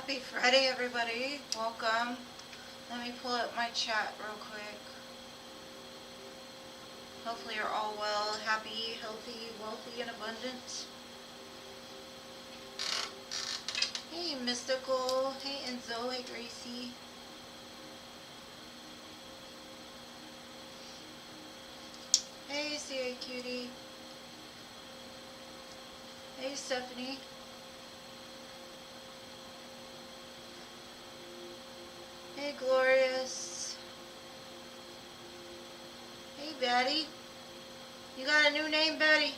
Happy Friday, everybody. Welcome. Let me pull up my chat real quick. Hopefully you're all well, happy, healthy, wealthy, and abundant. Hey, Mystical. Hey, Enzo. Hey, Gracie. Hey, CA Cutie. Hey, Stephanie. Hey, Glorious. Hey, Betty. You got a new name, Betty?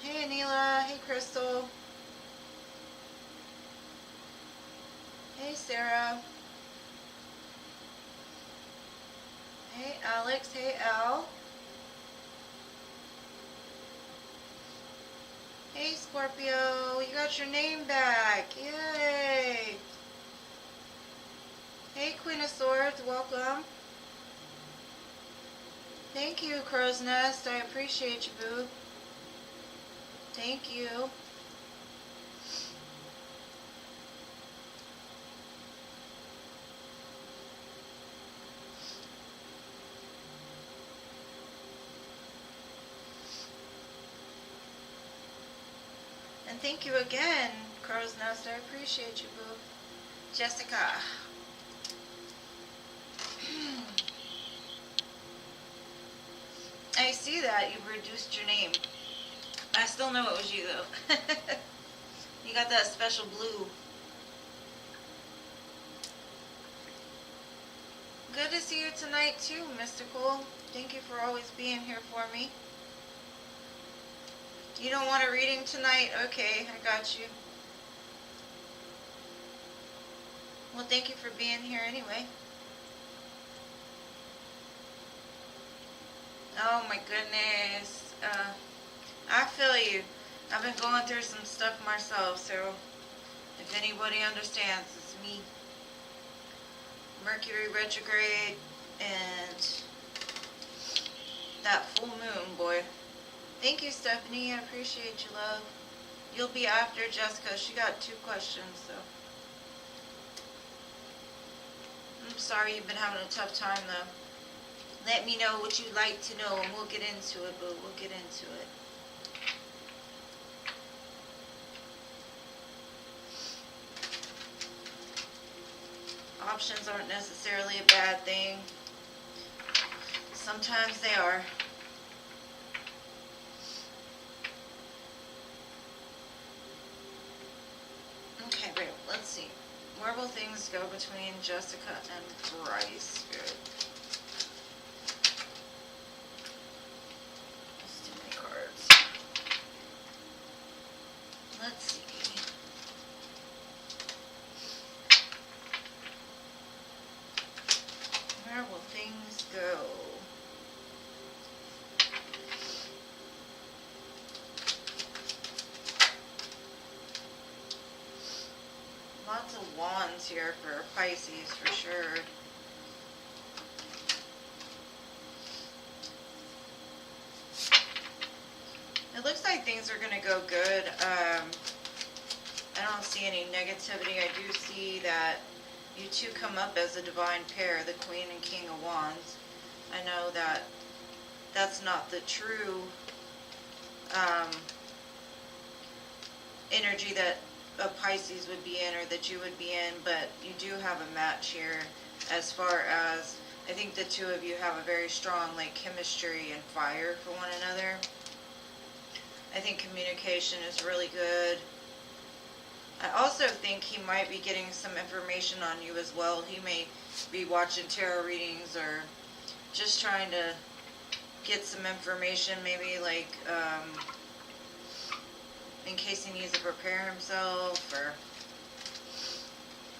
Hey, Anila. Hey, Crystal. Hey, Sarah. Hey, Alex. Hey, Al. Hey, Scorpio. You got your name back. Yay. Hey, Queen of Swords. Welcome. Thank you, Crow's Nest. I appreciate you, boo. Thank you. And thank you again, Crow's Nest. I appreciate you, boo. Jessica. I see that you've reduced your name. I still know it was you, though. You got that special blue. Good to see you tonight, too, Mystical. Thank you for always being here for me. You don't want a reading tonight? Okay, I got you. Well, thank you for being here anyway. Oh my goodness. I feel you. I've been going through some stuff myself, so if anybody understands, it's me. Mercury retrograde and that full moon, boy. Thank you, Stephanie. I appreciate you, love. You'll be after Jessica. She got 2 questions, so. I'm sorry you've been having a tough time, though. Let me know what you'd like to know, and we'll get into it, but we'll get into it. Options aren't necessarily a bad thing. Sometimes they are. Okay, great. Let's see. Where will things go between Jessica and Bryce, Spirit? Let's do my cards. Let's see. Where will things go? Lots of wands here for Pisces, for sure. It looks like things are going to go good. I don't see any negativity. I do see that you two come up as a divine pair, the Queen and King of Wands. I know that that's not the true energy that a Pisces would be in, or that you would be in, but you do have a match here as far as, I think the two of you have a very strong like chemistry and fire for one another. I think communication is really good. I also think he might be getting some information on you as well. He may be watching tarot readings or just trying to get some information, maybe like in case he needs to prepare himself, or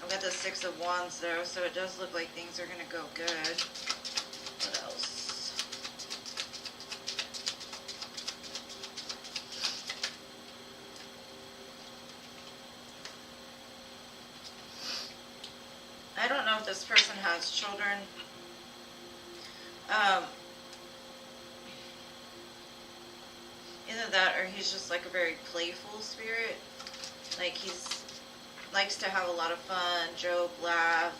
I've got the 6 of Wands though, so it does look like things are going to go good. What else? I don't know if this person has children. Either that or he's just like a very playful spirit. Like he's likes to have a lot of fun, joke, laugh.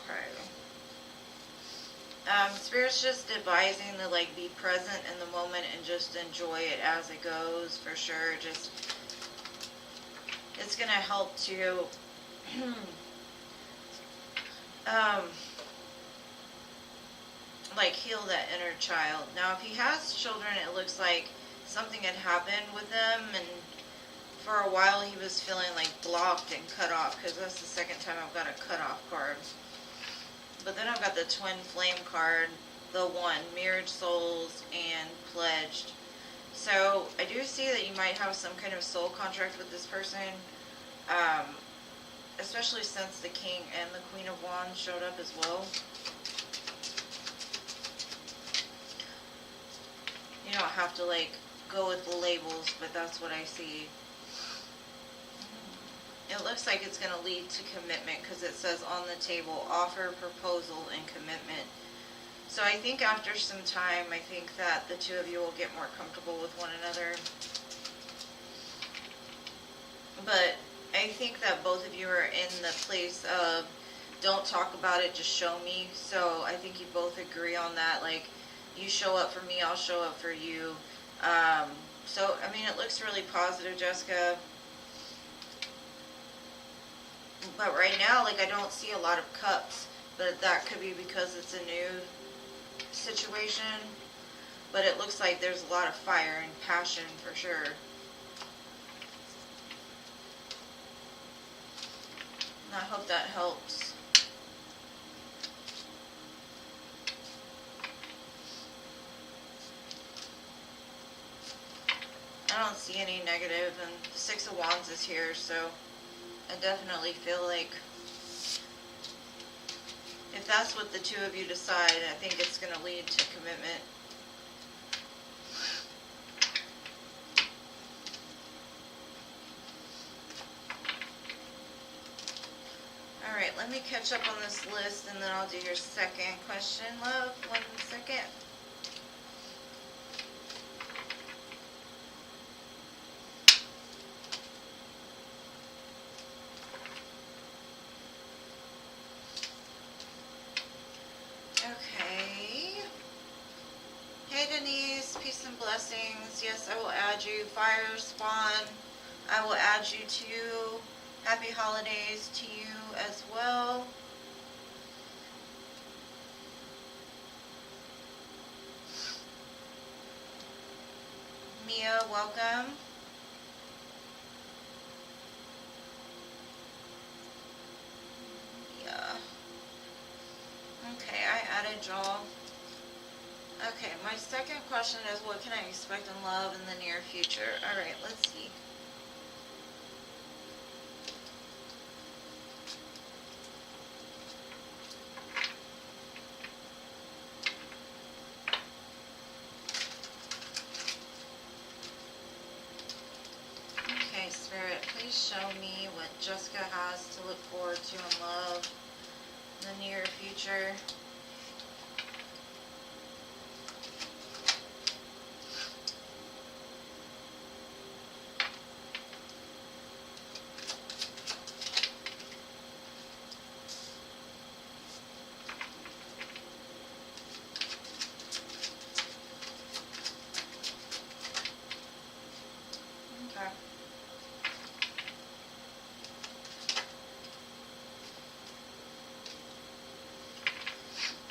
Okay. Spirit's just advising to like be present in the moment and just enjoy it as it goes, for sure. Just, it's gonna help to like heal that inner child. Now, if he has children, it looks like something had happened with them, and for a while he was feeling like blocked and cut off, because that's the second time I've got a cut off card. But then I've got the Twinflame card, the one, Mirrored Souls and Pledged. So I do see that you might have some kind of soul contract with this person, especially since the King and the Queen of Wands showed up as well. You don't have to like go with the labels, but that's what I see. It looks like it's going to lead to commitment, because it says on the table, offer, proposal, and commitment. So I think after some time, I think that the two of you will get more comfortable with one another. But I think that both of you are in the place of don't talk about it, just show me. So I think you both agree on that. Like, you show up for me, I'll show up for you. So, I mean, it looks really positive, Jessica. But right now, like, I don't see a lot of cups. But that could be because it's a new situation. But it looks like there's a lot of fire and passion for sure. And I hope that helps. I don't see any negative, and the Six of Wands is here, so I definitely feel like if that's what the two of you decide, I think it's going to lead to commitment. Alright, let me catch up on this list, and then I'll do your second question, love. 1 second. Okay. Hey Denise, peace and blessings. Yes, I will add you. Fire Spawn, I will add you too. Happy holidays to you as well. Mia, welcome. Yeah. Okay, I added y'all. Okay, my second question is, what can I expect in love in the near future? Alright, let's see. Okay, Spirit, please show me what Jessica has to look forward to in love in the near future.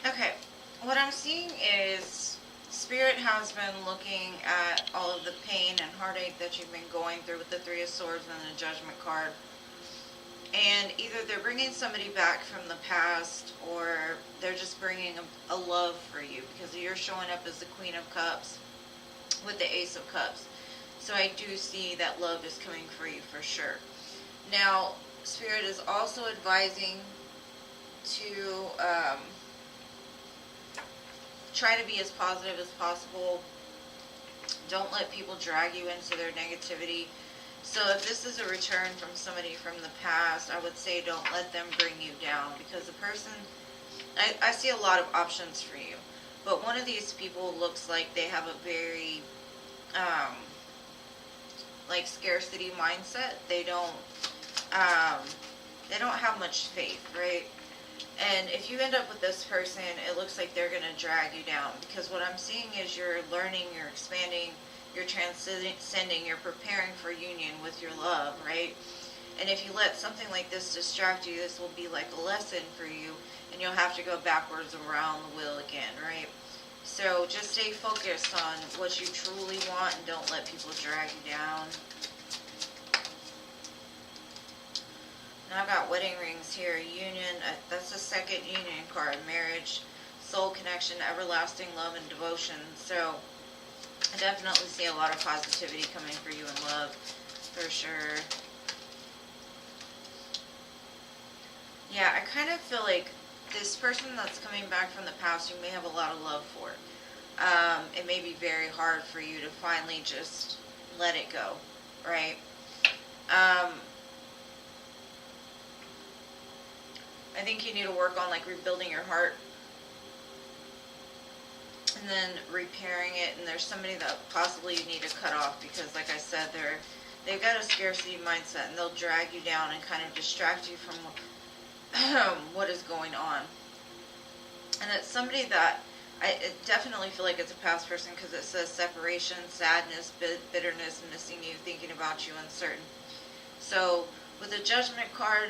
Okay, what I'm seeing is Spirit has been looking at all of the pain and heartache that you've been going through with the Three of Swords and the Judgment card. And either they're bringing somebody back from the past, or they're just bringing a love for you, because you're showing up as the Queen of Cups with the Ace of Cups. So I do see that love is coming for you for sure. Now, Spirit is also advising to try to be as positive as possible. Don't let people drag you into their negativity. So if this is a return from somebody from the past, I would say don't let them bring you down, because the person, I see a lot of options for you. But one of these people looks like they have a very, like scarcity mindset. They don't have much faith, right? And if you end up with this person, it looks like they're going to drag you down, because what I'm seeing is you're learning, you're expanding, you're transcending, you're preparing for union with your love, right? And if you let something like this distract you, this will be like a lesson for you, and you'll have to go backwards around the wheel again, right? So just stay focused on what you truly want and don't let people drag you down. Now I've got wedding rings here, union, that's the second union card, marriage, soul connection, everlasting love and devotion. So I definitely see a lot of positivity coming for you in love, for sure. Yeah, I kind of feel like this person that's coming back from the past, you may have a lot of love for. It may be very hard for you to finally just let it go, right? I think you need to work on like rebuilding your heart and then repairing it. And there's somebody that possibly you need to cut off, because like I said, they've got a scarcity mindset, and they'll drag you down and kind of distract you from what is going on. And it's somebody that I definitely feel like it's a past person, because it says separation, sadness, bitterness, missing you, thinking about you, uncertain. So with the Judgment card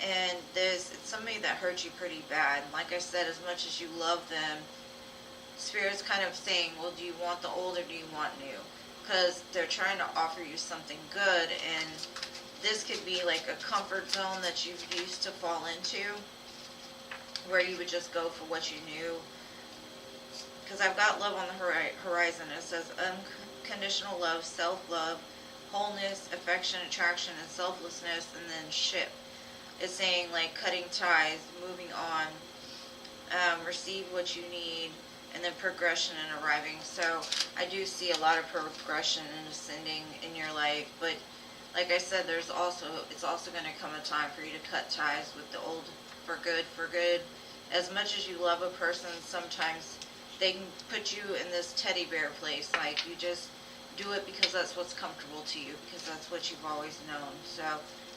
and this, it's somebody that hurt you pretty bad. Like I said, as much as you love them, Spirit's kind of saying, well, do you want the old or do you want new? Because they're trying to offer you something good, and this could be like a comfort zone that you've used to fall into, where you would just go for what you knew. Because I've got love on the horizon. It says unconditional love, self-love, wholeness, affection, attraction, and selflessness, and then ship. It's saying like cutting ties, moving on, receive what you need, and then progression and arriving. So I do see a lot of progression and ascending in your life, but like I said, it's also going to come a time for you to cut ties with the old for good, for good. As much as you love a person, sometimes they can put you in this teddy bear place, like you just do it because that's what's comfortable to you, because that's what you've always known. So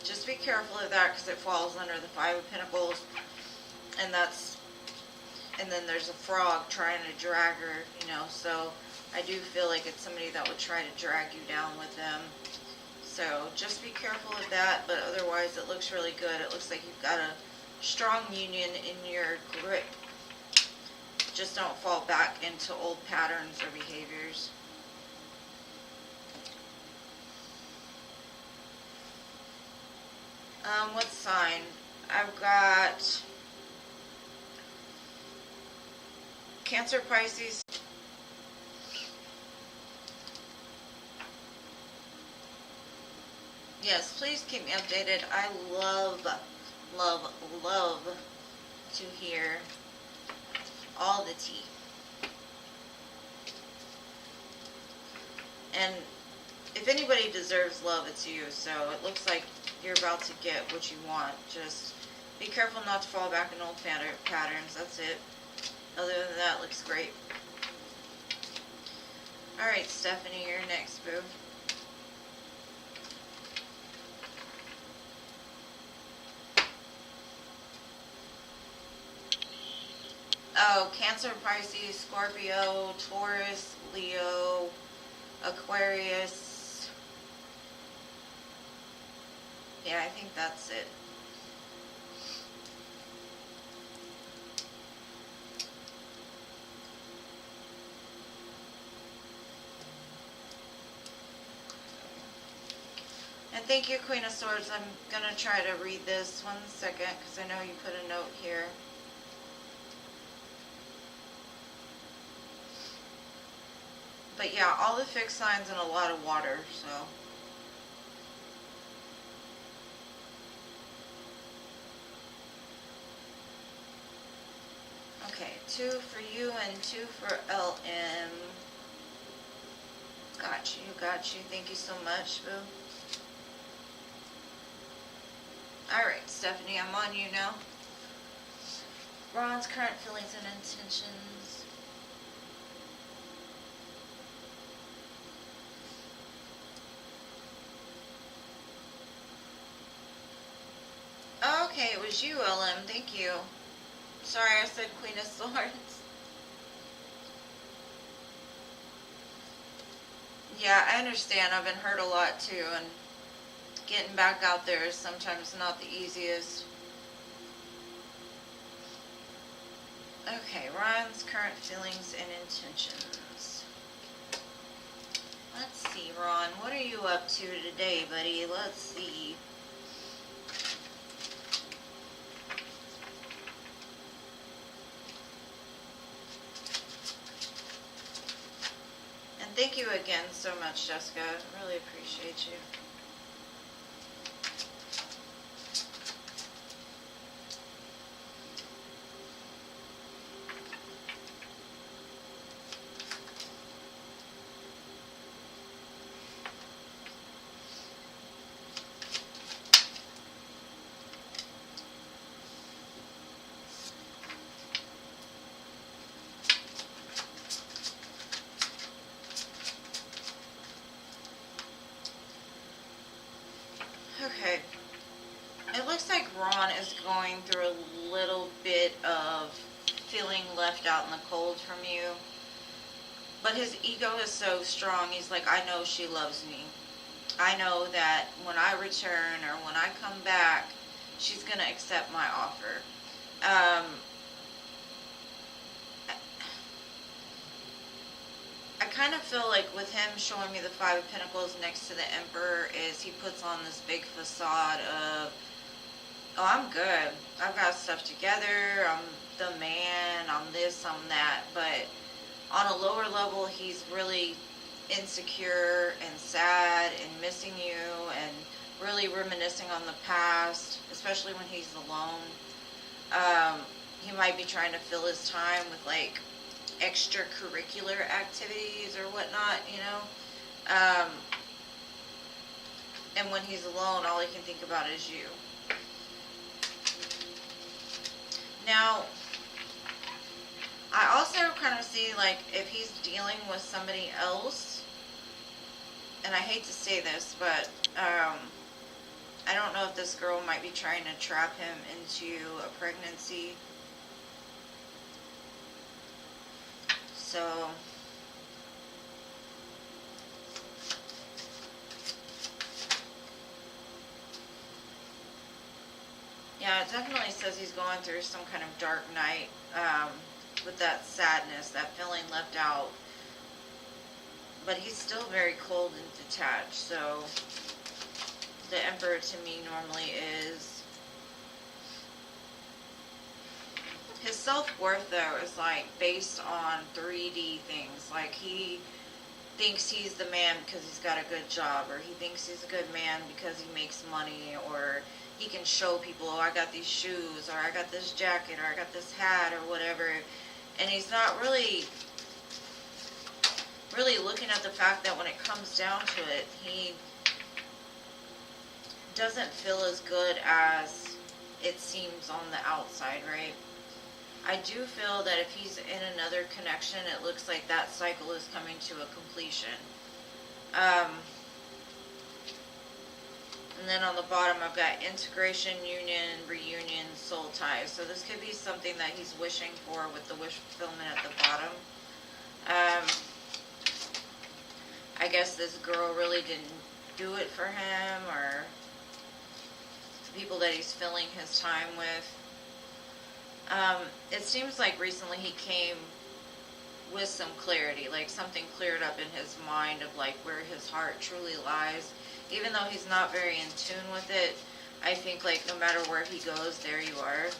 just be careful of that, because it falls under the Five of Pentacles, and then there's a frog trying to drag her, so I do feel like it's somebody that would try to drag you down with them. So just be careful of that, but otherwise it looks really good. It looks like you've got a strong union in your grip. Just don't fall back into old patterns or behaviors. What sign? I've got Cancer, Pisces. Yes, please keep me updated. I love, love, love to hear all the tea. And if anybody deserves love, it's you. So it looks like you're about to get what you want. Just be careful not to fall back in old patterns. That's it. Other than that, it looks great. Alright, Stephanie, you're next, boo. Oh, Cancer, Pisces, Scorpio, Taurus, Leo, Aquarius. Yeah, I think that's it. And thank you, Queen of Swords. I'm going to try to read this 1 second, because I know you put a note here. But yeah, all the fixed signs and a lot of water, so. Okay, 2 for you and 2 for LM. Got you, got you. Thank you so much, boo. Alright, Stephanie, I'm on you now. Ron's current feelings and intentions. was you, LM. Thank you. Sorry I said Queen of Swords. Yeah, I understand. I've been hurt a lot too, and getting back out there is sometimes not the easiest. Okay, Ron's current feelings and intentions. Let's see, Ron. What are you up to today, buddy? Let's see. And thank you again so much, Jessica. I really appreciate you. Okay, it looks like Ron is going through a little bit of feeling left out in the cold from you. But his ego is so strong, he's like, I know she loves me. I know that when I return or when I come back, she's going to accept my offer. I kind of feel like with him showing me the Five of Pentacles next to the Emperor is he puts on this big facade of, oh, I'm good. I've got stuff together. I'm the man. I'm this, I'm that. But on a lower level, he's really insecure and sad and missing you and really reminiscing on the past, especially when he's alone. He might be trying to fill his time with like extracurricular activities or whatnot, you know. And when he's alone, all he can think about is you. Now, I also kind of see like if he's dealing with somebody else, and I hate to say this, but I don't know if this girl might be trying to trap him into a pregnancy. So, yeah, it definitely says he's going through some kind of dark night with that sadness, that feeling left out. But he's still very cold and detached, so the Emperor to me normally is... His self-worth, though, is, like, based on 3D things. Like, he thinks he's the man because he's got a good job, or he thinks he's a good man because he makes money, or he can show people, oh, I got these shoes, or I got this jacket, or I got this hat, or whatever. And he's not really looking at the fact that when it comes down to it, he doesn't feel as good as it seems on the outside, right? I do feel that if he's in another connection, it looks like that cycle is coming to a completion. And then on the bottom, I've got integration, union, reunion, soul ties. So this could be something that he's wishing for with the wish fulfillment at the bottom. I guess this girl really didn't do it for him, or the people that he's filling his time with. It seems like recently he came with some clarity, like something cleared up in his mind of like where his heart truly lies. Even though he's not very in tune with it, I think like no matter where he goes, there you are.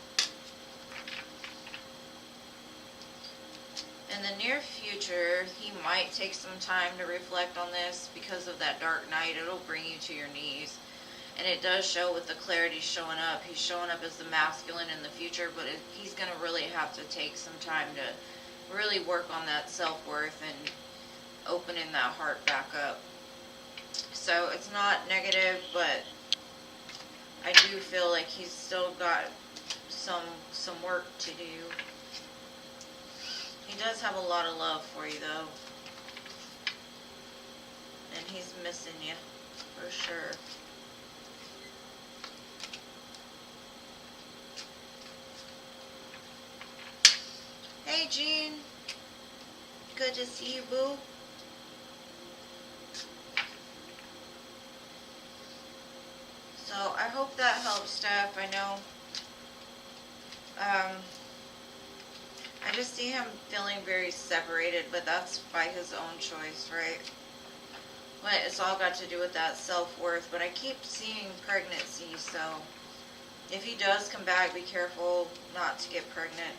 In the near future, he might take some time to reflect on this because of that dark night. It'll bring you to your knees. And it does show with the clarity showing up. He's showing up as the masculine in the future, but he's going to really have to take some time to really work on that self-worth and opening that heart back up. So it's not negative, but I do feel like he's still got some work to do. He does have a lot of love for you, though. And he's missing you, for sure. Eugene. Good to see you, boo. So I hope that helps, Steph. I know. I just see him feeling very separated, but that's by his own choice, right? But it's all got to do with that self-worth. But I keep seeing pregnancy, so if he does come back, be careful not to get pregnant.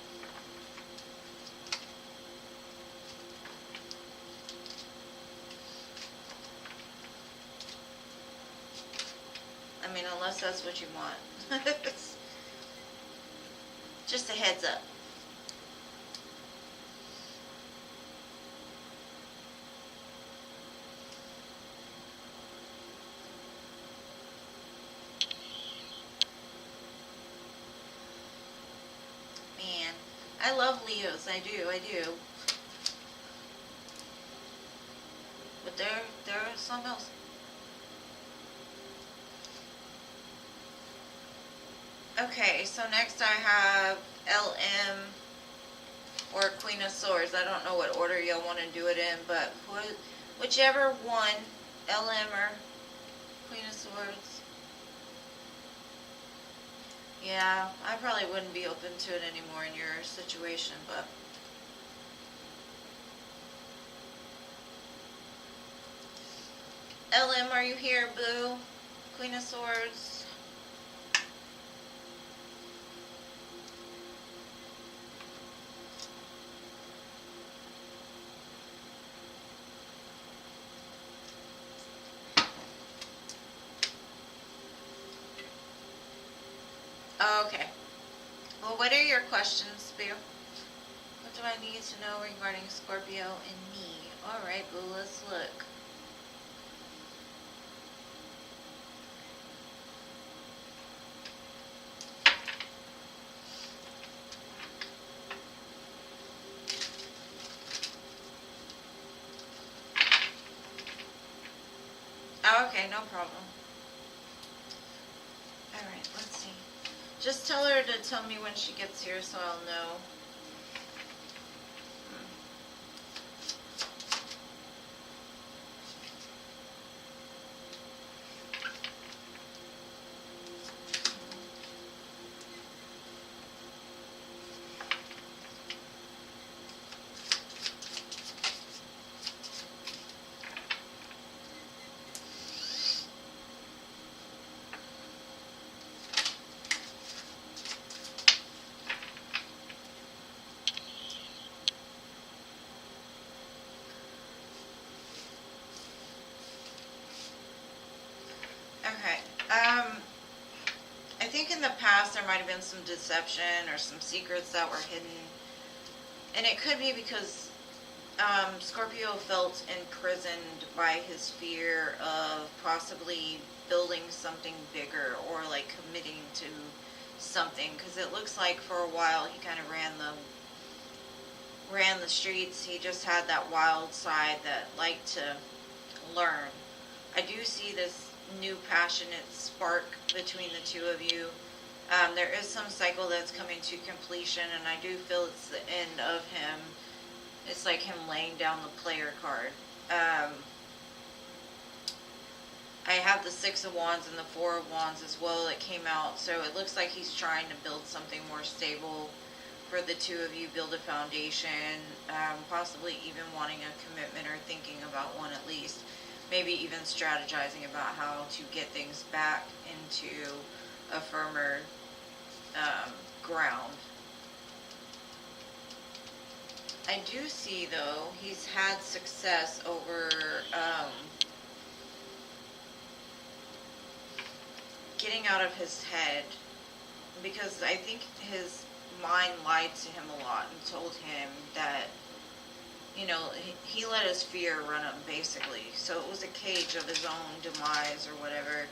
I mean, unless that's what you want. Just a heads up. Man, I love Leos. I do. But there are some else. Okay, so next I have LM or Queen of Swords. I don't know what order y'all want to do it in, but whichever one, LM or Queen of Swords. Yeah, I probably wouldn't be open to it anymore in your situation, but LM, are you here, boo? Queen of Swords. Okay. Well, what are your questions, boo? What do I need to know regarding Scorpio and me? Alright, boo, let's look. Okay, no problem. Alright, let's see. Just tell her to tell me when she gets here so I'll know. Okay. I think in the past there might have been some deception or some secrets that were hidden. And it could be because Scorpio felt imprisoned by his fear of possibly building something bigger or like committing to something. Because it looks like for a while he kind of ran the streets. He just had that wild side that liked to learn. I do see this new passionate spark between the two of you. There is some cycle that's coming to completion, and I do feel it's the end of him. It's like him laying down the player card. I have the Six of Wands and the Four of Wands as well that came out, so it looks like he's trying to build something more stable for the two of you, build a foundation, possibly even wanting a commitment or thinking about one at least. Maybe even strategizing about how to get things back into a firmer ground. I do see, though, he's had success over getting out of his head, because I think his mind lied to him a lot and told him that, you know, he let his fear run him, basically. So it was a cage of his own demise or whatever.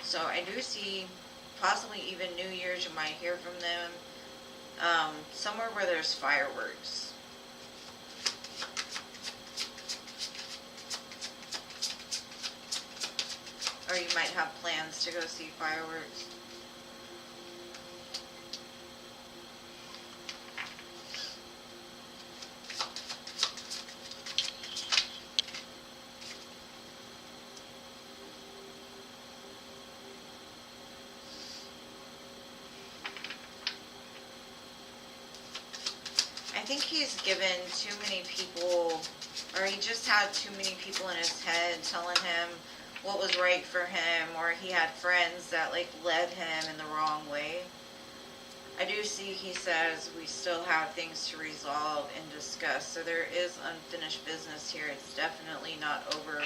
So I do see, possibly even New Year's, you might hear from them. Somewhere where there's fireworks. Or you might have plans to go see fireworks. think he's given too many people, or he just had too many people in his head telling him what was right for him, or he had friends that like led him in the wrong way. I do see he says we still have things to resolve and discuss, so there is unfinished business here. It's definitely not over,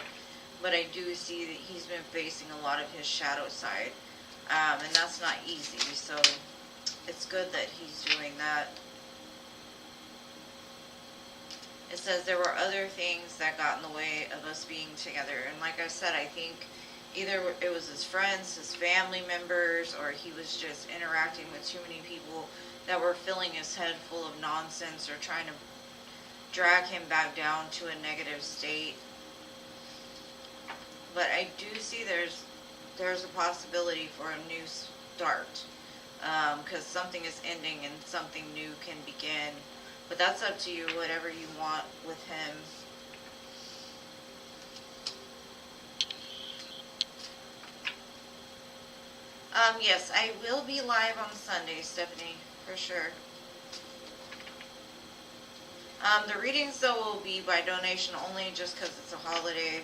but I do see that he's been facing a lot of his shadow side, and that's not easy, so it's good that he's doing that. It says there were other things that got in the way of us being together, and like I said, I think either it was his friends, his family members, or he was just interacting with too many people that were filling his head full of nonsense or trying to drag him back down to a negative state. But I do see there's a possibility for a new start, because something is ending and something new can begin. But that's up to you, whatever you want with him. Yes, I will be live on Sunday, Stephanie, for sure. The readings, though, will be by donation only just because it's a holiday.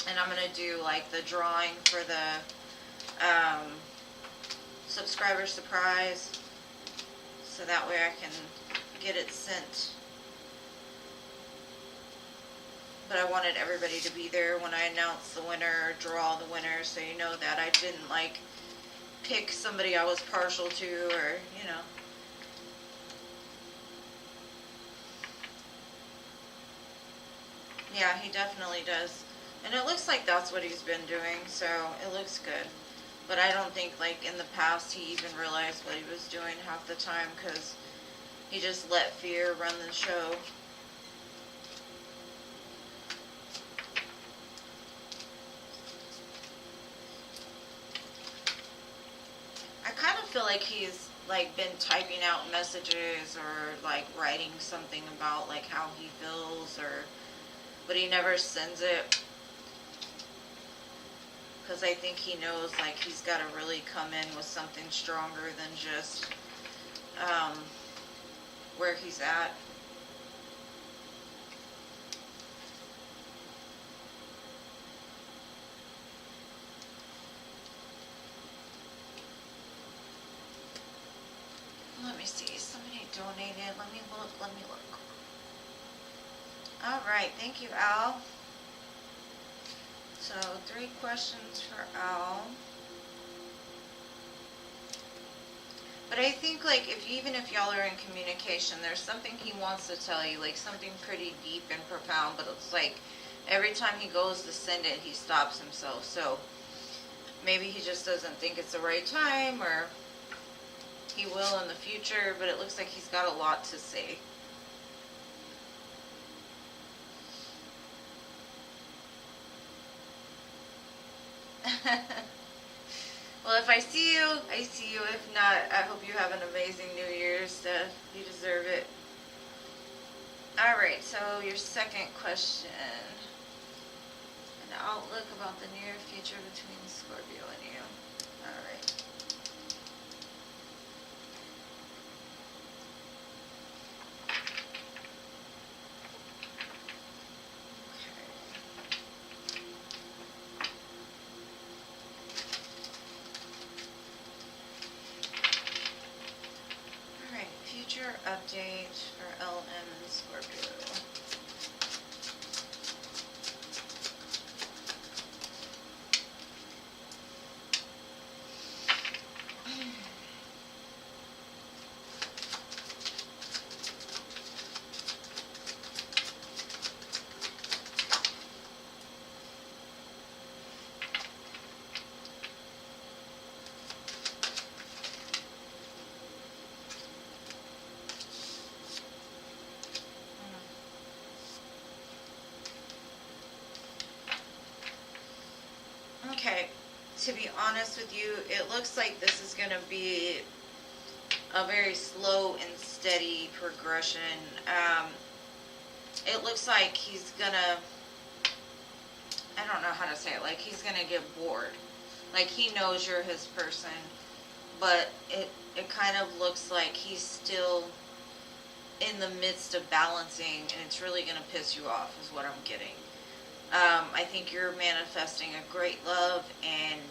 And I'm going to do, like, the drawing for the subscriber surprise. So that way I can get it sent. But I wanted everybody to be there when I announce the winner, or draw the winner, so you know that I didn't, like, pick somebody I was partial to, or, you know. Yeah, he definitely does. And it looks like that's what he's been doing, so it looks good. But I don't think, like, in the past he even realized what he was doing half the time, because he just let fear run the show. I kind of feel like he's, like, been typing out messages or, like, writing something about, like, how he feels, or, but he never sends it. Because I think he knows, like, he's got to really come in with something stronger than just where he's at. Let me see. Somebody donated. Let me look. Alright. Thank you, Al. So, 3 questions for Al. But I think, like, even if y'all are in communication, there's something he wants to tell you, like something pretty deep and profound, but it's like every time he goes to send it, he stops himself. So maybe he just doesn't think it's the right time, or he will in the future, but it looks like he's got a lot to say. Well, if I see you, I see you. If not, I hope you have an amazing New Year's, Steph. You deserve it. Alright, so your second question. An outlook about the near future between Scorpio and you. Alright. Future update for LM and Scorpio. Okay, to be honest with you, it looks like this is going to be a very slow and steady progression. It looks like he's going to, I don't know how to say it, like he's going to get bored. Like he knows you're his person, but it kind of looks like he's still in the midst of balancing, and it's really going to piss you off, is what I'm getting. I think you're manifesting a great love, and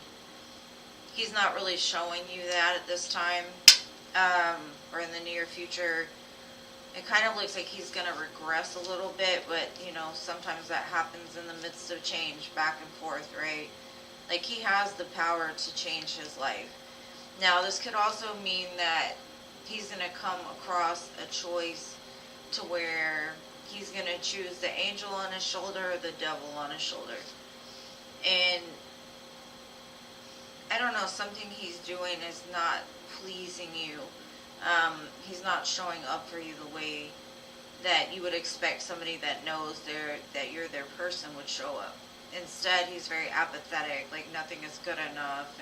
he's not really showing you that at this time, or in the near future. It kind of looks like he's going to regress a little bit, but, you know, sometimes that happens in the midst of change, back and forth, right? Like, he has the power to change his life. Now, this could also mean that he's going to come across a choice to where he's going to choose the angel on his shoulder or the devil on his shoulder. And I don't know, something he's doing is not pleasing you. He's not showing up for you the way that you would expect somebody that knows that you're their person would show up. Instead, he's very apathetic, like nothing is good enough,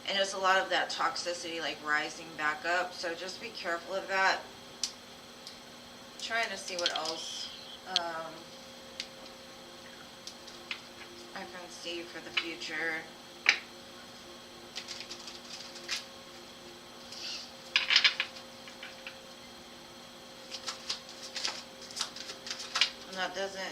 and it's a lot of that toxicity like rising back up, so just be careful of that. I'm trying to see what else I can see for the future. And that doesn't...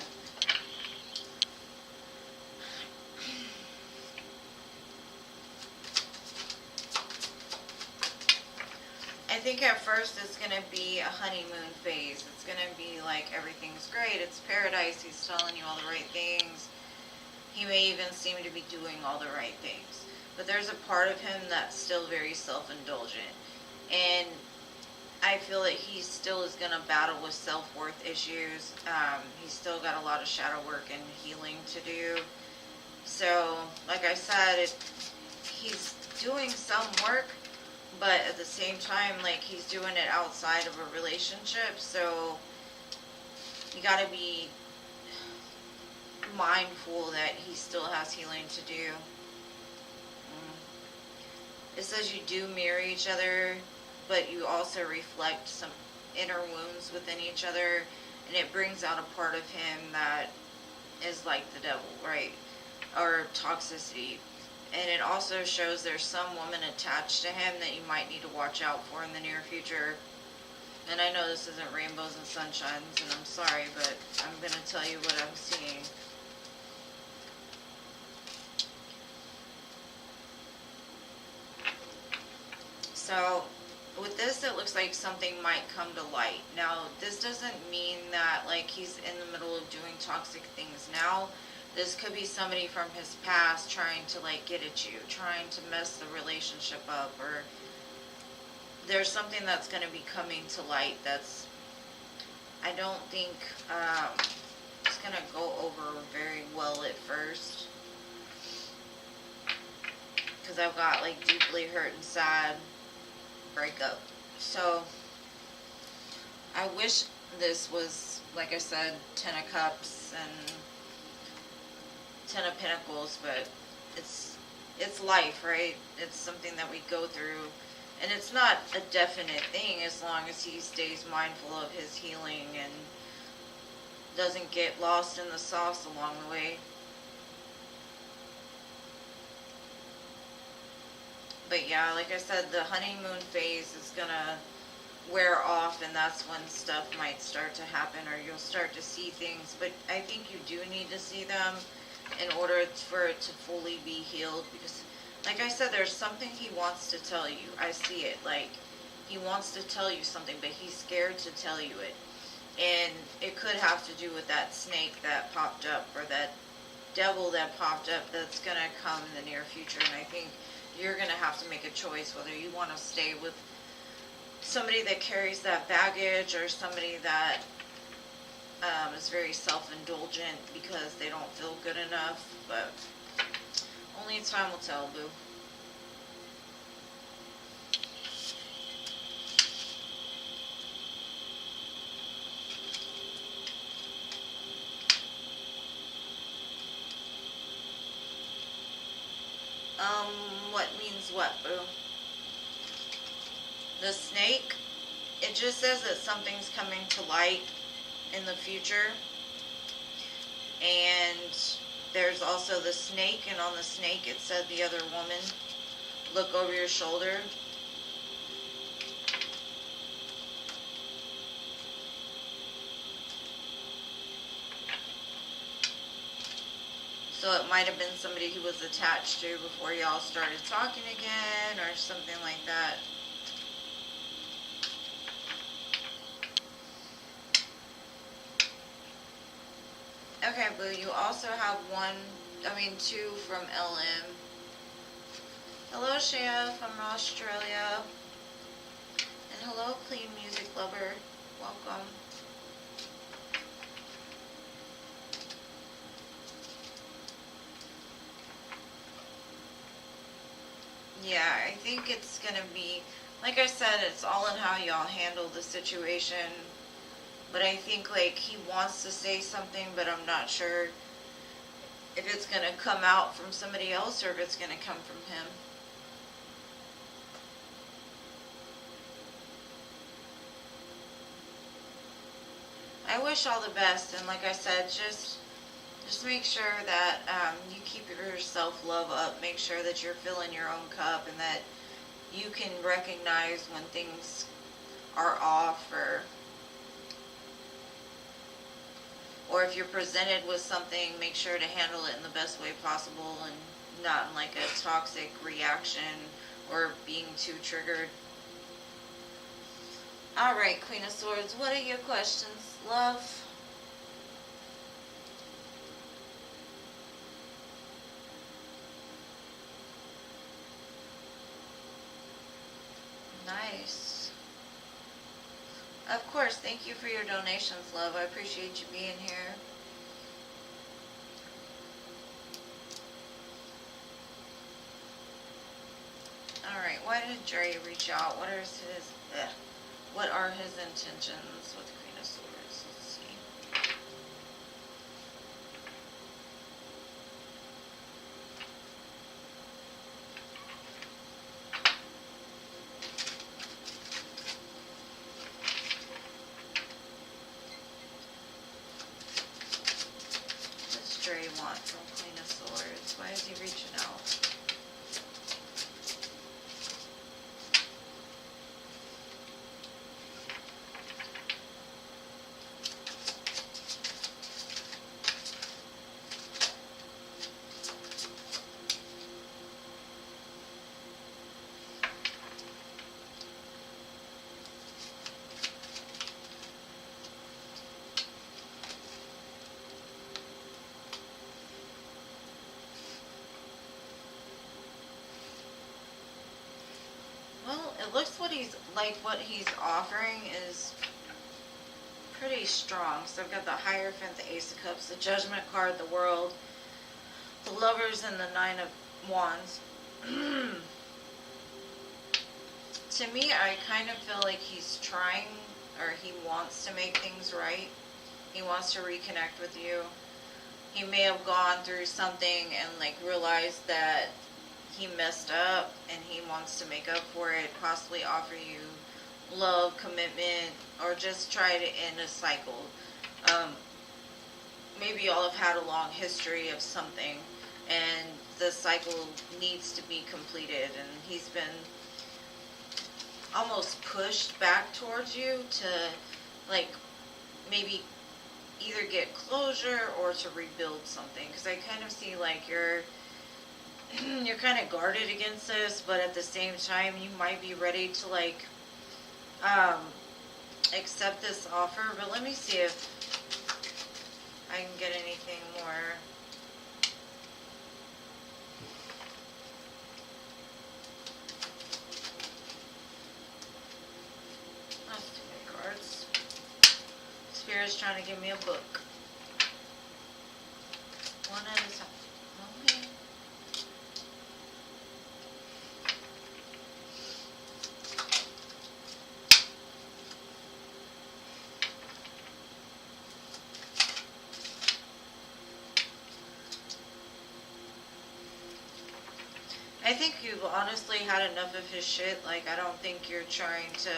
I think at first it's going to be a honeymoon phase. It's going to be like everything's great, it's paradise, he's telling you all the right things. He may even seem to be doing all the right things. But there's a part of him that's still very self-indulgent. And I feel that he still is going to battle with self-worth issues. He's still got a lot of shadow work and healing to do. So, like I said, he's doing some work, but at the same time, like, he's doing it outside of a relationship, so you gotta be mindful that he still has healing to do. It says you do mirror each other, but you also reflect some inner wounds within each other, and it brings out a part of him that is like the devil, right? Or toxicity. And it also shows there's some woman attached to him that you might need to watch out for in the near future. And I know this isn't rainbows and sunshines, and I'm sorry, but I'm going to tell you what I'm seeing. So, with this, it looks like something might come to light. Now, this doesn't mean that, like, he's in the middle of doing toxic things now. This could be somebody from his past trying to, like, get at you, trying to mess the relationship up, or there's something that's going to be coming to light that's, I don't think, it's going to go over very well at first. Because I've got, like, deeply hurt and sad, breakup. So, I wish this was, like I said, 10 of Cups and 10 of Pentacles, but it's life, right? It's something that we go through, and it's not a definite thing as long as he stays mindful of his healing and doesn't get lost in the sauce along the way. But yeah, like I said, the honeymoon phase is gonna wear off, and that's when stuff might start to happen, or you'll start to see things, but I think you do need to see them in order for it to fully be healed, because like I said, there's something he wants to tell you. I see it, like he wants to tell you something, but he's scared to tell you it. And it could have to do with that snake that popped up, or that devil that popped up that's going to come in the near future. And I think you're going to have to make a choice whether you want to stay with somebody that carries that baggage, or somebody that is very self-indulgent because they don't feel good enough. But only time will tell, boo. What means what, boo? The snake, it just says that something's coming to light in the future. And there's also the snake, and on the snake it said the other woman. Look over your shoulder. So it might have been somebody he was attached to before y'all started talking again or something like that. Okay, Boo, you also have two from LM. Hello, Shea from Australia. And hello, Clean Music Lover. Welcome. Yeah, I think it's going to be, like I said, it's all in how y'all handle the situation. But I think, like, he wants to say something, but I'm not sure if it's going to come out from somebody else or if it's going to come from him. I wish all the best, and like I said, just make sure that you keep your self-love up. Make sure that you're filling your own cup and that you can recognize when things are off, or if you're presented with something, make sure to handle it in the best way possible and not in like a toxic reaction or being too triggered. Alright, Queen of Swords, what are your questions, love? Nice. Of course, thank you for your donations, love. I appreciate you being here. Alright, why did Dre reach out? What are his intentions with Queen of Swords? Let's see. What does Dre want from Queen of Swords? Why is he reaching out? It looks what he's offering is pretty strong. So I've got the Hierophant, the Ace of Cups, the Judgment card, the World, the Lovers, and the Nine of Wands. To me, I kind of feel like he's trying, or he wants to make things right. He wants to reconnect with you. He may have gone through something and like realized that he messed up and he wants to make up for it, possibly offer you love, commitment, or just try to end a cycle. Maybe y'all have had a long history of something and the cycle needs to be completed, and he's been almost pushed back towards you to like maybe either get closure or to rebuild something, because I kind of see like you're kind of guarded against this, but at the same time you might be ready to like accept this offer. But let me see if I can get anything more. That's too many cards. Spirit's trying to give me a book. One at a time. Okay. I think you've honestly had enough of his shit. Like, I don't think you're trying to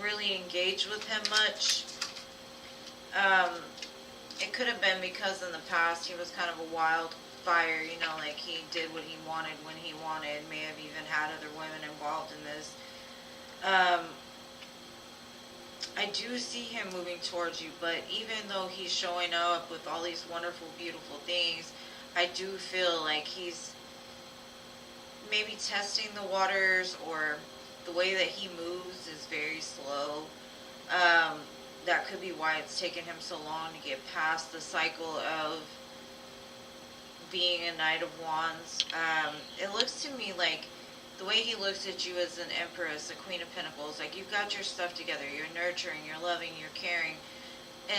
really engage with him much. It could have been because in the past he was kind of a wildfire, you know, like he did what he wanted when he wanted, may have even had other women involved in this. I do see him moving towards you, but even though he's showing up with all these wonderful, beautiful things, I do feel like he's maybe testing the waters, or the way that he moves is very slow. That could be why it's taken him so long to get past the cycle of being a Knight of Wands. It looks to me like the way he looks at you as an Empress, a Queen of Pentacles, like you've got your stuff together, you're nurturing, you're loving, you're caring.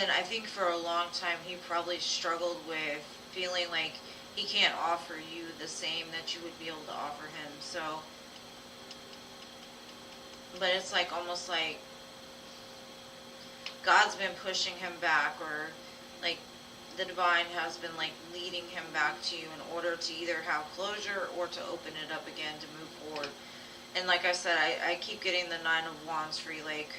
And I think for a long time he probably struggled with feeling like he can't offer you the same that you would be able to offer him. So, but it's like almost like God's been pushing him back, or like the divine has been like leading him back to you in order to either have closure or to open it up again to move forward. And like I said, I keep getting the Nine of Wands free. Like,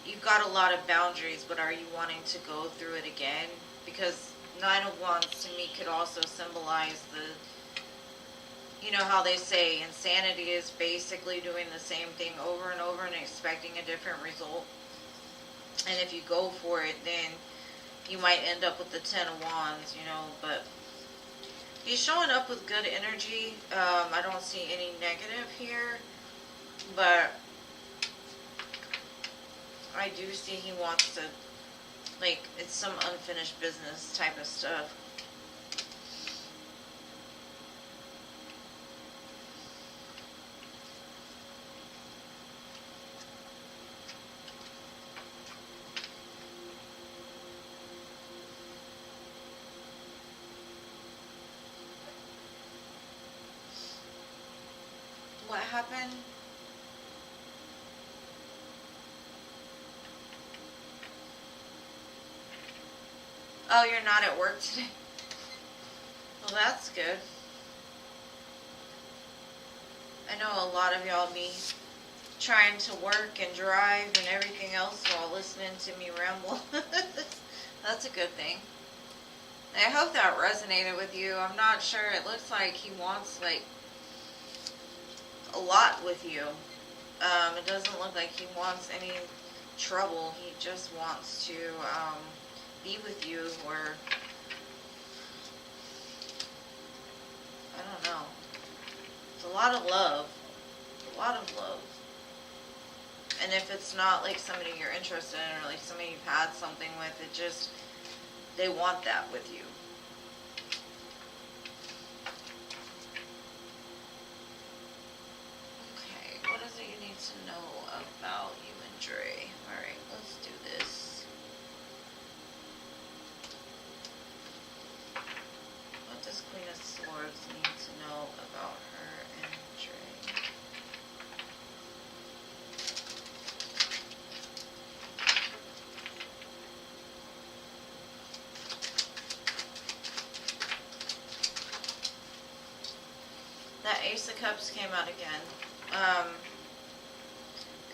you've got a lot of boundaries, but are you wanting to go through it again? Because Nine of Wands to me could also symbolize the, you know how they say insanity is basically doing the same thing over and over and expecting a different result. And if you go for it, then you might end up with the Ten of Wands, you know. But he's showing up with good energy. I don't see any negative here, but I do see he wants to, like, it's some unfinished business type of stuff. What happened? Oh, you're not at work today? Well, that's good. I know a lot of y'all be trying to work and drive and everything else while listening to me ramble. That's a good thing. I hope that resonated with you. I'm not sure. It looks like he wants, like, a lot with you. It doesn't look like he wants any trouble. He just wants to be with you, or I don't know. It's a lot of love. A lot of love. And if it's not like somebody you're interested in, or like somebody you've had something with, it just, they want that with you. Okay, what is it you need to know about you and Dre? Alright, let's do this. What does Queen of Swords need to know about her and Dre? That Ace of Cups came out again.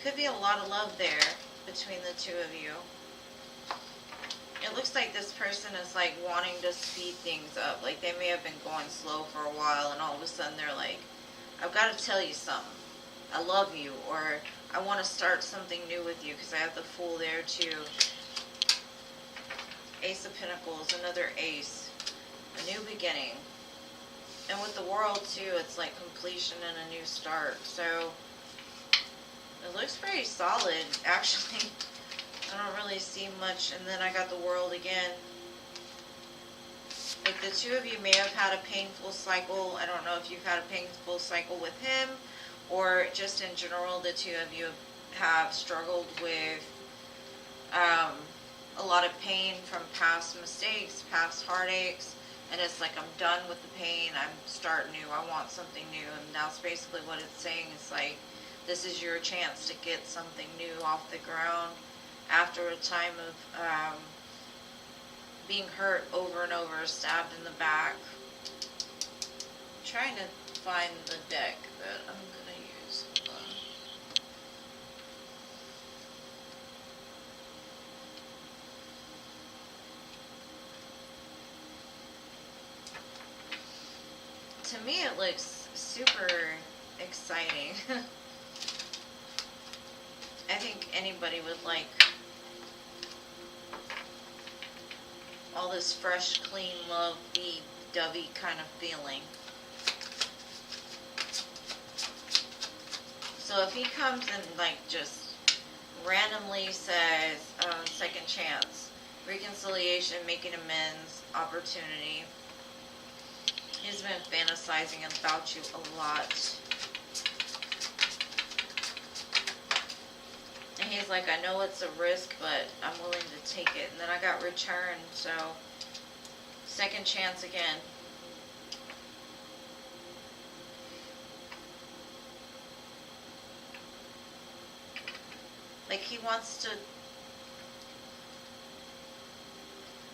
Could be a lot of love there between the two of you. It looks like this person is like wanting to speed things up. Like they may have been going slow for a while, and all of a sudden they're like, I've got to tell you something. I love you, or I want to start something new with you, because I have the Fool there too. Ace of Pentacles, another ace. A new beginning. And with the World too, it's like completion and a new start. So it looks pretty solid, actually. I don't really see much. And then I got the World again. Like the two of you may have had a painful cycle. I don't know if you've had a painful cycle with him, or just in general, the two of you have struggled with a lot of pain from past mistakes, past heartaches. And it's like, I'm done with the pain, I'm starting new, I want something new. And that's basically what it's saying. It's like, this is your chance to get something new off the ground after a time of being hurt over and over, stabbed in the back. I'm trying to find the deck that I'm going to use. To me, it looks super exciting. I think anybody would like all this fresh, clean, lovey-dovey kind of feeling. So if he comes and like just randomly says, second chance, reconciliation, making amends, opportunity, he's been fantasizing about you a lot. And he's like, I know it's a risk, but I'm willing to take it. And then I got return, so second chance again. Like he wants to,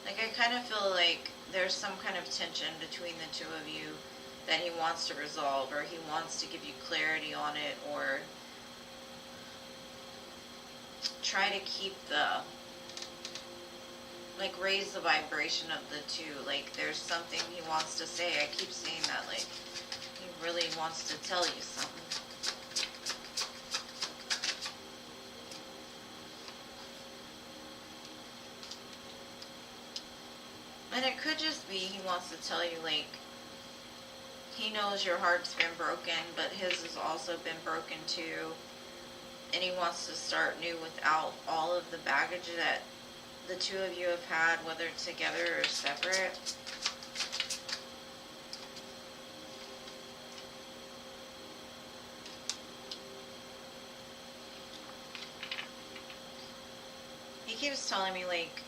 like I kind of feel like there's some kind of tension between the two of you that he wants to resolve, or he wants to give you clarity on it, or try to keep the, like raise the vibration of the two. Like there's something he wants to say. I keep seeing that, like he really wants to tell you something. And it could just be he wants to tell you, like, he knows your heart's been broken, but his has also been broken too. And he wants to start new without all of the baggage that the two of you have had, whether together or separate. He keeps telling me, like,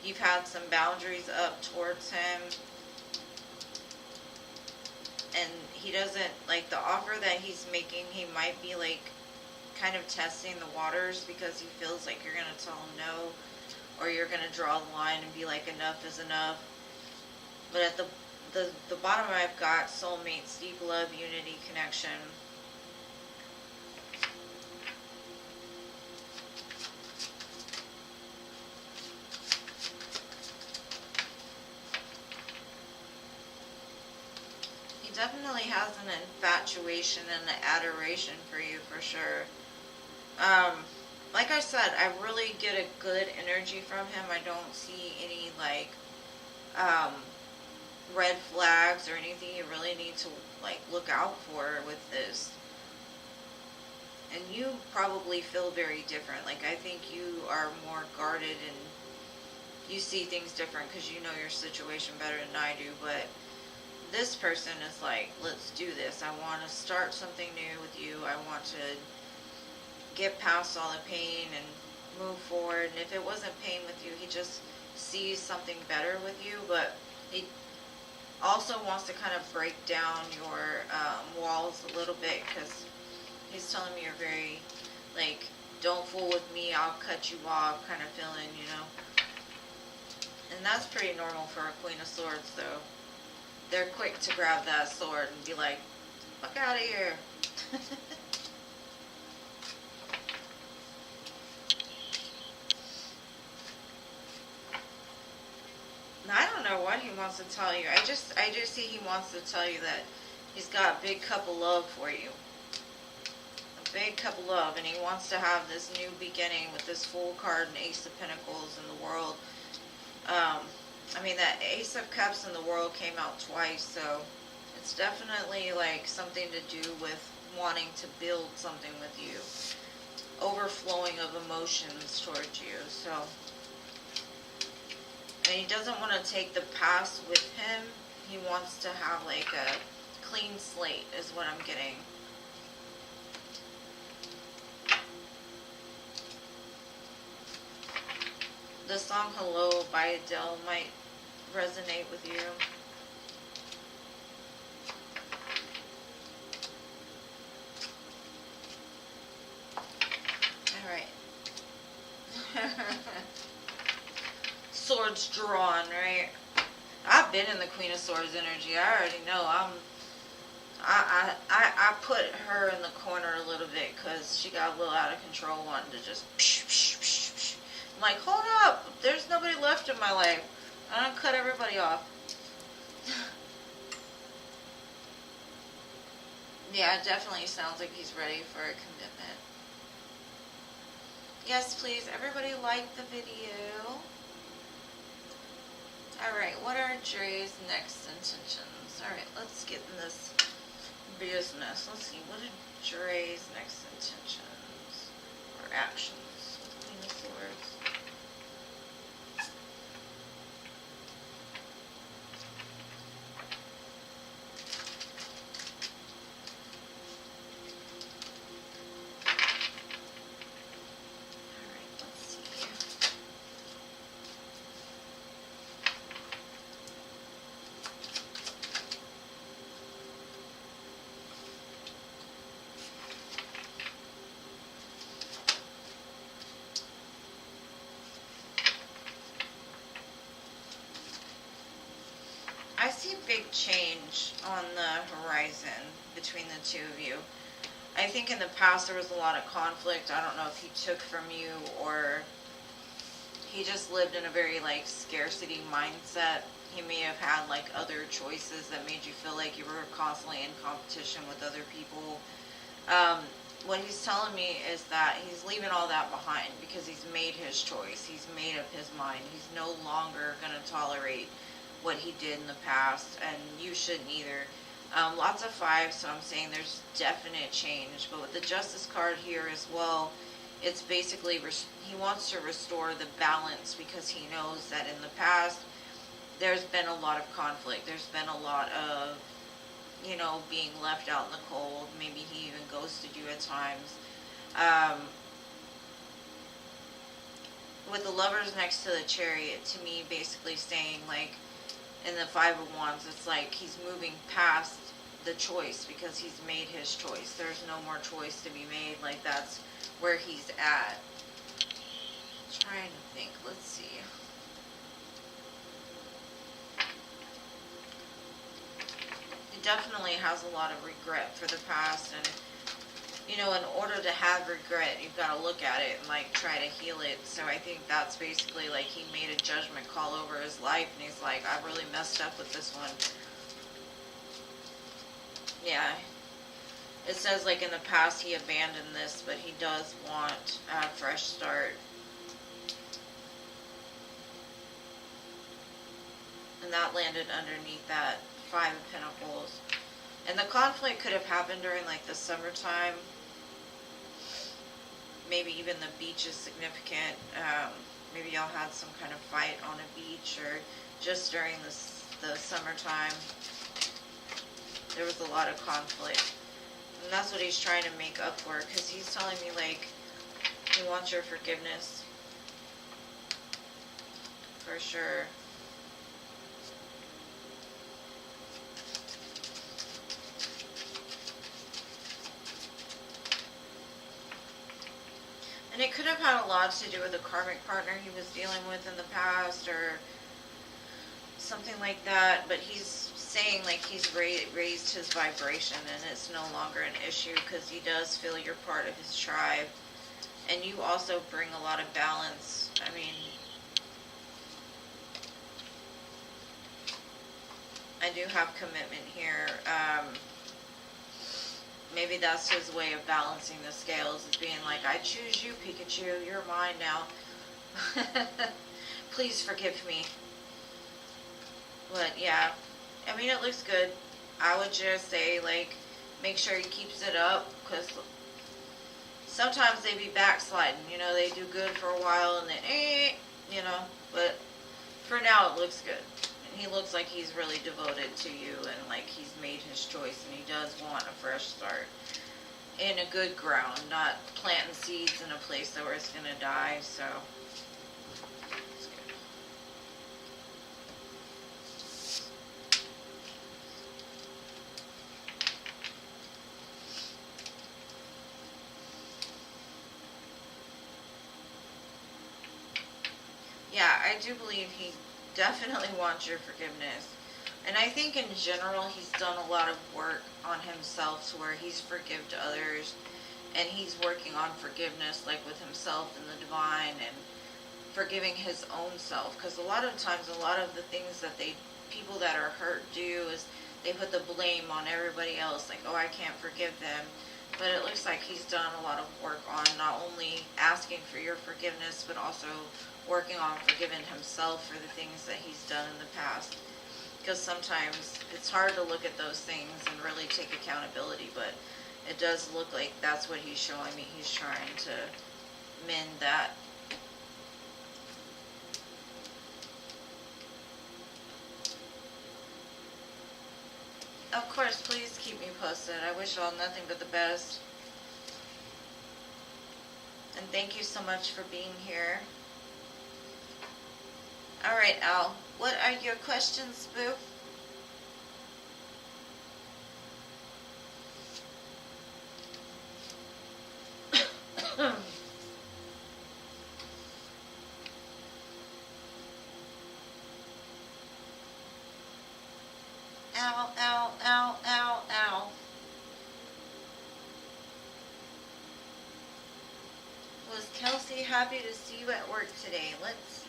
you've had some boundaries up towards him, and he doesn't, like, the offer that he's making, he might be, like, kind of testing the waters because he feels like you're going to tell him no, or you're going to draw the line and be like, enough is enough. But at the bottom I've got soulmates, deep love, unity, connection. Definitely has an infatuation and an adoration for you, for sure. Like I said, I really get a good energy from him. I don't see any, like, red flags or anything you really need to, like, look out for with this. And you probably feel very different. Like, I think you are more guarded and you see things different because you know your situation better than I do, but this person is like, let's do this. I want to start something new with you. I want to get past all the pain and move forward. And if it wasn't pain with you, he just sees something better with you. But he also wants to kind of break down your walls a little bit, because he's telling me you're very, like, don't fool with me, I'll cut you off kind of feeling, you know. And that's pretty normal for a Queen of Swords, though. They're quick to grab that sword and be like, fuck out of here. I don't know what he wants to tell you. I just see he wants to tell you that he's got a big cup of love for you. A big cup of love, and he wants to have this new beginning with this Fool card and Ace of Pentacles in the world. I mean, that Ace of Cups in the world came out twice, so it's definitely like something to do with wanting to build something with you. Overflowing of emotions towards you, so. And he doesn't want to take the past with him. He wants to have like a clean slate, is what I'm getting. The song Hello by Adele might resonate with you. Alright. Swords drawn, right? I've been in the Queen of Swords energy. I already know. I put her in the corner a little bit because she got a little out of control, wanting to just I'm like, hold up, there's nobody left in my life. I don't cut everybody off. Yeah, it definitely sounds like he's ready for a commitment. Yes, please. Everybody like the video. Alright, what are Dre's next intentions? Alright, let's get in this business. Let's see, what are Dre's next intentions or actions? Queen of Swords. I see big change on the horizon between the two of you. I think in the past there was a lot of conflict. I don't know if he took from you or he just lived in a very like scarcity mindset. He may have had like other choices that made you feel like you were constantly in competition with other people. What he's telling me is that he's leaving all that behind because he's made his choice. He's made up his mind. He's no longer going to tolerate what he did in the past, and you shouldn't either. Lots of fives, so I'm saying there's definite change. But with the Justice card here as well, it's basically he wants to restore the balance because he knows that in the past there's been a lot of conflict. There's been a lot of, you know, being left out in the cold. Maybe he even ghosted you at times. With the Lovers next to the Chariot, to me, basically saying like, in the Five of Wands, it's like he's moving past the choice because he's made his choice. There's no more choice to be made. Like, that's where he's at. Trying to think. Let's see. He definitely has a lot of regret for the past, and you know, in order to have regret, you've got to look at it and like try to heal it. So I think that's basically like he made a judgment call over his life, and he's like, I really messed up with this one. Yeah. It says like in the past he abandoned this, but he does want a fresh start. And that landed underneath that Five of Pentacles. And the conflict could have happened during like the summertime. Maybe even the beach is significant. Maybe y'all had some kind of fight on a beach, or just during the summertime. There was a lot of conflict. And that's what he's trying to make up for, because he's telling me like he wants your forgiveness. For sure. And it could have had a lot to do with a karmic partner he was dealing with in the past or something like that. But he's saying like he's raised his vibration and it's no longer an issue because he does feel you're part of his tribe. And you also bring a lot of balance. I mean, I do have commitment here. Maybe that's his way of balancing the scales, is being like, I choose you, Pikachu, you're mine now. Please forgive me. But yeah, I mean, it looks good. I would just say, like, make sure he keeps it up, because sometimes they be backsliding, you know, they do good for a while and then, you know, but for now it looks good. He looks like he's really devoted to you and like he's made his choice, and he does want a fresh start in a good ground, not planting seeds in a place that where it's going to die. So it's good. Yeah, I do believe he definitely wants your forgiveness. And I think in general he's done a lot of work on himself to where he's forgiven others, and he's working on forgiveness like with himself and the divine, and forgiving his own self, because a lot of times a lot of the things that people that are hurt do is they put the blame on everybody else, like, oh, I can't forgive them. But it looks like he's done a lot of work on not only asking for your forgiveness, but also working on forgiving himself for the things that he's done in the past. Because sometimes it's hard to look at those things and really take accountability, but it does look like that's what he's showing me. He's trying to mend that. Of course, please keep me posted. I wish you all nothing but the best. And thank you so much for being here. Alright, Al. What are your questions, boo? Ow, ow, ow, ow, ow. Was Kelsey happy to see you at work today? Let's see.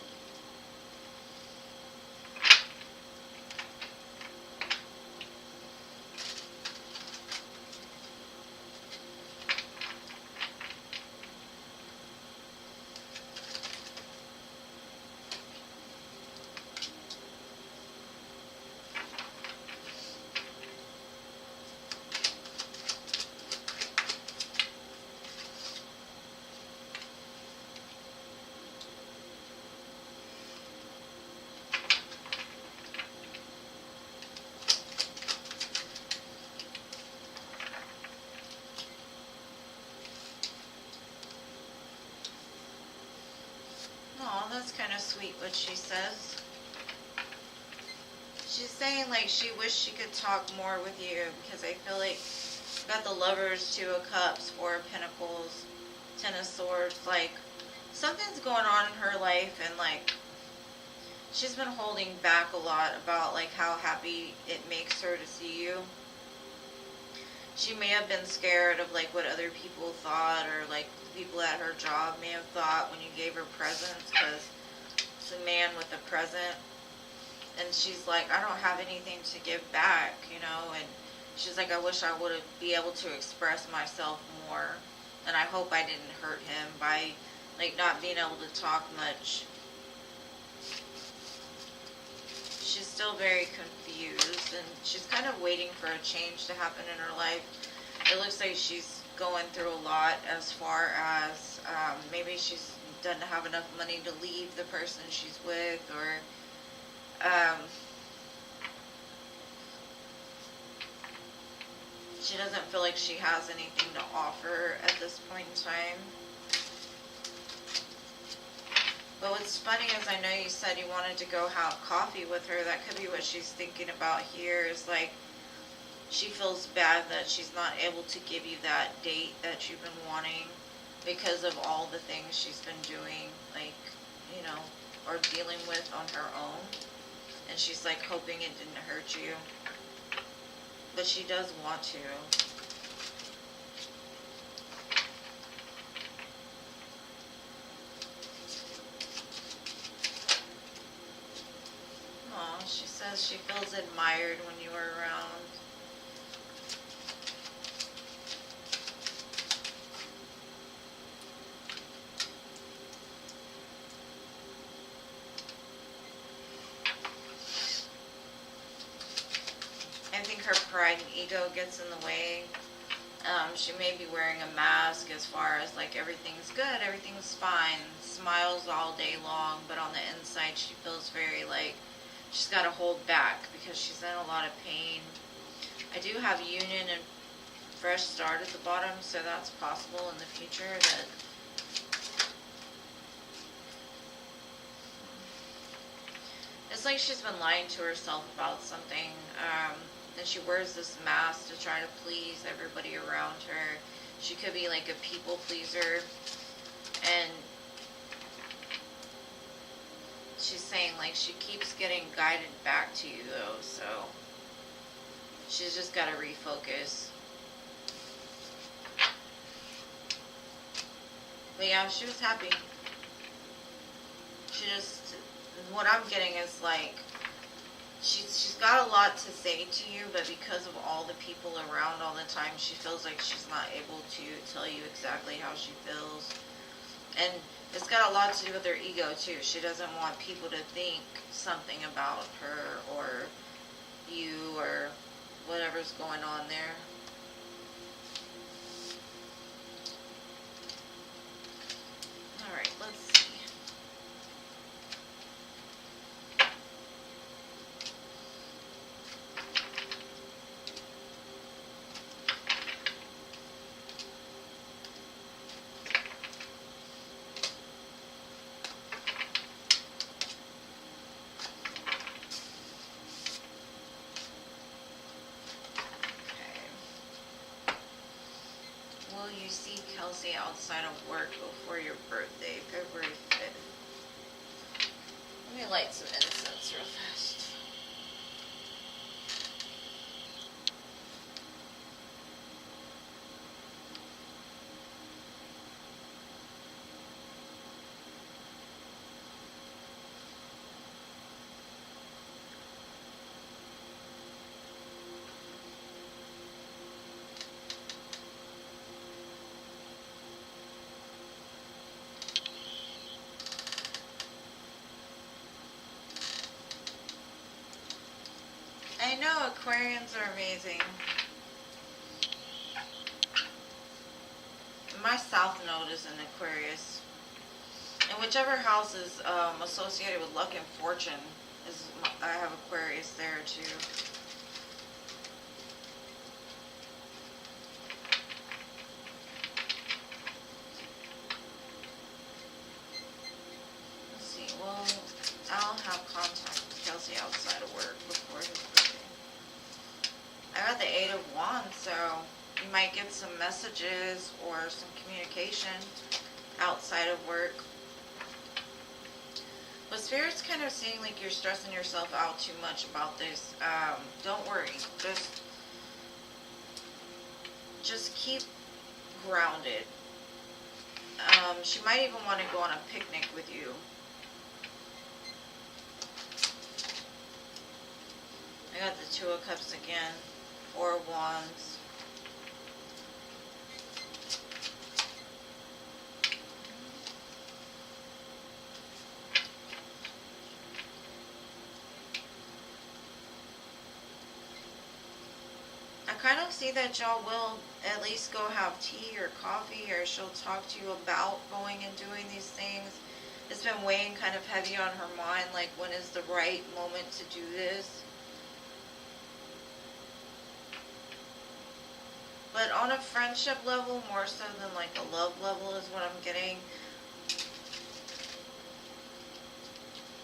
Oh, that's kind of sweet what she says. She's saying like she wished she could talk more with you because I feel like you got the Lovers, Two of Cups, Four of Pentacles, Ten of Swords. Like something's going on in her life, and like she's been holding back a lot about like how happy it makes her to see you. She may have been scared of like what other people thought, or like people at her job may have thought when you gave her presents, because it's a man with a present. And she's like, I don't have anything to give back, you know, and she's like, I wish I would have be able to express myself more, and I hope I didn't hurt him by like not being able to talk much. She's still very confused, and she's kind of waiting for a change to happen in her life. It looks like she's going through a lot as far as maybe she doesn't have enough money to leave the person she's with, or she doesn't feel like she has anything to offer at this point in time. But what's funny is I know you said you wanted to go have coffee with her. That could be what she's thinking about here, is like she feels bad that she's not able to give you that date that you've been wanting because of all the things she's been doing, like, you know, or dealing with on her own. And she's like hoping it didn't hurt you. But she does want to. Aw, she says she feels admired when you were around. I think her pride and ego gets in the way. She may be wearing a mask as far as like everything's good, everything's fine, smiles all day long, but on the inside she feels very like she's got to hold back because she's in a lot of pain. I do have union and fresh start at the bottom, so that's possible in the future that it's like she's been lying to herself about something. And she wears this mask to try to please everybody around her. She could be like a people pleaser. And she's saying like she keeps getting guided back to you though, so she's just got to refocus. But yeah, she was happy. She just, what I'm getting is like she's got a lot to say to you, but because of all the people around all the time, she feels like she's not able to tell you exactly how she feels. And it's got a lot to do with her ego too. She doesn't want people to think something about her or you or whatever's going on there. Alright, let's see. Will you see Kelsey outside of work before your birthday, February 5th? Let me light some incense real fast. I know, Aquarians are amazing. My south node is in Aquarius. And whichever house is associated with luck and fortune, I have Aquarius there too. Let's see, well, I'll have contact with Kelsey outside of work before his birthday. I got the 8 of Wands, so you might get some messages or some communication outside of work. But Spirit's kind of seeing like you're stressing yourself out too much about this. Don't worry. Just keep grounded. She might even want to go on a picnic with you. I got the 2 of Cups again. 4 of Wands. I kind of see that y'all will at least go have tea or coffee, or she'll talk to you about going and doing these things. It's been weighing kind of heavy on her mind, like when is the right moment to do this. But on a friendship level, more so than like a love level is what I'm getting.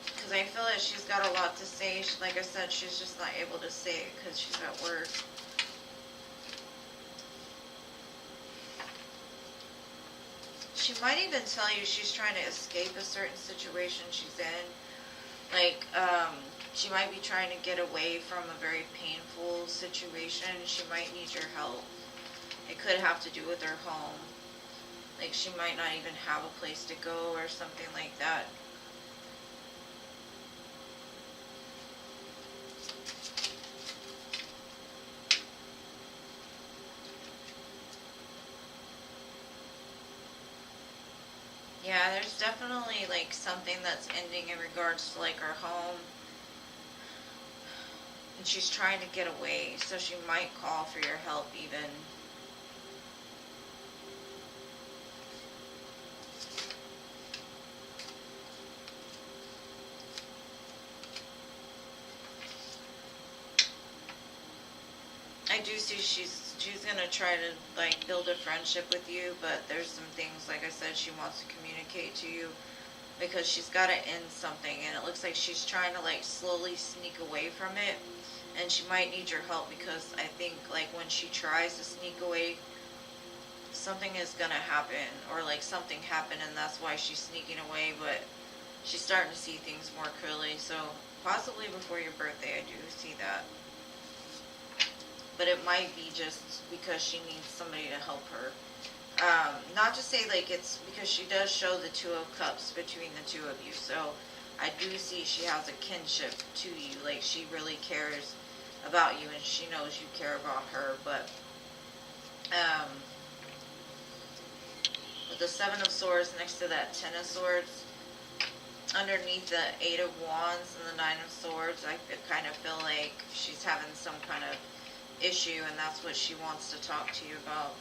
Because I feel like she's got a lot to say. Like I said, she's just not able to say it because she's at work. She might even tell you she's trying to escape a certain situation she's in. Like, she might be trying to get away from a very painful situation. She might need your help. It could have to do with her home. Like, she might not even have a place to go or something like that. Yeah, there's definitely like something that's ending in regards to like her home. And she's trying to get away, so she might call for your help even. I do see she's gonna try to like build a friendship with you, but there's some things, like I said, she wants to communicate to you because she's got to end something, and it looks like she's trying to like slowly sneak away from it, and she might need your help because I think like when she tries to sneak away, something is gonna happen, or like something happened and that's why she's sneaking away, but she's starting to see things more clearly, so possibly before your birthday. I do see that. But it might be just because she needs somebody to help her. Not to say like it's because she does show the 2 of Cups between the 2 of you. So I do see she has a kinship to you. Like, she really cares about you and she knows you care about her. But with the Seven of Swords next to that Ten of Swords, underneath the Eight of Wands and the Nine of Swords, I kind of feel like she's having some kind of issue, and that's what she wants to talk to you about.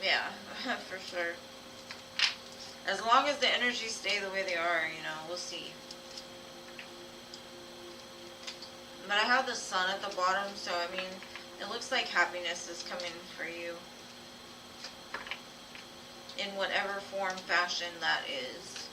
Yeah, for sure. As long as the energies stay the way they are, you know, we'll see. But I have the Sun at the bottom, so I mean, it looks like happiness is coming for you. In whatever form, fashion that is.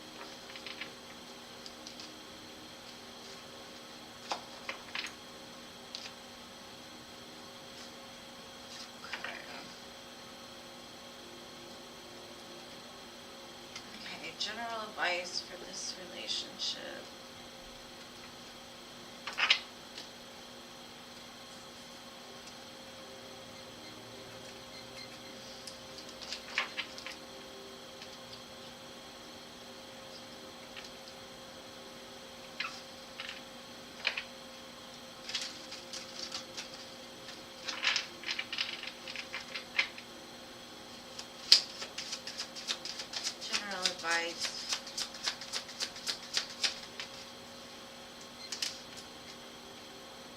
Okay, general advice for this relationship.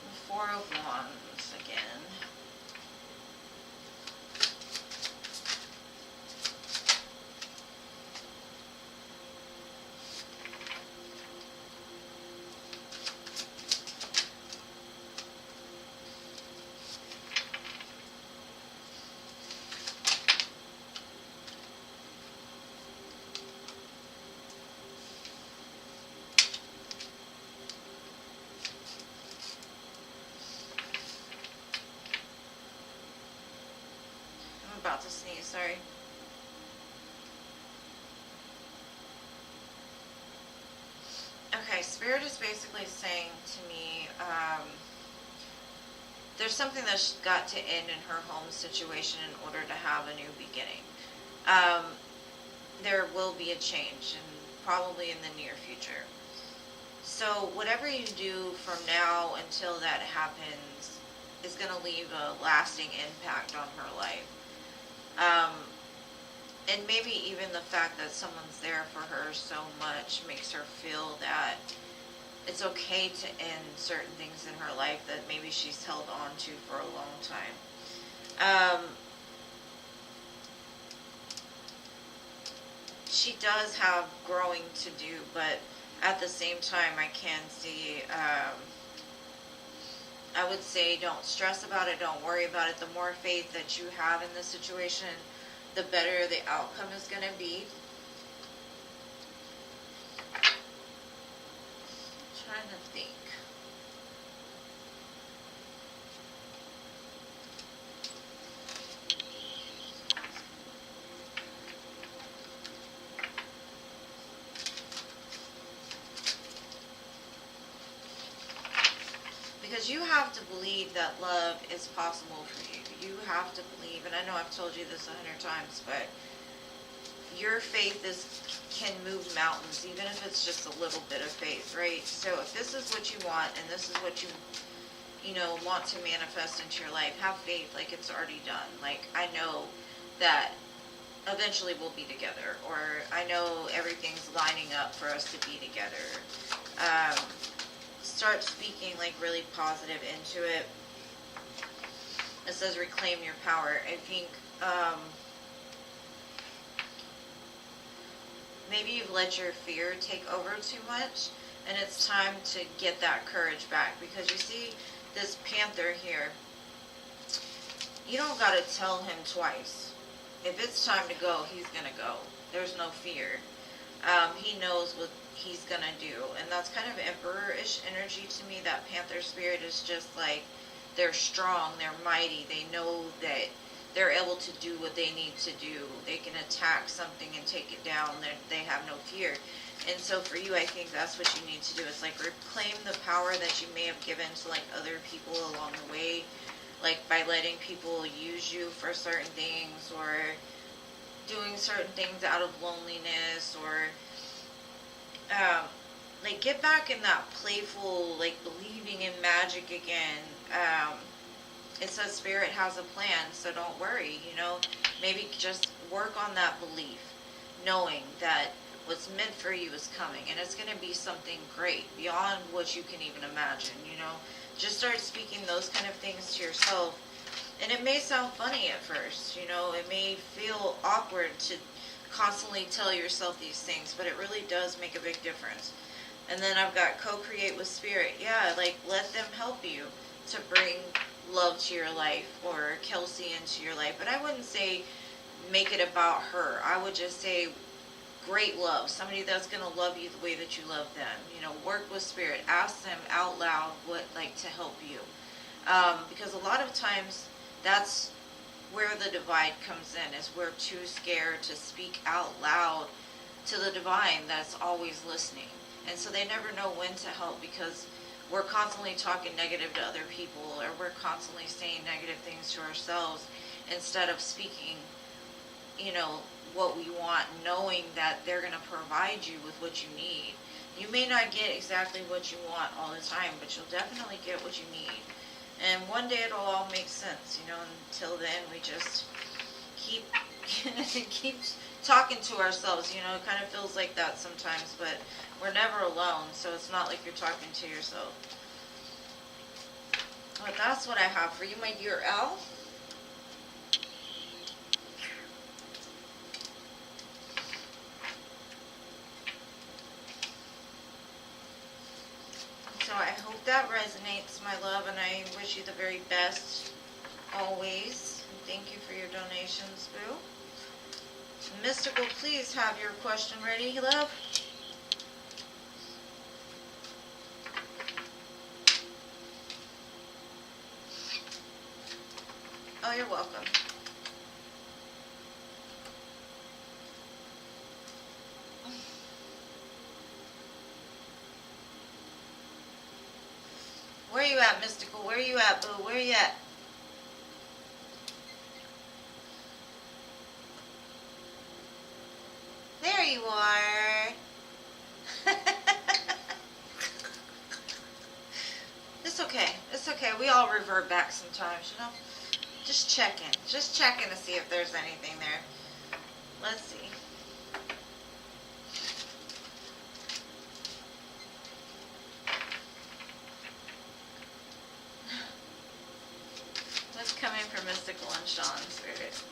The Four of Wands again. About to sneeze, sorry. Okay, Spirit is basically saying to me, there's something that's got to end in her home situation in order to have a new beginning. There will be a change, and probably in the near future. So whatever you do from now until that happens is going to leave a lasting impact on her life. And maybe even the fact that someone's there for her so much makes her feel that it's okay to end certain things in her life that maybe she's held on to for a long time. She does have growing to do, but at the same time, I can see, I would say don't stress about it, don't worry about it. The more faith that you have in this situation, the better the outcome is going to be. I'm trying to think. Because you have to believe that love is possible for you. You have to believe, and I know I've told you this 100 times, but your faith can move mountains, even if it's just a little bit of faith, right? So if this is what you want, and this is what you want to manifest into your life, have faith like it's already done. Like, I know that eventually we'll be together, or I know everything's lining up for us to be together. Start speaking like really positive into it. It says reclaim your power. I think maybe you've let your fear take over too much, and it's time to get that courage back. Because you see this panther here, you don't got to tell him twice. If it's time to go, he's going to go. There's no fear. He knows what he's going to do. And that's kind of emperor-ish energy to me. That panther spirit is just like, they're strong, they're mighty, they know that they're able to do what they need to do. They can attack something and take it down. They have no fear. And so for you, I think that's what you need to do. It's like reclaim the power that you may have given to like other people along the way, like by letting people use you for certain things, or doing certain things out of loneliness, or like get back in that playful, like believing in magic again. It says spirit has a plan, so don't worry, you know. Maybe just work on that belief, knowing that what's meant for you is coming, and it's going to be something great beyond what you can even imagine, you know. Just start speaking those kind of things to yourself. And it may sound funny at first, you know, it may feel awkward to constantly tell yourself these things, but it really does make a big difference. And then I've got co-create with spirit. Yeah, like let them help you to bring love to your life, or Kelsey into your life. But I wouldn't say make it about her. I would just say great love. Somebody that's going to love you the way that you love them. You know, work with spirit. Ask them out loud what, like, to help you. Because a lot of times that's where the divide comes in, is we're too scared to speak out loud to the divine that's always listening. And so they never know when to help, because we're constantly talking negative to other people, or we're constantly saying negative things to ourselves instead of speaking, you know, what we want, knowing that they're going to provide you with what you need. You may not get exactly what you want all the time, but you'll definitely get what you need. And one day it'll all make sense, you know. Until then, we just keep talking to ourselves, you know. It kind of feels like that sometimes, but we're never alone, so it's not like you're talking to yourself. But that's what I have for you, my dear Al. So I hope that resonates, my love, and I wish you the very best always. And thank you for your donations, Boo. Mystical, please have your question ready, love. Oh, you're welcome. Where you at, Mystical? Where you at, Boo? Where you at? There you are. It's okay. It's okay. We all revert back sometimes, you know? Just checking. Just checking to see if there's anything there. Let's see. What's coming for Mystical and Sean's spirit?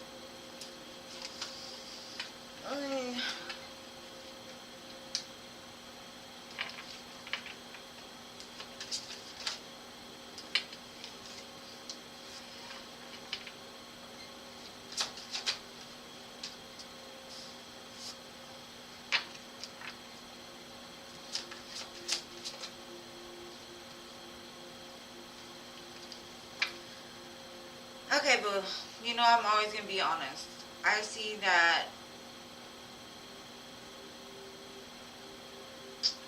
Okay, Boo. You know I'm always going to be honest. I see that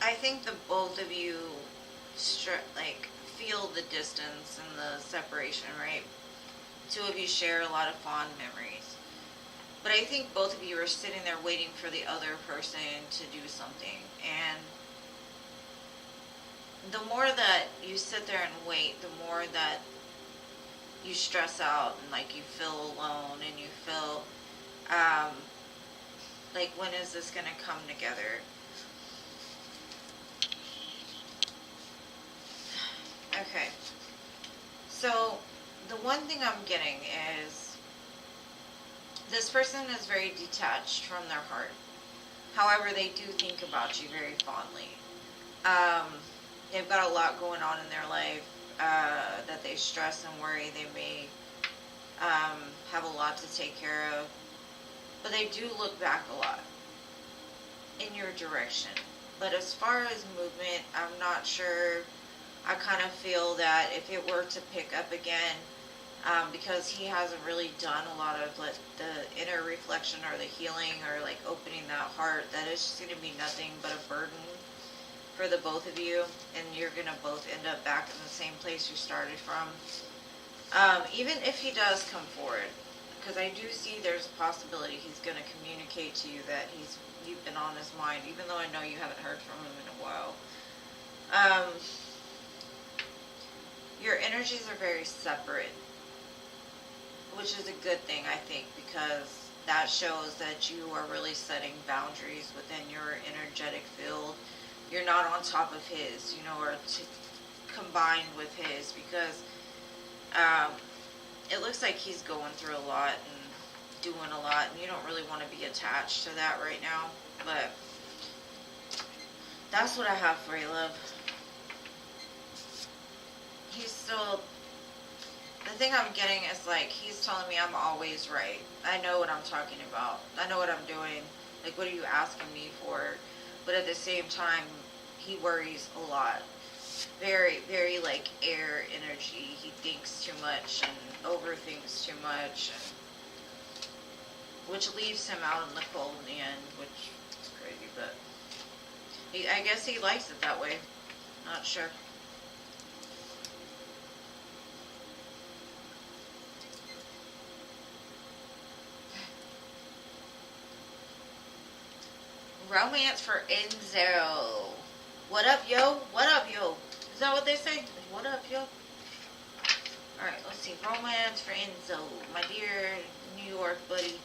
I think the both of you feel the distance and the separation, right? Two of you share a lot of fond memories. But I think both of you are sitting there waiting for the other person to do something. And the more that you sit there and wait, the more that you stress out, and like you feel alone, and you feel like, when is this going to come together? Okay. So the one thing I'm getting is this person is very detached from their heart. However, they do think about you very fondly. They've got a lot going on in their life that they stress and worry. They may have a lot to take care of. But they do look back a lot in your direction. But as far as movement, I'm not sure. I kind of feel that if it were to pick up again, because he hasn't really done a lot of the inner reflection or the healing or like opening that heart, that it's just going to be nothing but a burden for the both of you, and you're going to both end up back in the same place you started from. Even if he does come forward, because I do see there's a possibility he's going to communicate to you that you've been on his mind, even though I know you haven't heard from him in a while. Your energies are very separate, which is a good thing, I think, because that shows that you are really setting boundaries within your energetic field. You're not on top of his, or combined with his, because it looks like he's going through a lot and doing a lot, and you don't really want to be attached to that right now. But that's what I have for you, love. He's still, the thing I'm getting is like, he's telling me I'm always right. I know what I'm talking about. I know what I'm doing. Like, what are you asking me for? But at the same time, he worries a lot. Very, very like air energy. He thinks too much and overthinks too much, which leaves him out in the cold in the end, which is crazy, but I guess he likes it that way. Not sure. Romance for Enzo. What up, yo? What up, yo? Is that what they say? What up, yo? Alright, let's see. Romance for Enzo. My dear New York buddy.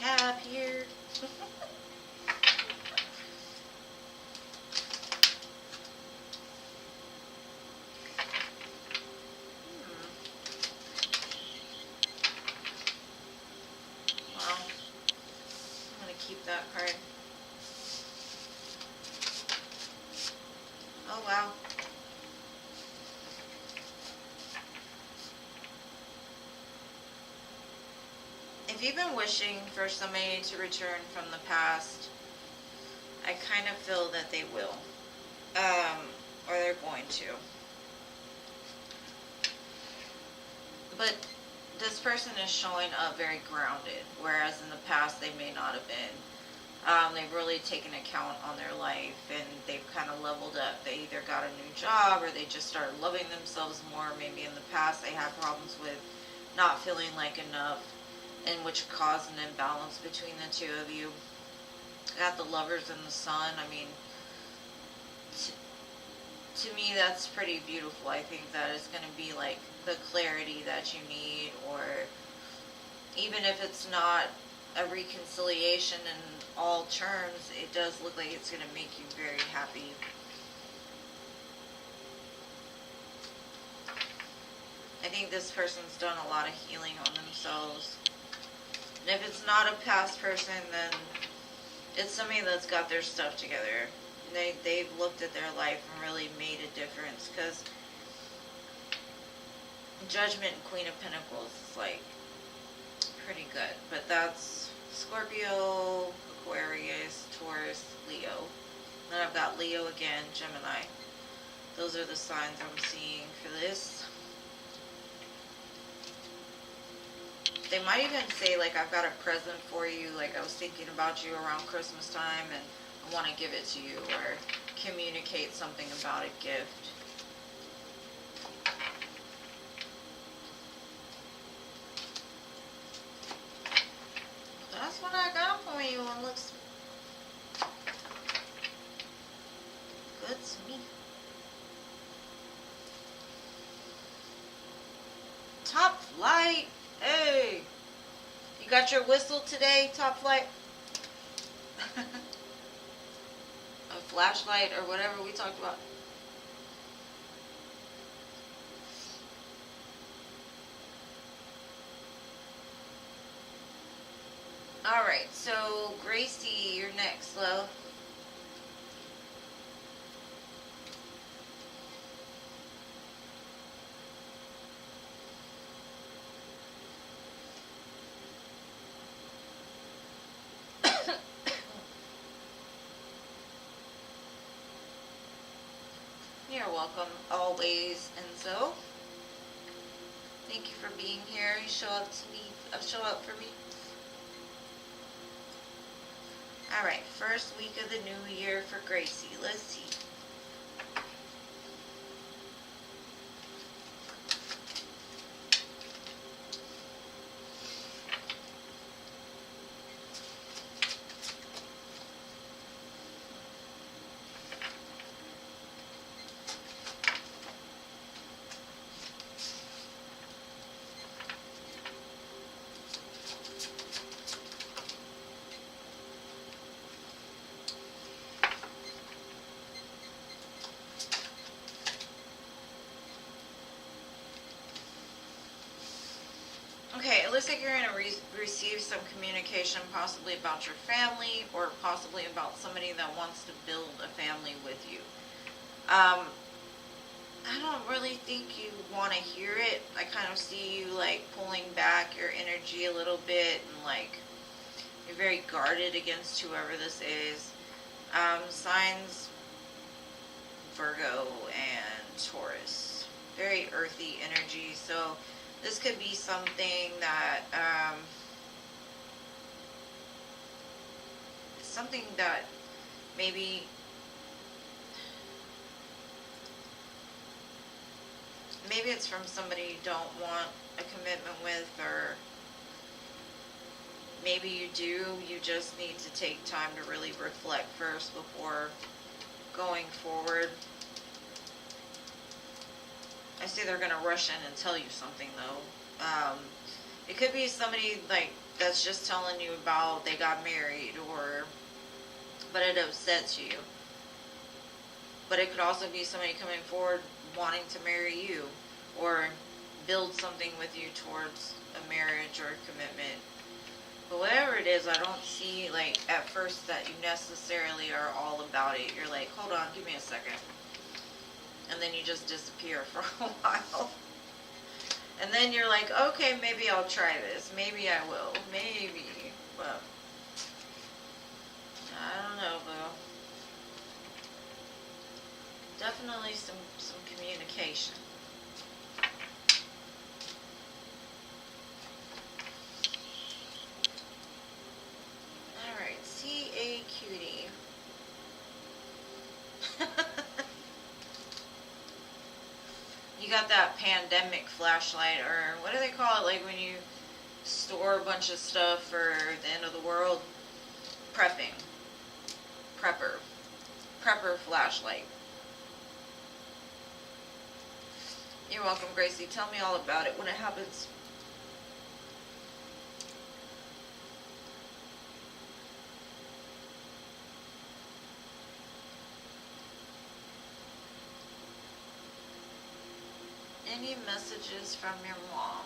Cap here. Keep that card. Oh wow. If you've been wishing for somebody to return from the past, I kind of feel that they will. Or they're going to. But this person is showing up very grounded, whereas in the past they may not have been. They've really taken account on their life, and they've kind of leveled up. They either got a new job, or they just started loving themselves more. Maybe in the past they had problems with not feeling like enough, and which caused an imbalance between the two of you. Got the Lovers and the Sun. I mean, to me that's pretty beautiful. I think that is going to be like the clarity that you need, or even if it's not a reconciliation in all terms, it does look like it's going to make you very happy. I think this person's done a lot of healing on themselves. And if it's not a past person, then it's somebody that's got their stuff together. They've looked at their life and really made a difference, because Judgment and Queen of Pentacles is like pretty good. But that's Scorpio, Aquarius, Taurus, Leo. Then I've got Leo again, Gemini. Those are the signs I'm seeing for this. They might even say, like, I've got a present for you, like I was thinking about you around Christmas time and I want to give it to you, or communicate something about a gift. That's what I got for you, and looks good to me. Top Flight. Hey, you got your whistle today, Top Flight? A flashlight or whatever we talked about. Alright, so Gracie, you're next, love. You're welcome, always, Enzo. Thank you for being here. You show up for me. Alright, first week of the new year for Gracie. Let's see. looks like you're going to receive some communication possibly about your family, or possibly about somebody that wants to build a family with you. I don't really think you want to hear it. I kind of see you like pulling back your energy a little bit, and like you're very guarded against whoever this is. Signs Virgo and Taurus. Very earthy energy. So this could be something that maybe it's from somebody you don't want a commitment with, or maybe you do. You just need to take time to really reflect first before going forward. I say they're going to rush in and tell you something, though. It could be somebody like that's just telling you about they got married, but it upsets you. But it could also be somebody coming forward wanting to marry you, or build something with you towards a marriage or a commitment. But whatever it is, I don't see like at first that you necessarily are all about it. You're like, hold on, give me a second. And then you just disappear for a while. And then you're like, okay, maybe I'll try this. Maybe I will. Maybe. But I don't know, though. Definitely some communication. Alright, C.A. Cutie. You got that pandemic flashlight, or what do they call it, like when you store a bunch of stuff for the end of the world? Prepper flashlight. You're welcome, Gracie. Tell me all about it when it happens. Any messages from your mom?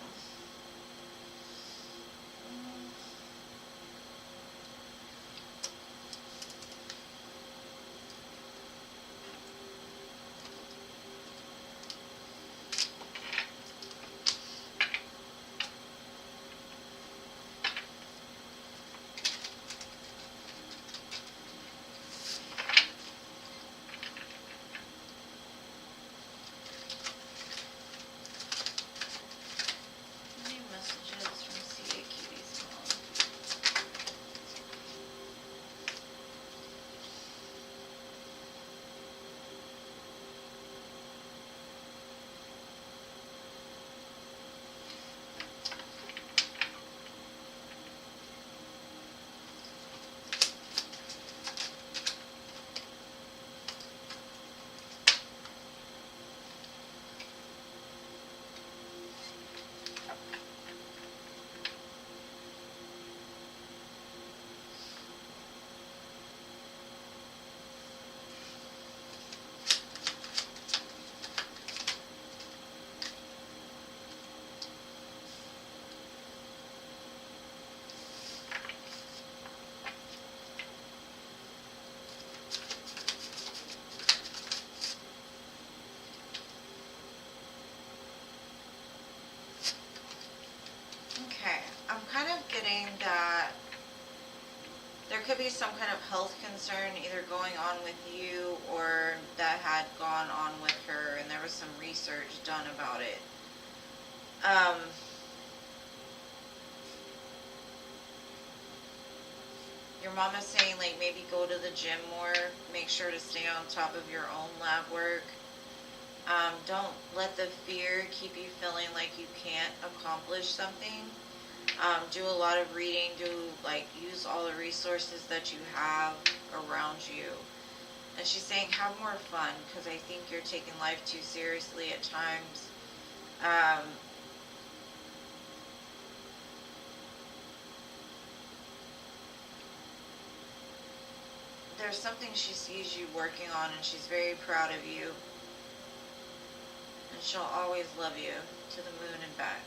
I'm kind of getting that there could be some kind of health concern either going on with you or that had gone on with her, and there was some research done about it. Your mom is saying, like, maybe go to the gym more, make sure to stay on top of your own lab work. Don't let the fear keep you feeling like you can't accomplish something. Do a lot of reading, use all the resources that you have around you. And she's saying have more fun, because I think you're taking life too seriously at times. There's something she sees you working on, and she's very proud of you. And she'll always love you to the moon and back.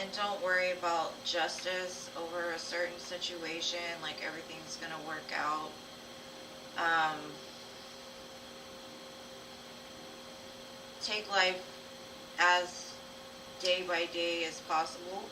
And don't worry about justice over a certain situation, like everything's gonna work out. Um, take life as day by day as possible.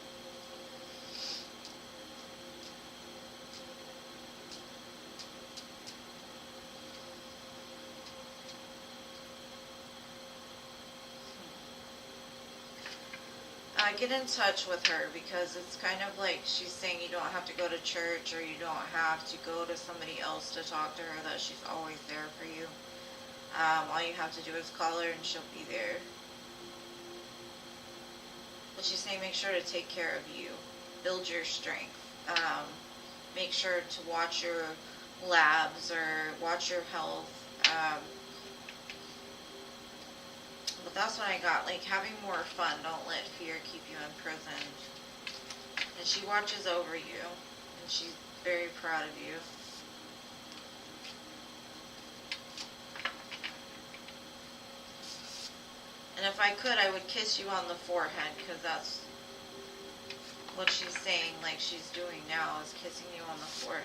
Get in touch with her, because it's kind of like she's saying you don't have to go to church, or you don't have to go to somebody else to talk to her, that she's always there for you. All you have to do is call her and she'll be there. But she's saying make sure to take care of you. Build your strength. Make sure to watch your labs or watch your health. But that's what I got. Like, having more fun. Don't let fear keep you in prison. And she watches over you. And she's very proud of you. And if I could, I would kiss you on the forehead, because that's what she's saying, like she's doing now, is kissing you on the forehead.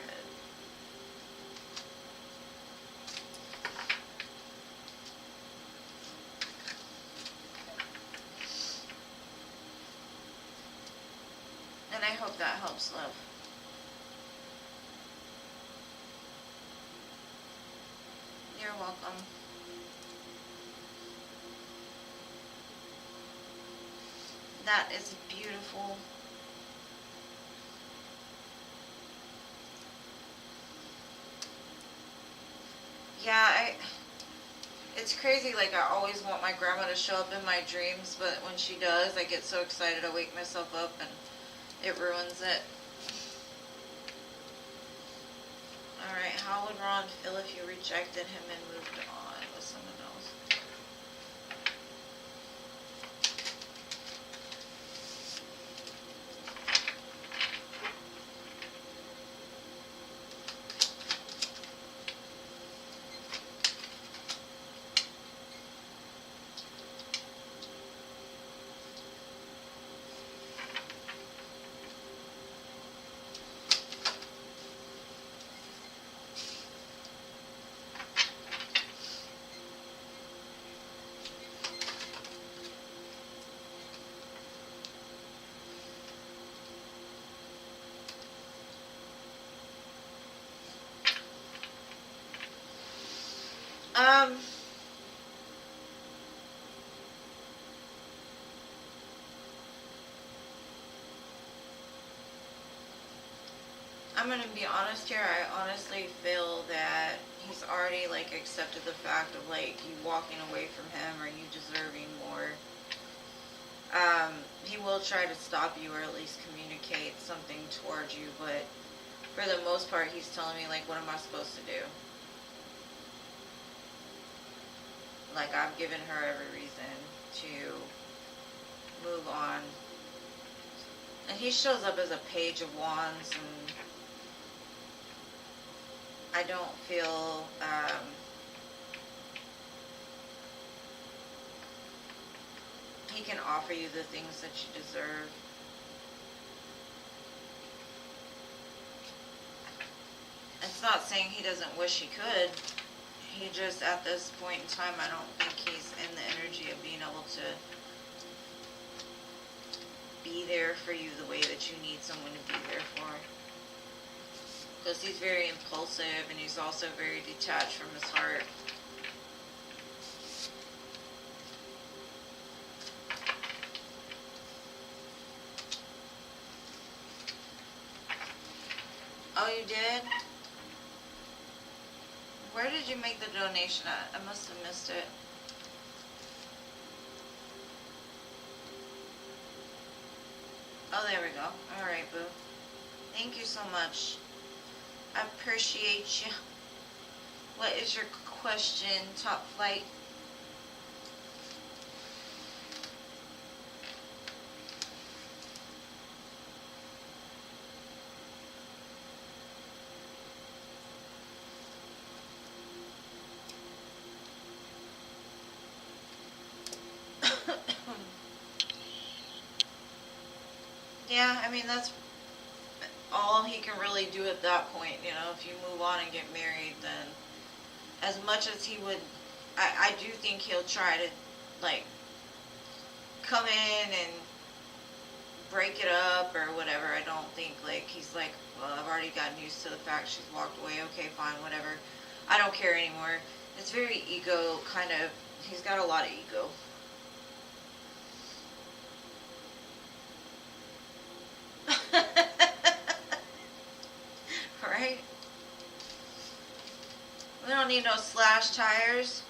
And I hope that helps, love. You're welcome. That is beautiful. Yeah, it's crazy, like I always want my grandma to show up in my dreams, but when she does, I get so excited I wake myself up and it ruins it. Alright, how would Ron feel if you rejected him and moved on with someone else? I'm gonna be honest here. I honestly feel that he's already like accepted the fact of like you walking away from him or you deserving more. He will try to stop you, or at least communicate something towards you, but for the most part he's telling me like, what am I supposed to do? Like, I've given her every reason to move on. And he shows up as a page of wands, and I don't feel he can offer you the things that you deserve. It's not saying he doesn't wish he could. He just, at this point in time, I don't think he's in the energy of being able to be there for you the way that you need someone to be there for. Because he's very impulsive, and he's also very detached from his heart. Oh, you did? Where did you make the donation at? I must have missed it. Oh, there we go. Alright, boo. Thank you so much. I appreciate you. What is your question, Top Flight? Yeah, I mean, that's all he can really do at that point. You know, if you move on and get married, then as much as he would, I do think he'll try to, like, come in and break it up or whatever. I don't think, like, he's like, well, I've already gotten used to the fact she's walked away. Okay, fine, whatever. I don't care anymore. It's very ego kind of, he's got a lot of ego. Right? We don't need no slash tires.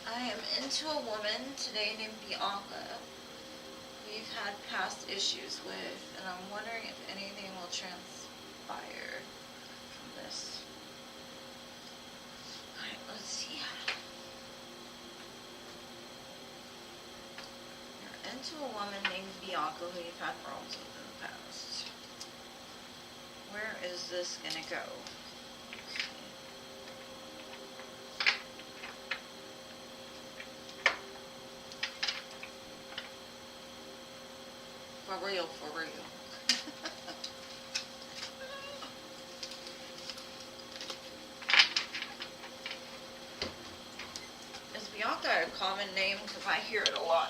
I am into a woman today named Bianca. We've had past issues with, and I'm wondering if anything will transpire from this. Alright, let's see. You're into a woman named Bianca who you've had problems with in the past. Where is this gonna go? For real, for real. Is Bianca a common name? Because I hear it a lot.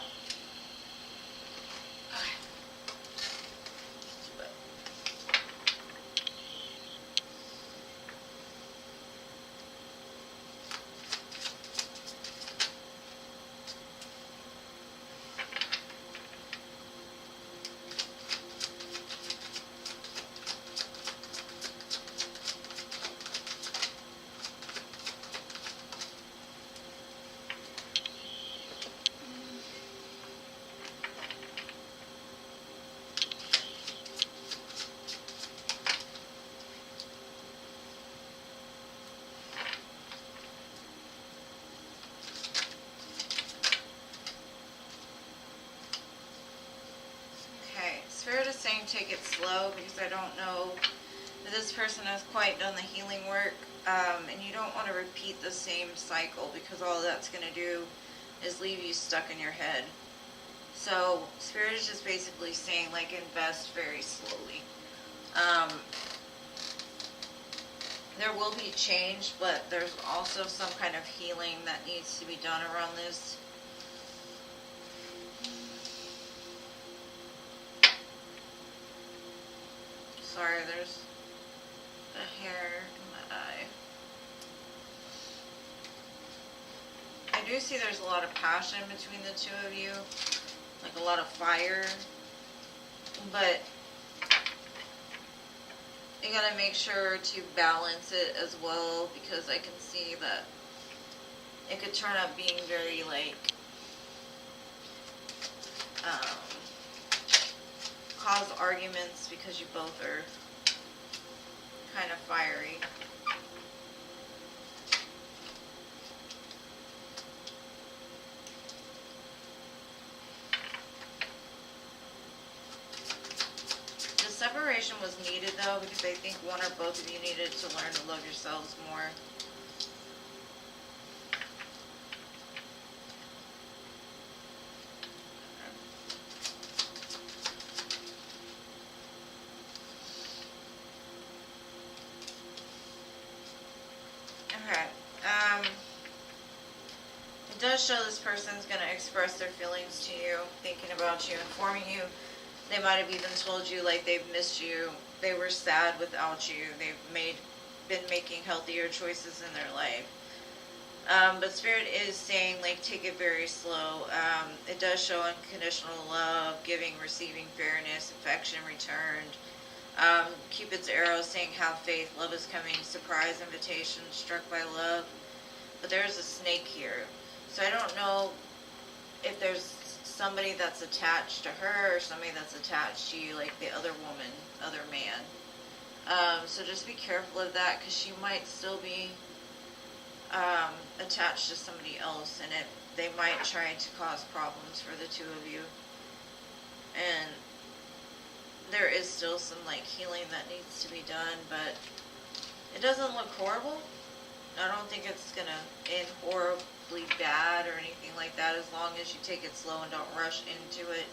Spirit is saying take it slow because I don't know that this person has quite done the healing work, and you don't want to repeat the same cycle because all that's going to do is leave you stuck in your head. So Spirit is just basically saying, like, invest very slowly. There will be change, but there's also some kind of healing that needs to be done around this. Sorry, there's a hair in my eye. I do see there's a lot of passion between the two of you, like a lot of fire, but you gotta make sure to balance it as well, because I can see that it could turn up being very, like, cause arguments because you both are kind of fiery. The separation was needed though, because I think one or both of you needed to learn to love yourselves more. It does show this person's going to express their feelings to you, thinking about you, informing you. They might have even told you, like, they've missed you, they were sad without you, they've been making healthier choices in their life. But Spirit is saying, like, take it very slow. It does show unconditional love, giving, receiving, fairness, affection returned. Cupid's arrow saying have faith, love is coming, surprise invitation, struck by love. But there's a snake here. So I don't know if there's somebody that's attached to her or somebody that's attached to you, like the other woman, other man. So just be careful of that, because she might still be attached to somebody else, and they might try to cause problems for the two of you. And there is still some like healing that needs to be done, but it doesn't look horrible. I don't think it's gonna end horribly bad or anything like that, as long as you take it slow and don't rush into it.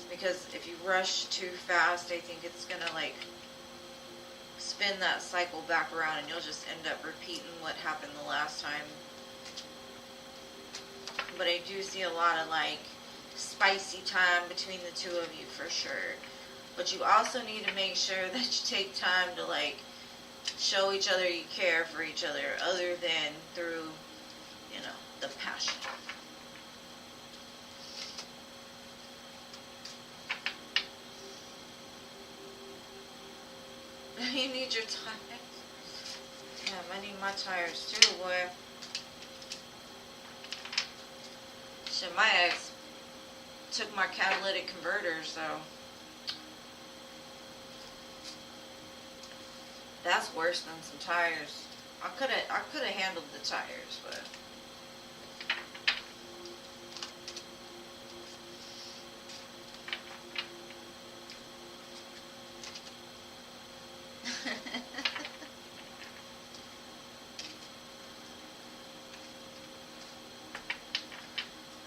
Because if you rush too fast, I think it's gonna like spin that cycle back around, and you'll just end up repeating what happened the last time. But I do see a lot of like spicy time between the two of you for sure. But you also need to make sure that you take time to like show each other you care for each other than through, you know, the passion. You need your tires. Damn, I need my tires too, boy. Shit, my ex took my catalytic converter, so that's worse than some tires. I could have handled the tires, but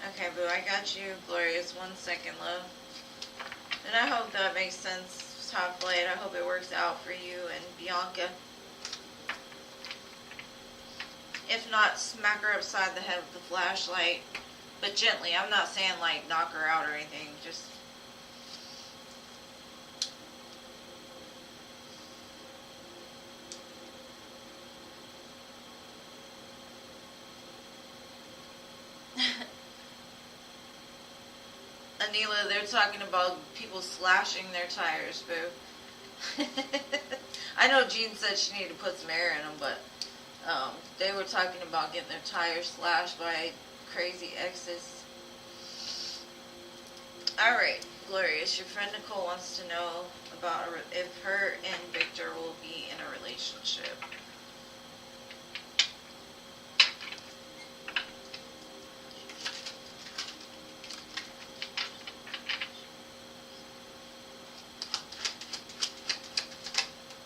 okay, boo, I got you, Glorious. 1 second, love. And I hope that makes sense, Top Flight. I hope it works out for you and Bianca. If not, smack her upside the head with the flashlight. But gently. I'm not saying like knock her out or anything. Just... Anila, they're talking about people slashing their tires, boo. I know Jean said she needed to put some air in them, but they were talking about getting their tires slashed by crazy exes. Alright, Glorious, your friend Nicole wants to know about if her and Victor will be in a relationship.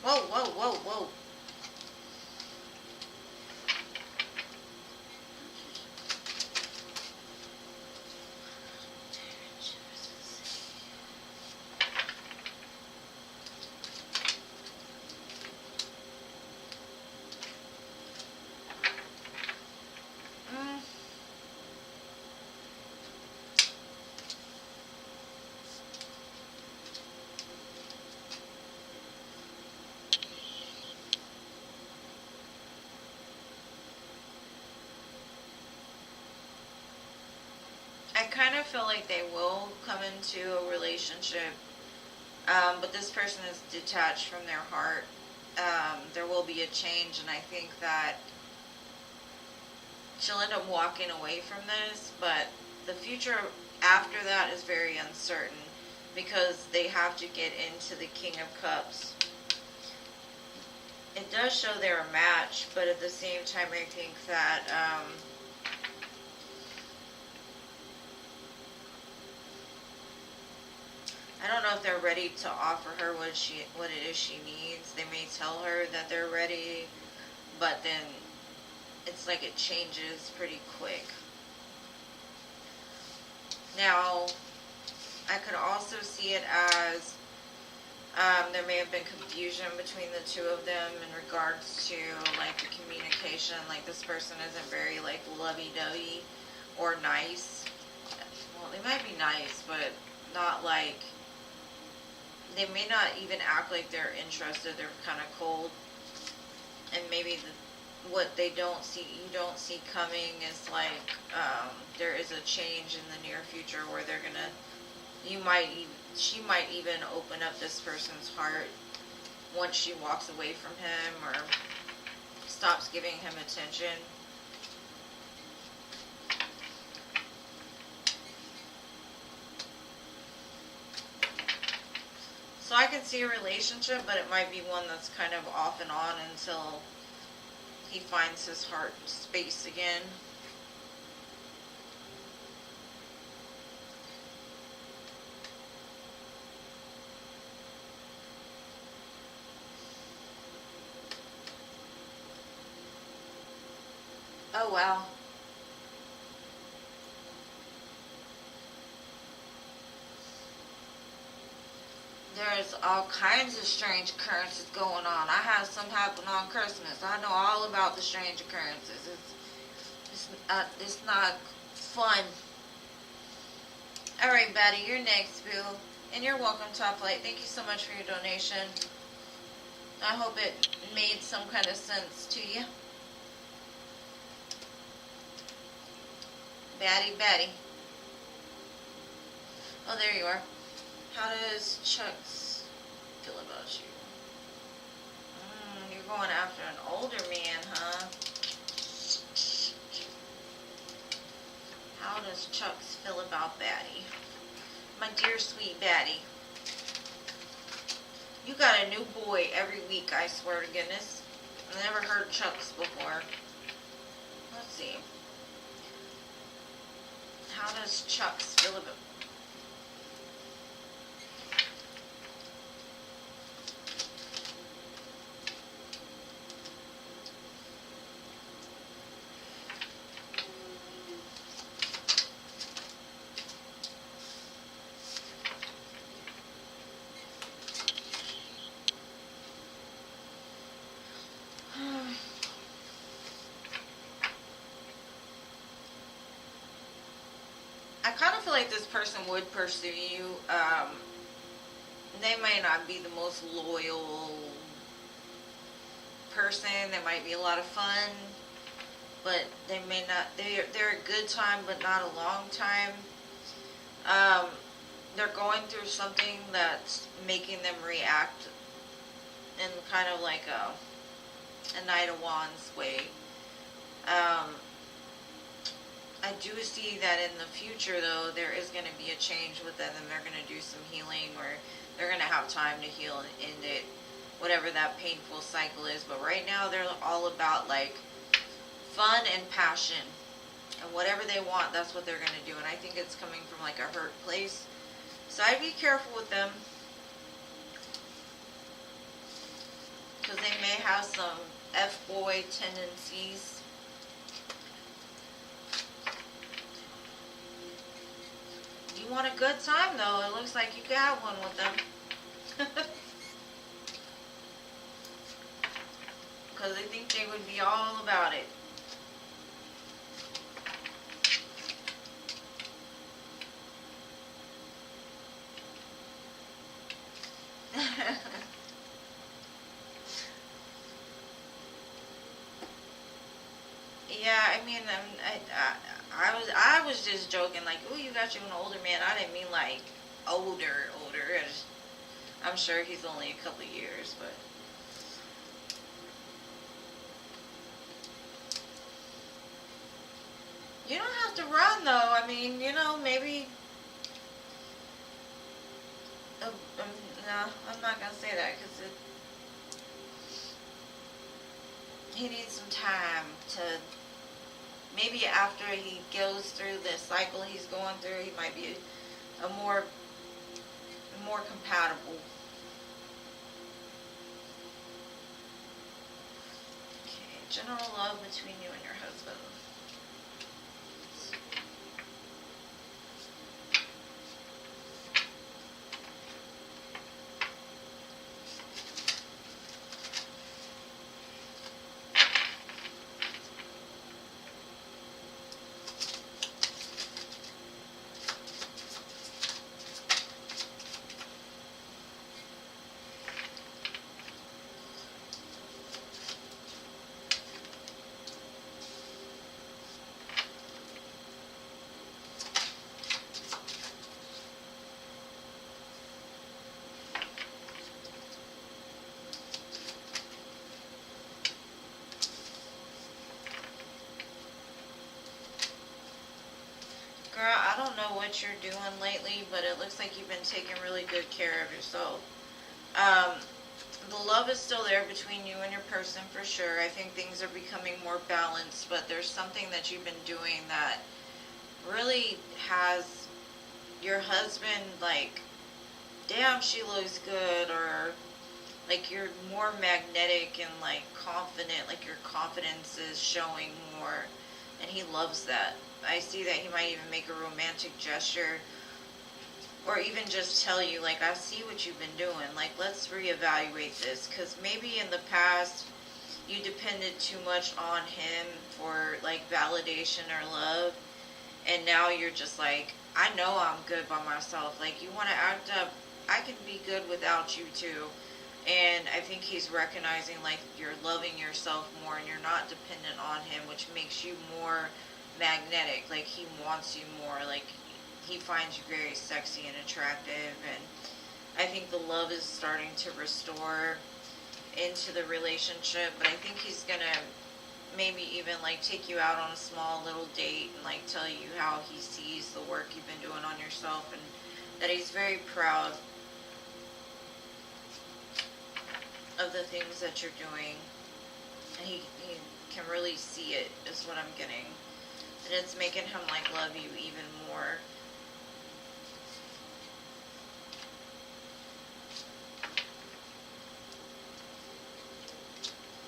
Whoa, whoa, whoa, whoa. I kind of feel like they will come into a relationship, but this person is detached from their heart. There will be a change, and I think that she'll end up walking away from this, but the future after that is very uncertain because they have to get into the King of Cups. It does show they're a match, but at the same time I think that I don't know if they're ready to offer her what it is she needs. They may tell her that they're ready, but then it's like it changes pretty quick. Now, I could also see it as there may have been confusion between the two of them in regards to like the communication. Like this person isn't very like lovey-dovey or nice. Well, they might be nice, but not like, they may not even act like they're interested. They're kind of cold. And maybe what they don't see, you don't see coming is like there is a change in the near future where they're gonna, she might even open up this person's heart once she walks away from him or stops giving him attention. So I can see a relationship, but it might be one that's kind of off and on until he finds his heart space again. Oh, wow. There's all kinds of strange occurrences going on. I had some happen on Christmas. I know all about the strange occurrences. It's not fun. Alright, Betty, you're next, Boo. And you're welcome, Top Light. Thank you so much for your donation. I hope it made some kind of sense to you. Betty. Oh, there you are. How does Chuck's feel about you? You're going after an older man, huh? How does Chuck's feel about Batty? My dear sweet Batty. You got a new boy every week, I swear to goodness. I've never heard Chuck's before. Let's see. How does Chuck's feel about... I kind of feel like this person would pursue you. They might not be the most loyal person. They might be a lot of fun, but they may not. They're a good time, but not a long time. They're going through something that's making them react in kind of like a Knight of Wands way. I do see that in the future, though, there is going to be a change with them, and they're going to do some healing, or they're going to have time to heal and end it, whatever that painful cycle is. But right now, they're all about, like, fun and passion. And whatever they want, that's what they're going to do. And I think it's coming from, like, a hurt place. So I'd be careful with them, because they may have some F-boy tendencies. You want a good time, though. It looks like you got one with them. Because I think they would be all about it. Yeah, I mean, I was just joking, like, oh, you got you an older man. I didn't mean, like, older. I'm sure he's only a couple of years, but... You don't have to run, though. I mean, you know, maybe... no, I'm not going to say that, because he needs some time to... Maybe after he goes through the cycle he's going through, he might be a more compatible. Okay, general love between you and your husband. Girl, I don't know what you're doing lately, but it looks like you've been taking really good care of yourself. the love is still there between you and your person for sure. I think things are becoming more balanced, but there's something that you've been doing that really has your husband like, damn, she looks good, or like you're more magnetic and like confident, like your confidence is showing more, and he loves that. I see that he might even make a romantic gesture, or even just tell you, like, I see what you've been doing, like, let's reevaluate this, because maybe in the past you depended too much on him for like validation or love, and now you're just like, I know I'm good by myself, like, you want to act up, I can be good without you too. And I think he's recognizing like you're loving yourself more and you're not dependent on him, which makes you more magnetic. Like he wants you more. Like he finds you very sexy and attractive. And I think the love is starting to restore into the relationship. But I think he's gonna maybe even like take you out on a small little date and like tell you how he sees the work you've been doing on yourself, and that he's very proud of the things that you're doing, and he can really see it, is what I'm getting, and it's making him like love you even more.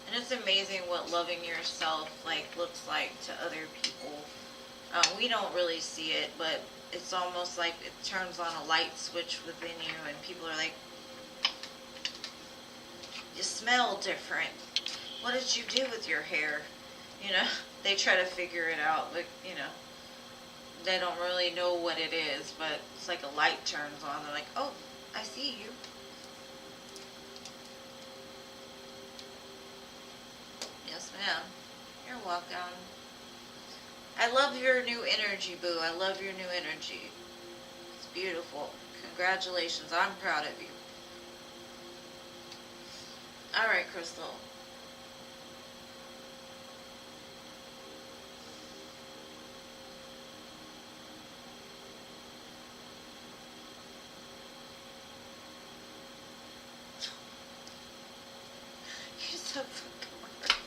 And it's amazing what loving yourself like looks like to other people. We don't really see it, but it's almost like it turns on a light switch within you, and people are like, you smell different. What did you do with your hair? You know, they try to figure it out, but, you know, they don't really know what it is, but it's like a light turns on. They're like, oh, I see you. Yes, ma'am. You're welcome. I love your new energy, boo. I love your new energy. It's beautiful. Congratulations. I'm proud of you. Alright, Crystal. You're so fucking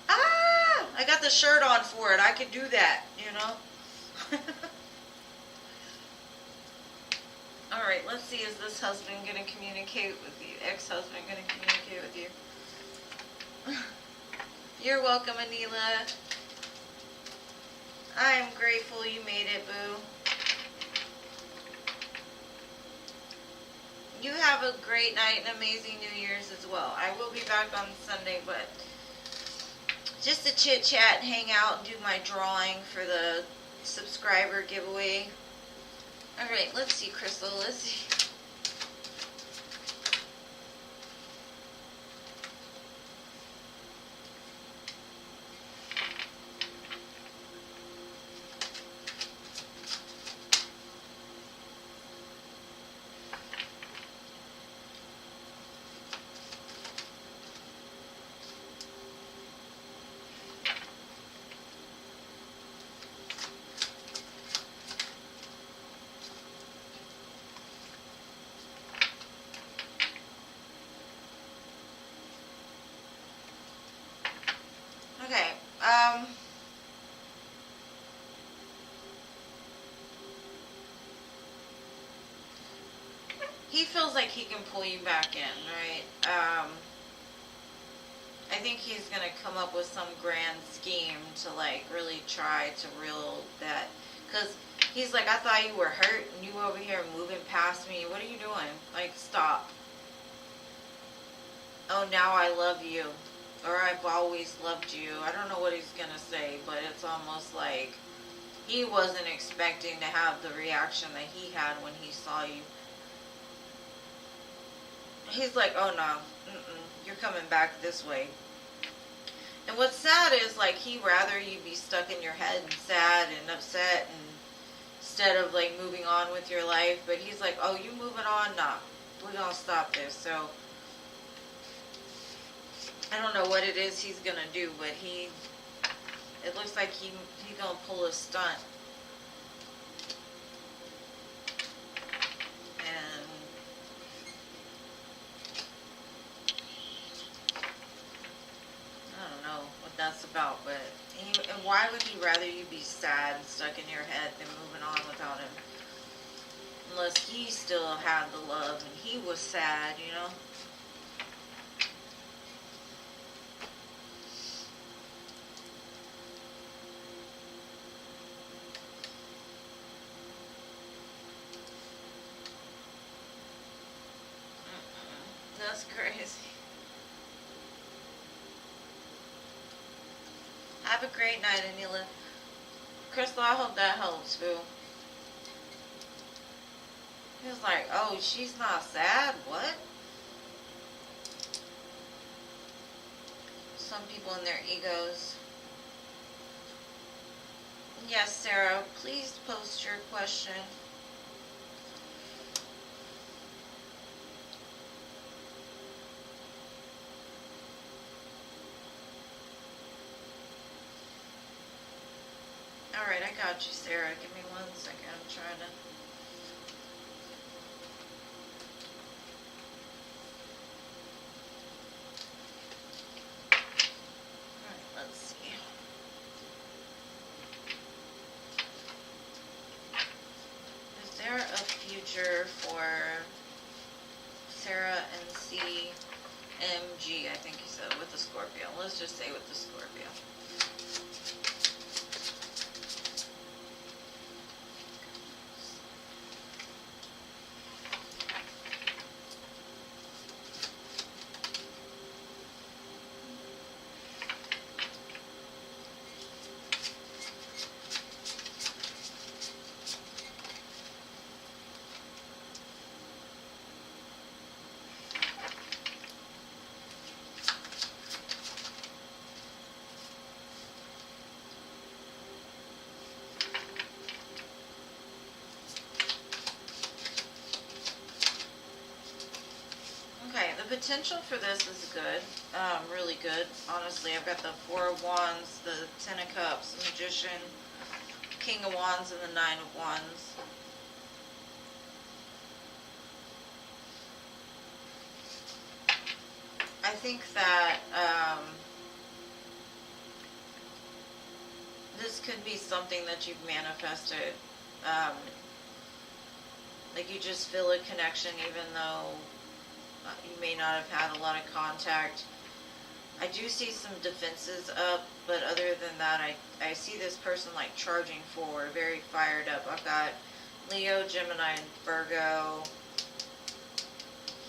Ah! I got the shirt on for it. I could do that, you know? Alright, let's see, is this husband going to communicate with you? Ex-husband going to communicate with you? You're welcome, Anila. I am grateful you made it, boo. You have a great night and amazing New Year's as well. I will be back on Sunday, but just to chit-chat and hang out and do my drawing for the subscriber giveaway. Alright, let's see, Crystal, let's see. Okay, he feels like he can pull you back in, right? I think he's gonna come up with some grand scheme to like really try to reel that, because he's like, I thought you were hurt and you were over here moving past me. What are you doing? Like, stop. Oh, now I love you. Or I've always loved you. I don't know what he's gonna say, but it's almost like he wasn't expecting to have the reaction that he had when he saw you. He's like, oh no, you're coming back this way. And what's sad is like he'd rather you be stuck in your head and sad and upset, and instead of like moving on with your life. But he's like, oh, you moving on? Nah, we're gonna stop this. So I don't know what it is he's gonna do, but it looks like he's gonna pull a stunt. And why would he rather you be sad and stuck in your head than moving on without him? Unless he still had the love and he was sad, you know? That's crazy. Have a great night, Anila. Crystal, I hope that helps, boo. He was like, oh, she's not sad? What? Some people and their egos. Yes, Sarah, please post your question. Alright, I got you, Sarah. Give me 1 second. I'm trying to... Alright, let's see. Is there a future for Sarah and CMG, I think you said, with the Scorpio? Let's just say with the Scorpio. The potential for this is good, really good. Honestly, I've got the Four of Wands, the Ten of Cups, the Magician, King of Wands, and the Nine of Wands. I think that this could be something that you've manifested. Like you just feel a connection even though you may not have had a lot of contact. I do see some defenses up, but other than that, I see this person like charging forward, very fired up. I've got Leo, Gemini, and Virgo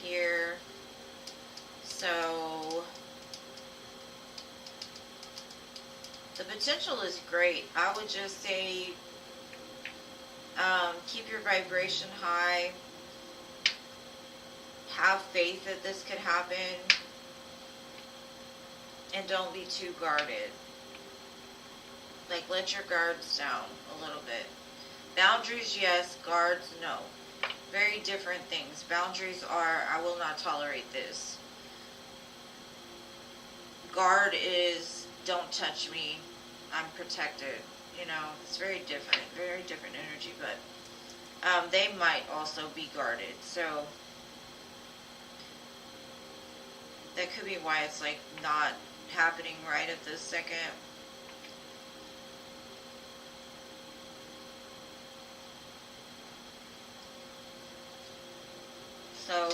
here. So the potential is great. I would just say keep your vibration high. Have faith that this could happen. And don't be too guarded. Like, let your guards down a little bit. Boundaries, yes. Guards, no. Very different things. Boundaries are, I will not tolerate this. Guard is, don't touch me. I'm protected. You know, it's very different energy. But they might also be guarded. So that could be why it's like not happening right at this second. So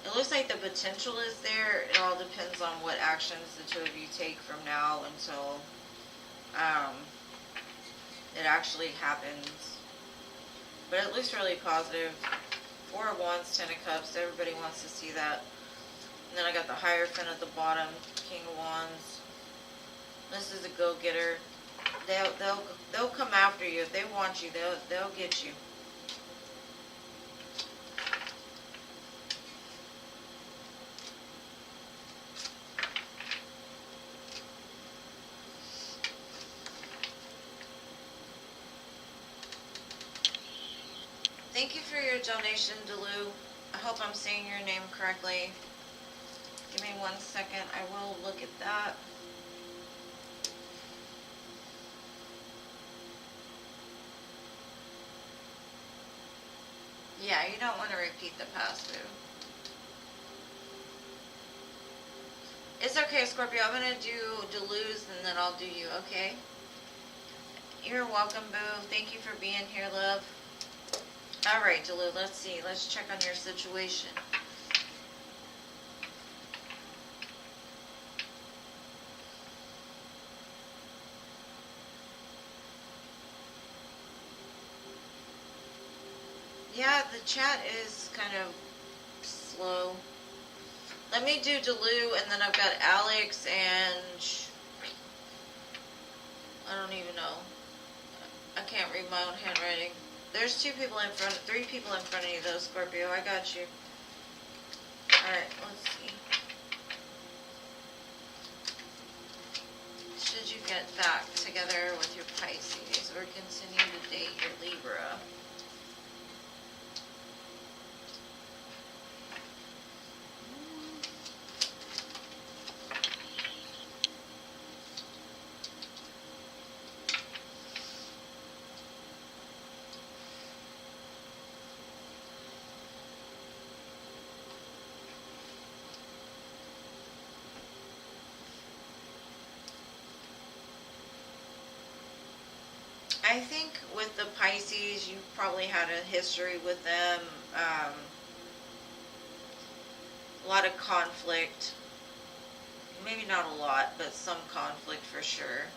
it looks like the potential is there. It all depends on what actions the two of you take from now until it actually happens. But it looks really positive. Four of Wands, Ten of Cups. Everybody wants to see that. And then I got the Hierophant at the bottom, King of Wands. This is a go-getter. They'll come after you if they want you. They'll get you. Thank you for your donation, Delu. I hope I'm saying your name correctly. Give me 1 second. I will look at that. Yeah, you don't want to repeat the past, boo. It's okay, Scorpio. I'm going to do Delu's and then I'll do you, okay? You're welcome, Boo. Thank you for being here, love. Alright, Delu, let's see. Let's check on your situation. Yeah, the chat is kind of slow. Let me do Delu, and then I've got Alex and... I don't even know. I can't read my own handwriting. There's 3 people in front of you though, Scorpio. I got you. Alright, let's see. Should you get back together with your Pisces or continue to date your Libra? I think with the Pisces, you probably had a history with them. A lot of conflict. Maybe not a lot, but some conflict for sure.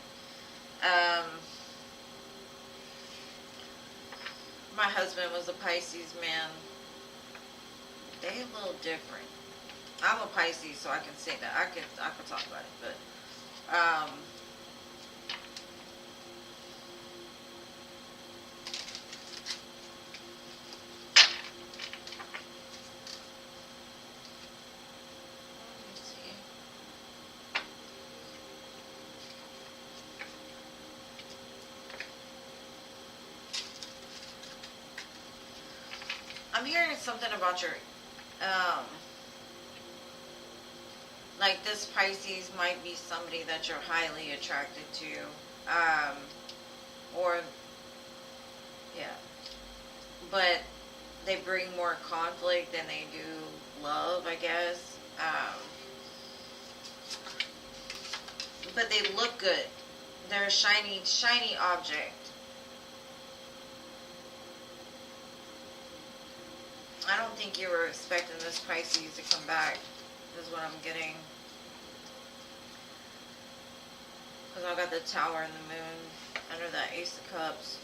My husband was a Pisces man. They a little different. I'm a Pisces, so I can say that. I could talk about it, but I'm hearing something about your, like this Pisces might be somebody that you're highly attracted to, or, yeah, but they bring more conflict than they do love, I guess, but they look good. They're a shiny object. I don't think you were expecting this Pisces to come back, is what I'm getting. Because I've got the Tower and the Moon under that Ace of Cups.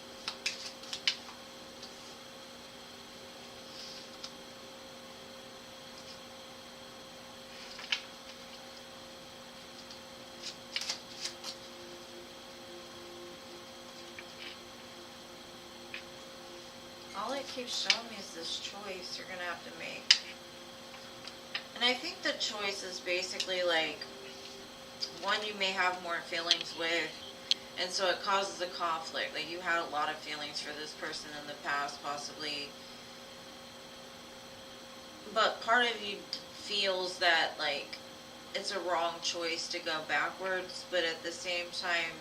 All it keeps showing me is this choice you're going to have to make. And I think the choice is basically like, one you may have more feelings with, and so it causes a conflict. Like you had a lot of feelings for this person in the past, possibly. But part of you feels that like it's a wrong choice to go backwards, but at the same time,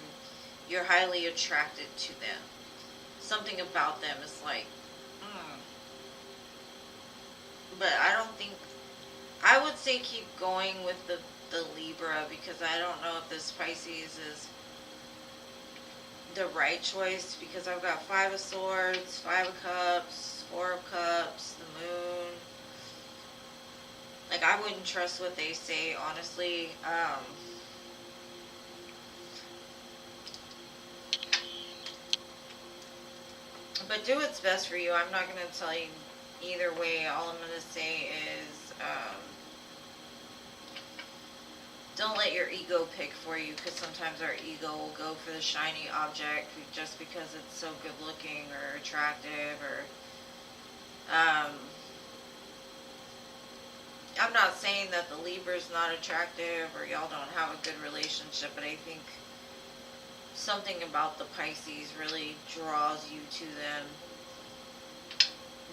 you're highly attracted to them. Something about them is like, But I don't think, I would say keep going with the Libra, because I don't know if this Pisces is the right choice, because I've got 5 of Swords, 5 of Cups, 4 of Cups, the Moon. Like, I wouldn't trust what they say, honestly. But do what's best for you. I'm not going to tell you either way. All I'm going to say is, don't let your ego pick for you, because sometimes our ego will go for the shiny object just because it's so good looking or attractive, or I'm not saying that the Libra's not attractive or y'all don't have a good relationship, but I think something about the Pisces really draws you to them.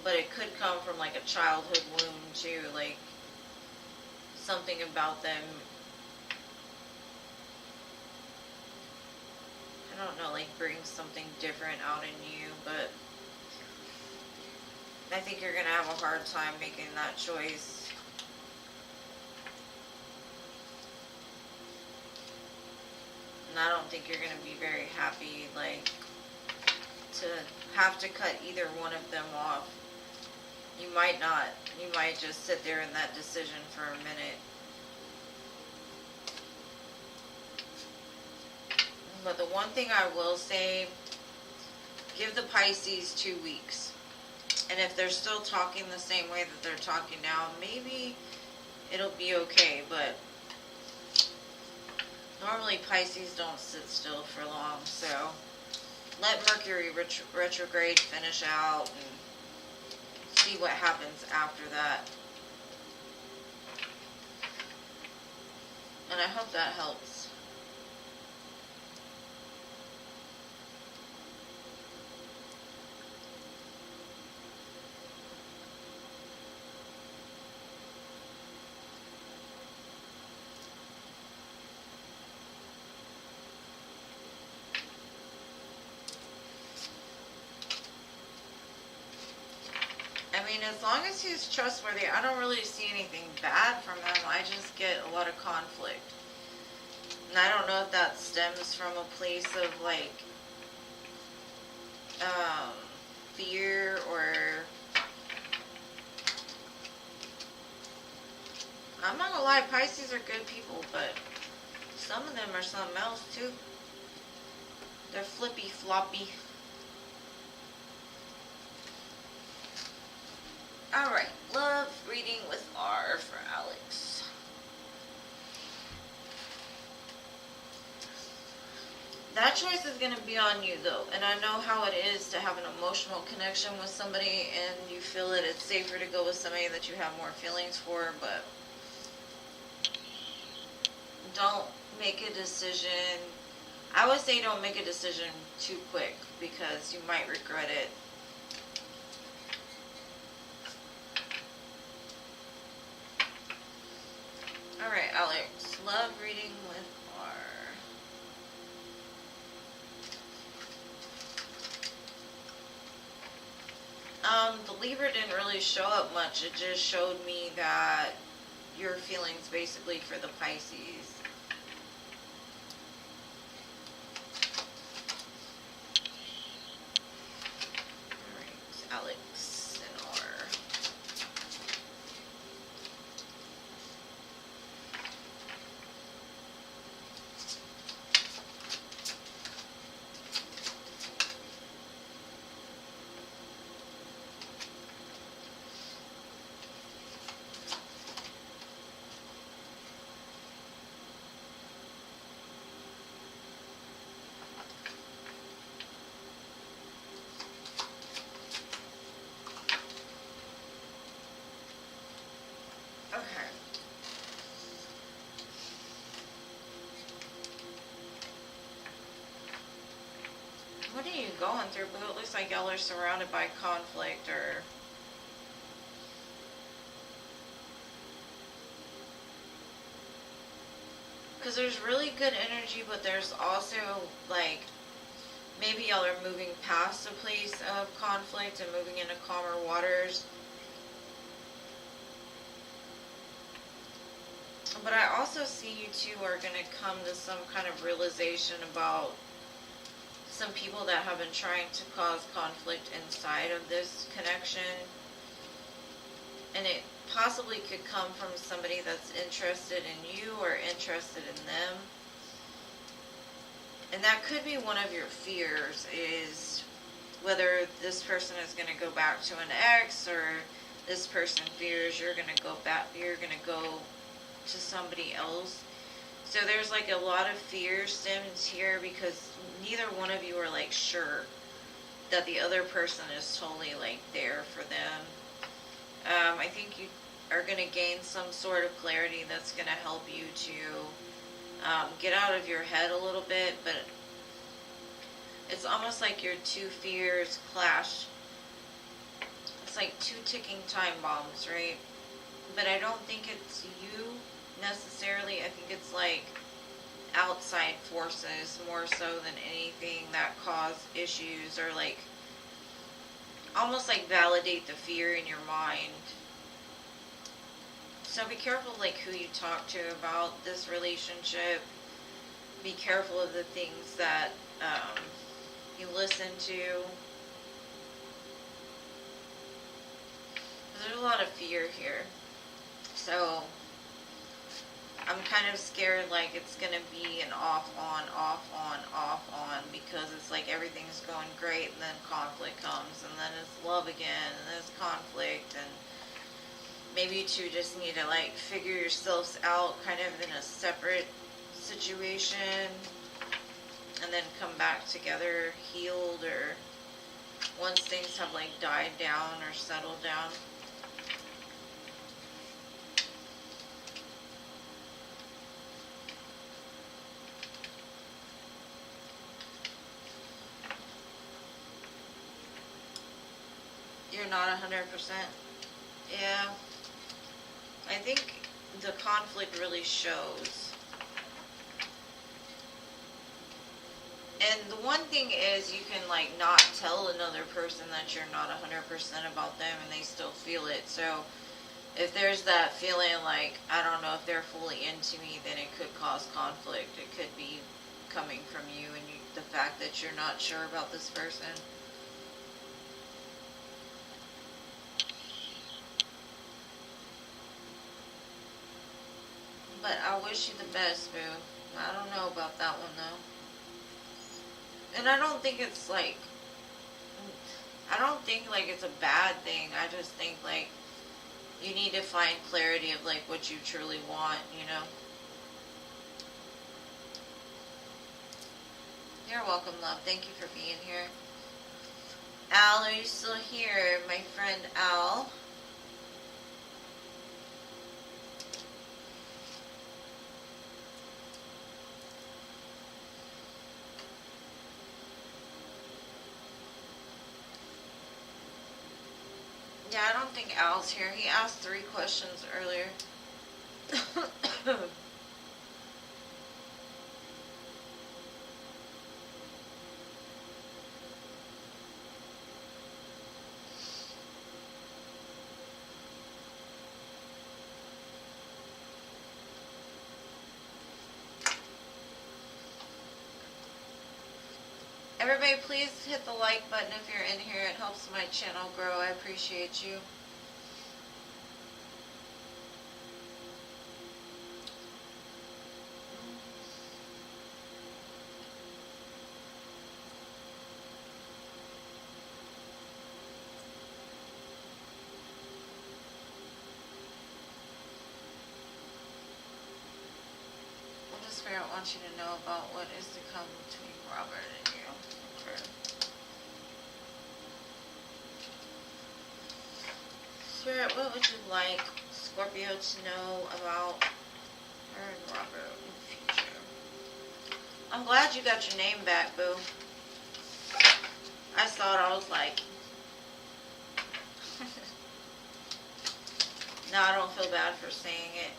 But it could come from like a childhood wound too, like something about them, I don't know, like brings something different out in you, but I think you're going to have a hard time making that choice. And I don't think you're going to be very happy, like, to have to cut either one of them off. You might not. You might just sit there in that decision for a minute. But the one thing I will say, give the Pisces 2 weeks. And if they're still talking the same way that they're talking now, maybe it'll be okay. But normally Pisces don't sit still for long. So let Mercury retrograde finish out and see what happens after that. And I hope that helps. I mean, as long as he's trustworthy, I don't really see anything bad from him. I just get a lot of conflict. And I don't know if that stems from a place of, like, fear or... I'm not gonna lie, Pisces are good people, but some of them are something else, too. They're flippy, floppy. Alright, love reading with R for Alex. That choice is going to be on you, though. And I know how it is to have an emotional connection with somebody and you feel that it's safer to go with somebody that you have more feelings for, but don't make a decision. I would say don't make a decision too quick because you might regret it. Alright, Alex, love reading with R. The Libra didn't really show up much. It just showed me that your feelings basically for the Pisces. Alright, Alex and R. What are you going through, Boo? It looks like y'all are surrounded by conflict or... Because there's really good energy, but there's also, like, maybe y'all are moving past a place of conflict and moving into calmer waters. But I also see you two are going to come to some kind of realization about some people that have been trying to cause conflict inside of this connection. And it possibly could come from somebody that's interested in you or interested in them. And that could be one of your fears, is whether this person is going to go back to an ex, or this person fears you're going to go back, you're going to go to somebody else. So there's like a lot of fear stems here because neither one of you are like sure that the other person is totally like there for them. I think you are going to gain some sort of clarity that's going to help you to get out of your head a little bit, but it's almost like your two fears clash. It's like two ticking time bombs, right? But I don't think it's you necessarily. I think it's like outside forces more so than anything that cause issues, or like almost like validate the fear in your mind. So be careful like who you talk to about this relationship. Be careful of the things that you listen to. There's a lot of fear here. So I'm kind of scared like it's going to be an off on, because it's like everything's going great and then conflict comes and then it's love again and then it's conflict, and maybe you two just need to like figure yourselves out kind of in a separate situation and then come back together healed, or once things have like died down or settled down. You're not 100%. Yeah. I think the conflict really shows. And the one thing is you can like not tell another person that you're not 100% about them and they still feel it. So if there's that feeling like, I don't know if they're fully into me, then it could cause conflict. It could be coming from you and the fact that you're not sure about this person. But I wish you the best, boo. I don't know about that one, though. And I don't think it's like, it's a bad thing. I just think, like, you need to find clarity of, like, what you truly want, you know? You're welcome, love. Thank you for being here. Al, are you still here? My friend Al. Yeah, I don't think Al's here. He asked 3 questions earlier. Everybody, please hit the like button if you're in here. It helps my channel grow. I appreciate you. What does Spirit want you to know about what is to come between Robert and you? Okay. Spirit, what would you like Scorpio to know about her and Robert in the future? I'm glad you got your name back, boo. I saw it, I was like... No, I don't feel bad for saying it.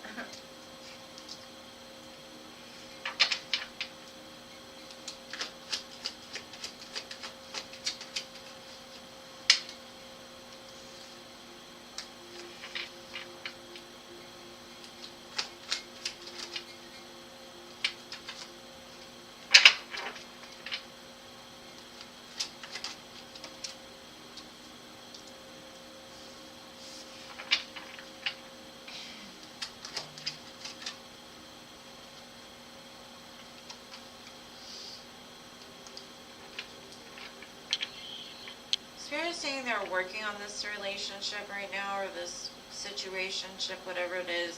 Spirit is saying they're working on this relationship right now, or this situationship, whatever it is.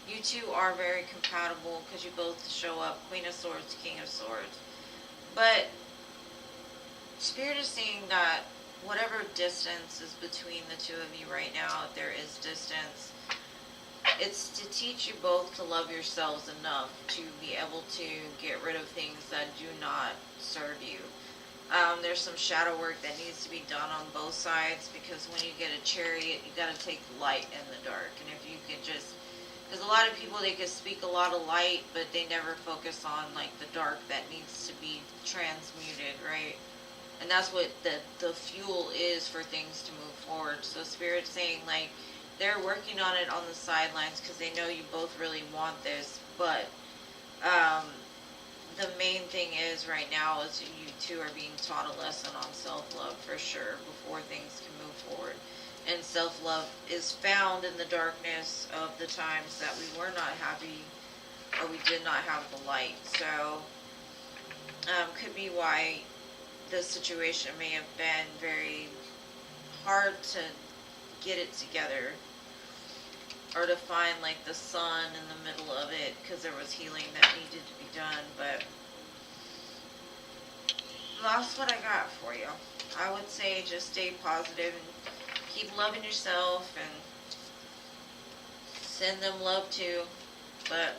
You two are very compatible because you both show up Queen of Swords, King of Swords. But Spirit is saying that whatever distance is between the two of you right now, if there is distance, it's to teach you both to love yourselves enough to be able to get rid of things that do not serve you. There's some shadow work that needs to be done on both sides, because when you get a chariot, you got to take the light and the dark. And if you could just, because a lot of people, they could speak a lot of light, but they never focus on like the dark that needs to be transmuted, right? And that's what the fuel is for things to move forward. So Spirit's saying like they're working on it on the sidelines because they know you both really want this, but the main thing is right now is you two are being taught a lesson on self-love for sure before things can move forward. And self-love is found in the darkness of the times that we were not happy or we did not have the light. So, could be why the situation may have been very hard to get it together, or to find like the sun in the middle of it, because there was healing that needed to be done. But that's what I got for you. I would say just stay positive and keep loving yourself, and send them love too. But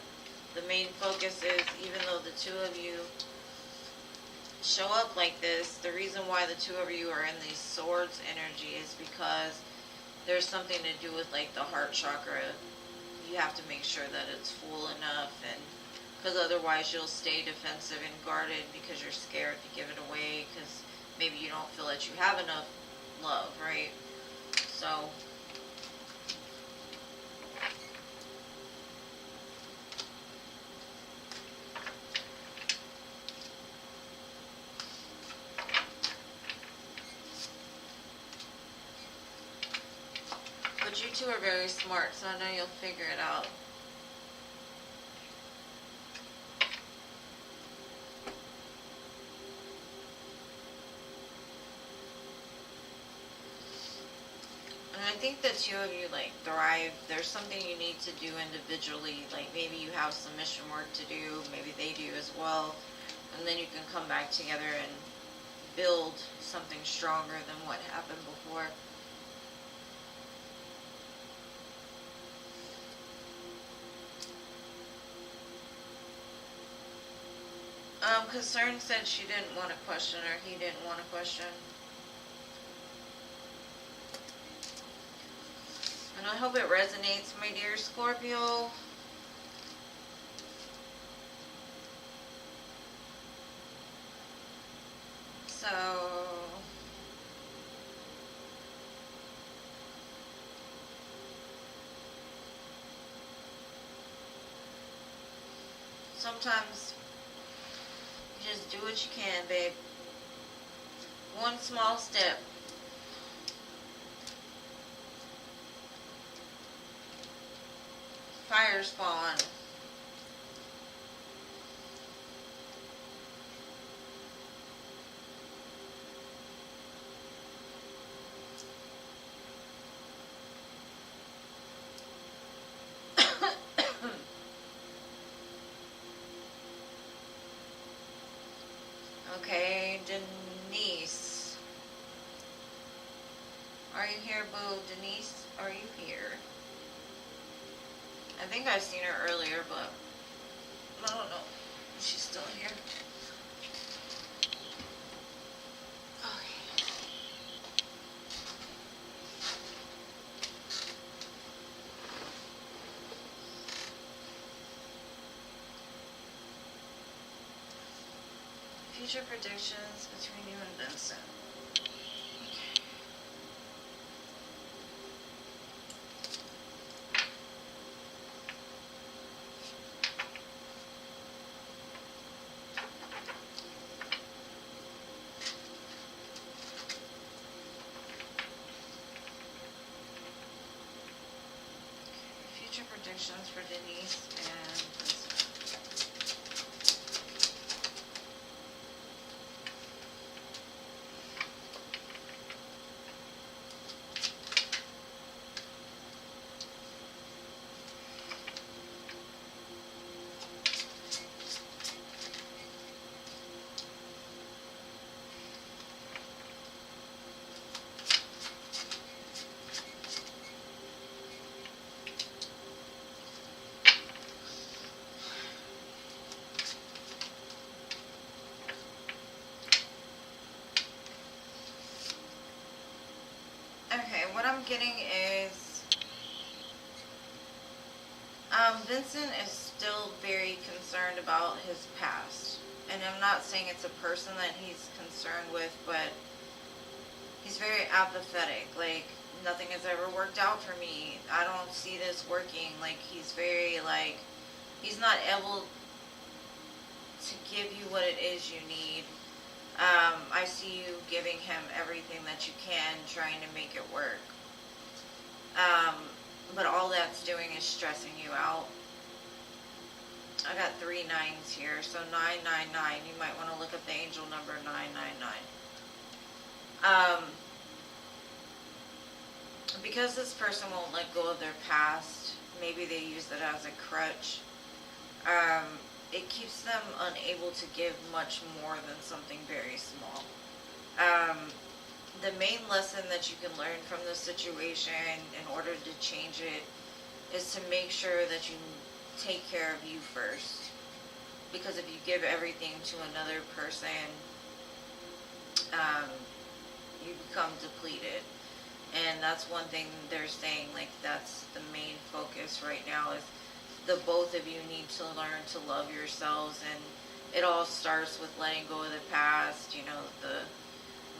the main focus is, even though the two of you show up like this, the reason why the two of you are in these swords energy is because there's something to do with like the heart chakra. You have to make sure that it's full enough, and because otherwise you'll stay defensive and guarded because you're scared to give it away, because maybe you don't feel that you have enough love, right? So but you two are very smart, so I know you'll figure it out. And I think the two of you like thrive. There's something you need to do individually. Like maybe you have some mission work to do. Maybe they do as well. And then you can come back together and build something stronger than what happened before. Concern said she didn't want a question, or he didn't want a question. And I hope it resonates, my dear Scorpio. So, sometimes you just do what you can, babe. One small step. Fire's falling. Okay, Denise. Are you here, boo? Denise, are you here? I think I've seen her earlier, but I don't know if she's still here. Okay. Future predictions between you and Vincent. Future predictions for Denise and Vincent. Okay, what I'm getting is Vincent is still very concerned about his past. And I'm not saying it's a person that he's concerned with, but he's very apathetic. Like, nothing has ever worked out for me. I don't see this working. Like, he's very, like, he's not able to give you what it is you need. I see you giving him everything that you can, trying to make it work. But all that's doing is stressing you out. I got 3 9s here, so 999. You might want to look up the angel number 999. Because this person won't let go of their past, maybe they use it as a crutch. It keeps them unable to give much more than something very small. The main lesson that you can learn from this situation in order to change it is to make sure that you take care of you first. Because if you give everything to another person, you become depleted. And that's one thing they're saying, like, that's the main focus right now, is the both of you need to learn to love yourselves. And it all starts with letting go of the past. You know, the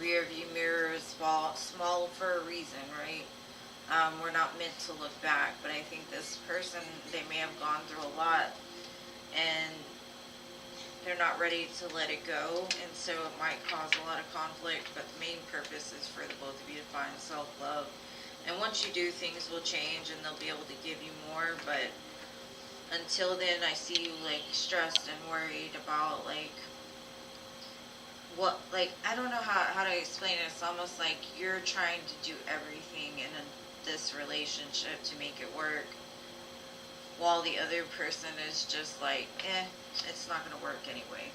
rear view mirror is small for a reason, right? We're not meant to look back, but I think this person, they may have gone through a lot and they're not ready to let it go, and so it might cause a lot of conflict. But the main purpose is for the both of you to find self-love. And once you do, things will change and they'll be able to give you more. But until then, I see you like stressed and worried about like what, like, I don't know how to explain it. It's almost like you're trying to do everything in this relationship to make it work, while the other person is just like, it's not going to work anyway.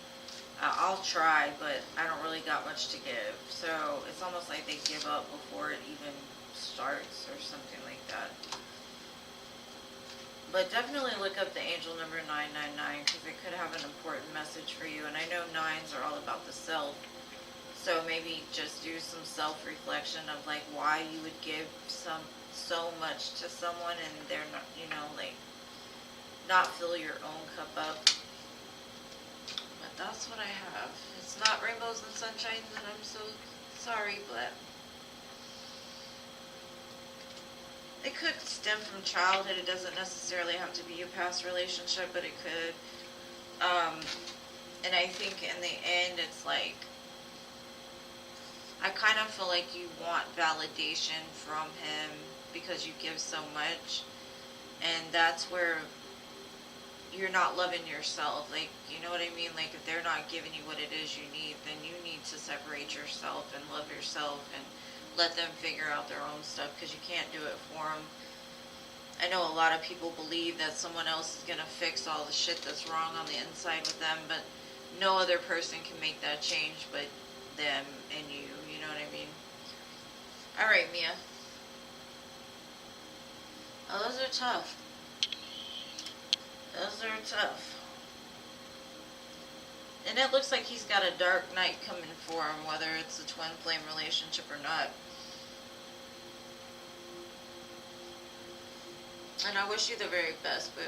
I'll try, but I don't really got much to give. So it's almost like they give up before it even starts or something like that. But definitely look up the angel number 999, because it could have an important message for you. And I know 9s are all about the self. So maybe just do some self-reflection of like why you would give so much to someone and they're not, you know, like, not fill your own cup up. But that's what I have. It's not rainbows and sunshines, and I'm so sorry, but it could stem from childhood. It doesn't necessarily have to be a past relationship, but it could. And I think in the end, it's like, I kind of feel like you want validation from him because you give so much. And that's where you're not loving yourself. Like, you know what I mean? Like, if they're not giving you what it is you need, then you need to separate yourself and love yourself and let them figure out their own stuff, because you can't do it for them. I know a lot of people believe that someone else is going to fix all the shit that's wrong on the inside with them, but no other person can make that change but them and you. You know what I mean? Alright, Mia. Oh, those are tough. Those are tough. And it looks like he's got a dark night coming for him, whether it's a twin flame relationship or not. And I wish you the very best, boo.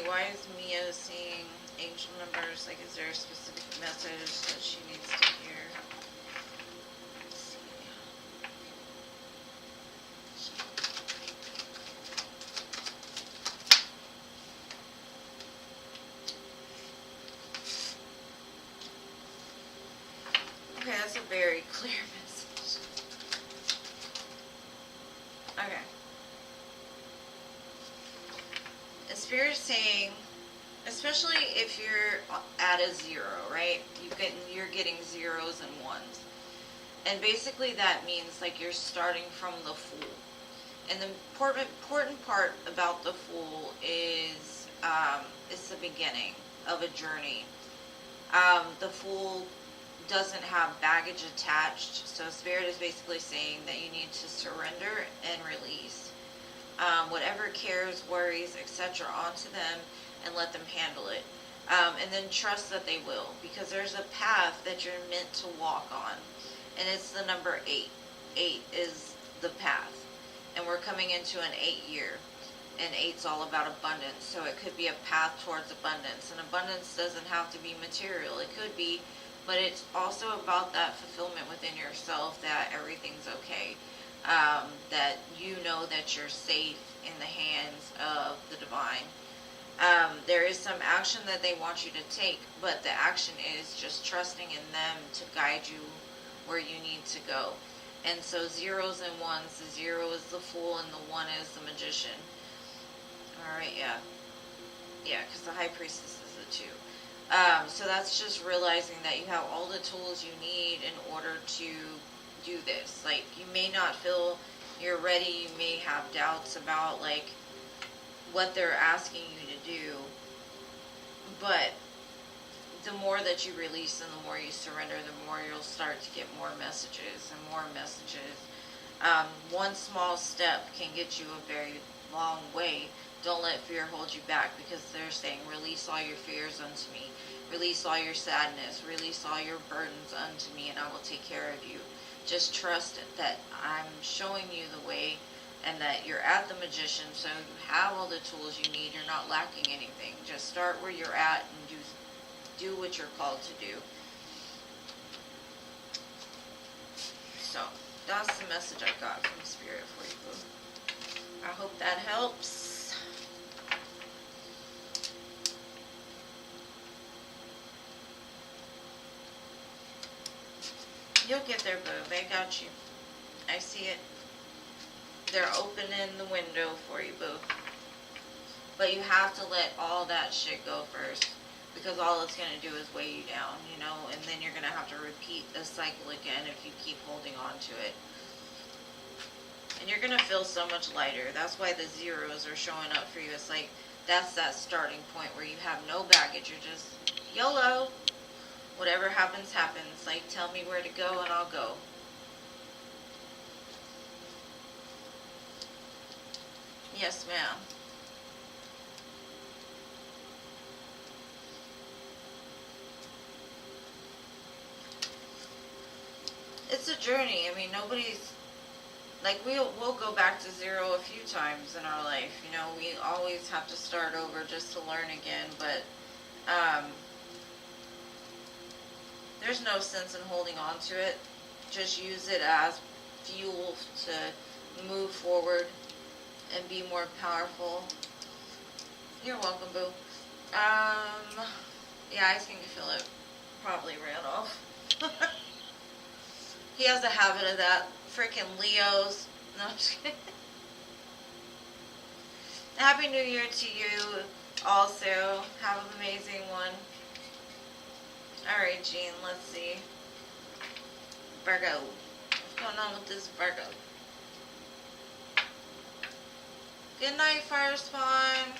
Why is Mia seeing angel numbers? Like, is there a specific message that she needs to hear? Let's see. Okay, that's a very clear message. Okay. Spirit is saying, especially if you're at a 0, right? You're getting 0s and 1s. And basically that means like you're starting from the Fool. And the important part about the Fool is it's the beginning of a journey. The Fool doesn't have baggage attached. So Spirit is basically saying that you need to surrender and release. Whatever cares, worries, etc. onto them and let them handle it. And then trust that they will, because there's a path that you're meant to walk on. And it's the number 8. 8 is the path. And we're coming into an 8 year. and 8's all about abundance. So it could be a path towards abundance. And abundance doesn't have to be material. It could be, but it's also about that fulfillment within yourself, that everything's okay. That you know that you're safe in the hands of the divine. There is some action that they want you to take, but the action is just trusting in them to guide you where you need to go. And so 0s and 1s, the 0 is the Fool and the 1 is the Magician. Alright, yeah. Yeah, because the High Priestess is the 2. So that's just realizing that you have all the tools you need in order to do this. Like, you may not feel you're ready, you may have doubts about, like, what they're asking you to do, but the more that you release and the more you surrender, the more you'll start to get more messages and more messages. One small step can get you a very long way. Don't let fear hold you back, because they're saying, release all your fears unto me. Release all your sadness. Release all your burdens unto me, and I will take care of you. Just trust that I'm showing you the way, and that you're at the Magician, so you have all the tools you need. You're not lacking anything. Just start where you're at and do what you're called to do. So, that's the message I got from Spirit for you, boo. I hope that helps. You'll get there, boo. They got you. I see it. They're opening the window for you, boo. But you have to let all that shit go first, because all it's going to do is weigh you down, you know, and then you're going to have to repeat the cycle again if you keep holding on to it. And you're going to feel so much lighter. That's why the 0s are showing up for you. It's like, that's that starting point where you have no baggage. You're just YOLO. Whatever happens, happens. Like, tell me where to go and I'll go. Yes, ma'am. It's a journey. I mean, nobody's, like, we'll go back to 0 a few times in our life. You know, we always have to start over just to learn again. But there's no sense in holding on to it. Just use it as fuel to move forward and be more powerful. You're welcome, boo. Yeah, I think Philip probably ran off. He has a habit of that. Freaking Leos. No, I'm just kidding. Happy New Year to you also. Have an amazing one. Alright, Jean, let's see. Virgo. What's going on with this Virgo? Good night, Fire Spawn.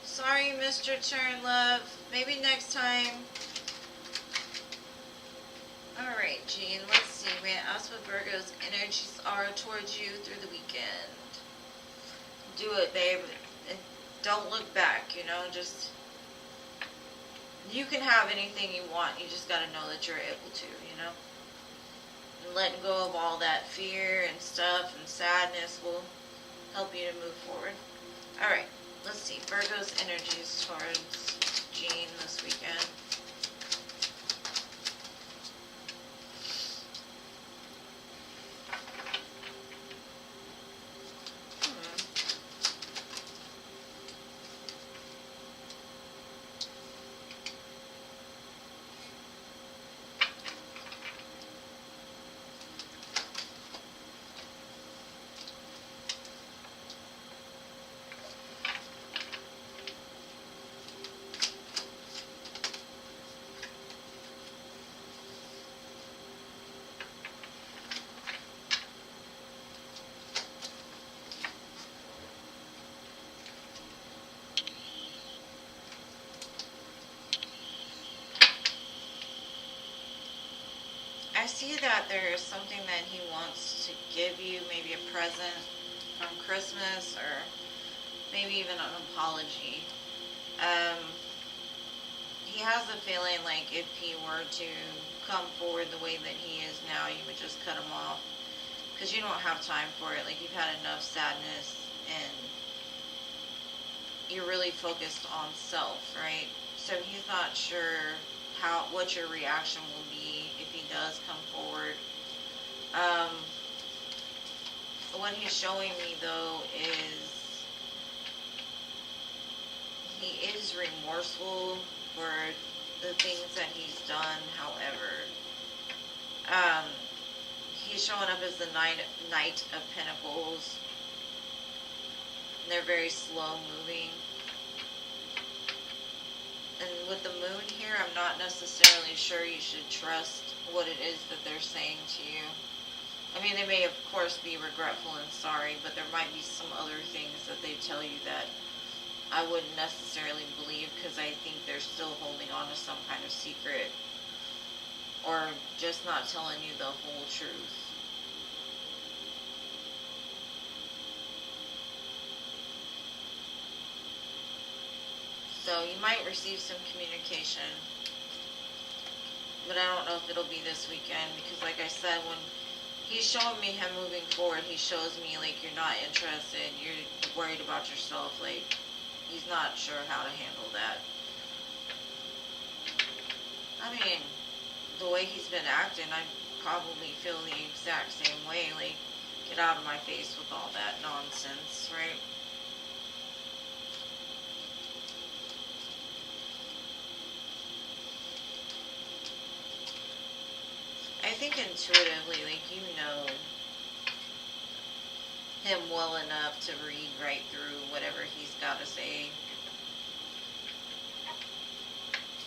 Sorry you missed your turn, love. Maybe next time. Alright, Jean, let's see. May I ask what Virgo's energies are towards you through the weekend? Do it, babe. And don't look back, you know, just... You can have anything you want. You just gotta know that you're able to, you know? And letting go of all that fear and stuff and sadness will help you to move forward. Alright, let's see. Virgo's energies towards Jean this weekend. I see that there is something that he wants to give you, maybe a present from Christmas, or maybe even an apology. He has a feeling like if he were to come forward the way that he is now, you would just cut him off, because you don't have time for it. Like, you've had enough sadness and you're really focused on self, right? So he's not sure what your reaction will be if he does come forward. What he's showing me though is he is remorseful for the things that he's done. However, he's showing up as the Knight of Pentacles. And they're very slow moving. And with the moon here, I'm not necessarily sure you should trust what it is that they're saying to you. I mean, they may of course be regretful and sorry, but there might be some other things that they tell you that I wouldn't necessarily believe, because I think they're still holding on to some kind of secret, or just not telling you the whole truth. So you might receive some communication, but I don't know if it'll be this weekend, because like I said, when he's showing me him moving forward, he shows me like you're not interested, you're worried about yourself, like he's not sure how to handle that. I mean, the way he's been acting, I probably feel the exact same way, like, get out of my face with all that nonsense, right? I think intuitively, like, you know him well enough to read right through whatever he's got to say.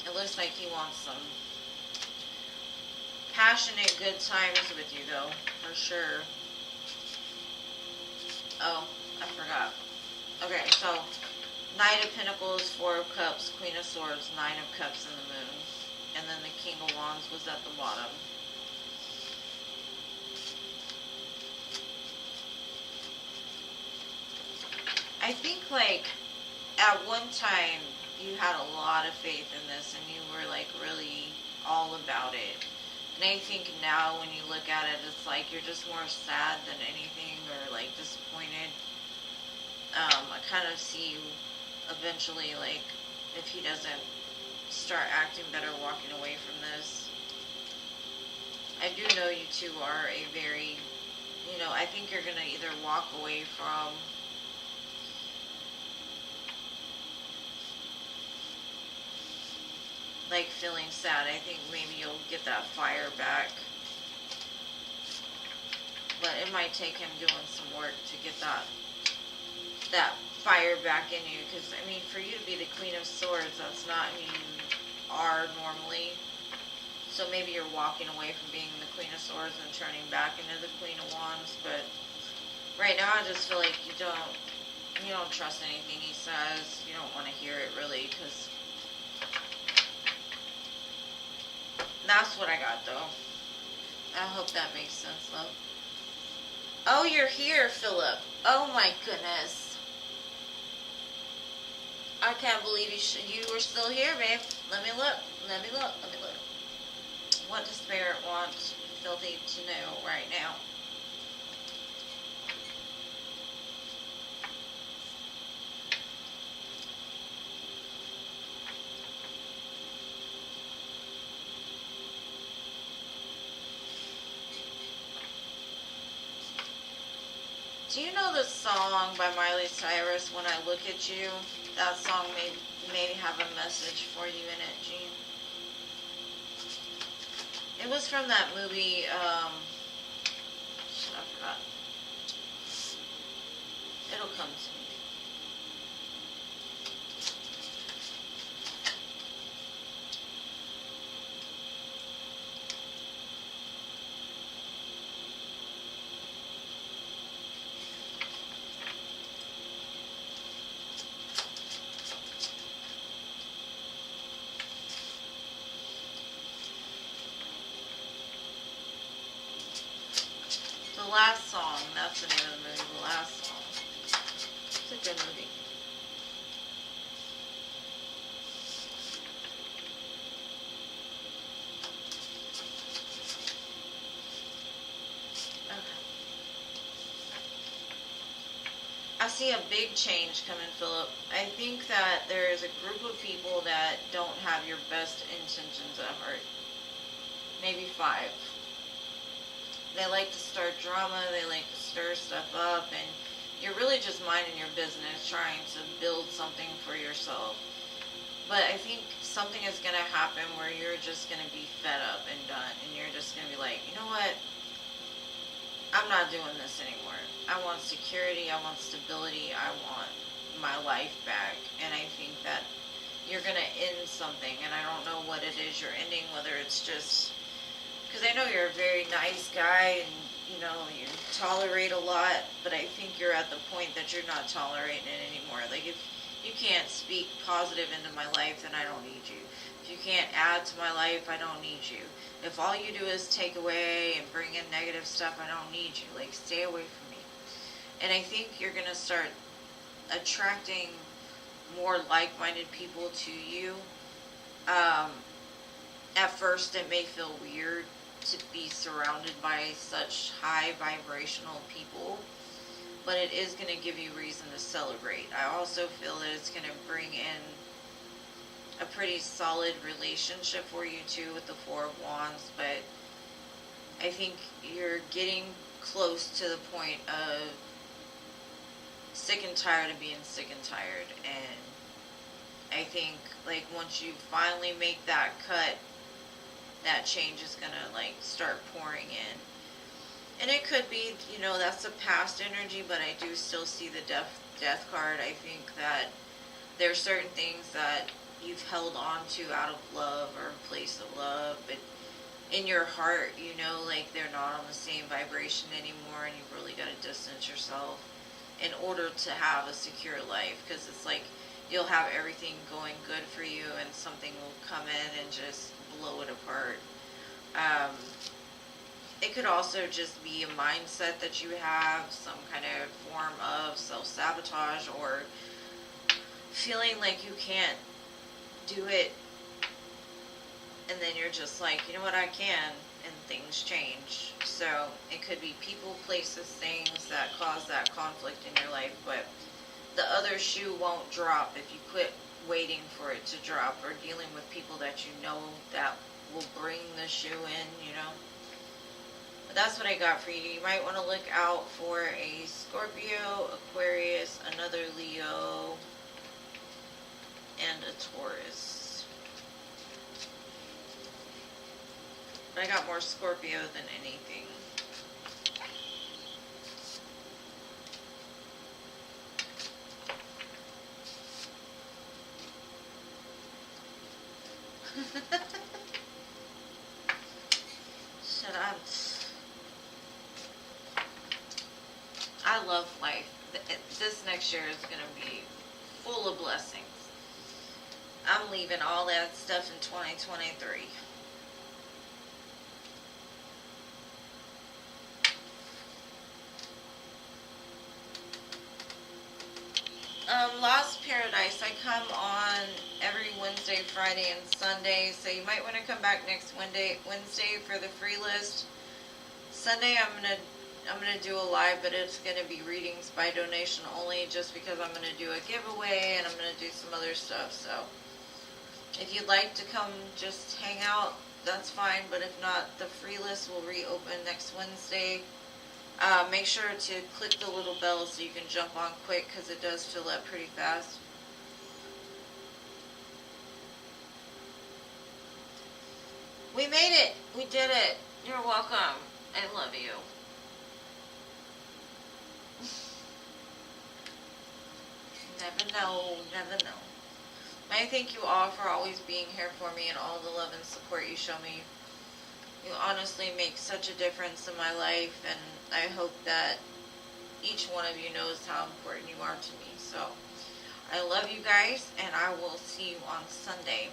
It looks like he wants some passionate good times with you, though, for sure. Oh, I forgot. Okay, so Knight of Pentacles, Four of Cups, Queen of Swords, Nine of Cups, and the Moon. And then the King of Wands was at the bottom. I think, like, at one time, you had a lot of faith in this, and you were, like, really all about it. And I think now, when you look at it, it's like you're just more sad than anything, or, like, disappointed. I kind of see you eventually, like, if he doesn't start acting better, walking away from this. I do know you two are a very, you know, I think you're going to either walk away from like feeling sad. I think maybe you'll get that fire back. But it might take him doing some work to get that fire back in you. Because, I mean, for you to be the Queen of Swords, that's not who you are normally. So maybe you're walking away from being the Queen of Swords and turning back into the Queen of Wands. But right now I just feel like you don't trust anything he says. You don't want to hear it really, because that's what I got, though. I hope that makes sense, love. Oh, you're here, Philip. Oh my goodness. I can't believe you were still here, babe. Let me look. What does Spirit want Filthy to know right now? Do you know the song by Miley Cyrus, When I Look at You? That song may have a message for you in it, Jean. It was from that movie, shit, I forgot. It'll come to me. The Last Song, that's the name of the movie, The Last Song. It's a good movie. see a big change coming, Philip. I think that there is a group of people that don't have your best intentions at heart. Maybe 5. They like to start drama, they like to stir stuff up, and you're really just minding your business, trying to build something for yourself. But I think something is going to happen where you're just going to be fed up and done, and you're just going to be like, you know what? I'm not doing this anymore. I want security, I want stability, I want my life back. And I think that you're going to end something, and I don't know what it is you're ending, whether it's just, because I know you're a very nice guy, and you know, you tolerate a lot, but I think you're at the point that you're not tolerating it anymore. Like, if you can't speak positive into my life, then I don't need you. If you can't add to my life, I don't need you. If all you do is take away and bring in negative stuff, I don't need you. Like, stay away from me. And I think you're going to start attracting more like-minded people to you. At first, it may feel weird to be surrounded by such high vibrational people, but it is going to give you reason to celebrate. I also feel that it's going to bring in a pretty solid relationship for you too with the 4 of Wands, but I think you're getting close to the point of sick and tired of being sick and tired, and I think like once you finally make that cut, that change is going to like start pouring in. And it could be, you know, that's a past energy, but I do still see the death card. I think that there are certain things that you've held on to out of love or a place of love, but in your heart, you know, like they're not on the same vibration anymore, and you've really got to distance yourself in order to have a secure life, because it's like you'll have everything going good for you and something will come in and just blow it apart. It could also just be a mindset that you have, some kind of form of self-sabotage, or feeling like you can't do it, and then you're just like, you know what, I can, and things change. So it could be people, places, things that cause that conflict in your life, but the other shoe won't drop if you quit waiting for it to drop, or dealing with people that you know that will bring the shoe in, you know. But that's what I got for you. You might want to look out for a Scorpio, Aquarius, another Leo, and a Taurus. But I got more Scorpio than anything. Shut up. I love life. This next year is going to be full of blessings. I'm leaving all that stuff in 2023. Lost Paradise, I come on every Wednesday, Friday, and Sunday, so you might want to come back next Wednesday for the free list. Sunday I'm gonna do a live, but it's gonna be readings by donation only, just because I'm gonna do a giveaway and I'm gonna do some other stuff. So if you'd like to come just hang out, that's fine, but if not, the free list will reopen next Wednesday. Make sure to click the little bell so you can jump on quick, because it does fill up pretty fast. We made it! We did it! You're welcome. I love you. Never know, never know. I thank you all for always being here for me and all the love and support you show me. You honestly make such a difference in my life, and I hope that each one of you knows how important you are to me. So, I love you guys, and I will see you on Sunday.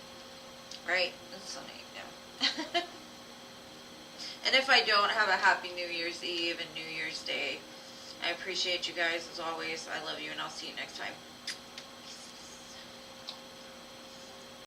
Right? It's Sunday, yeah. And if I don't, have a happy New Year's Eve and New Year's Day. I appreciate you guys as always. I love you, and I'll see you next time.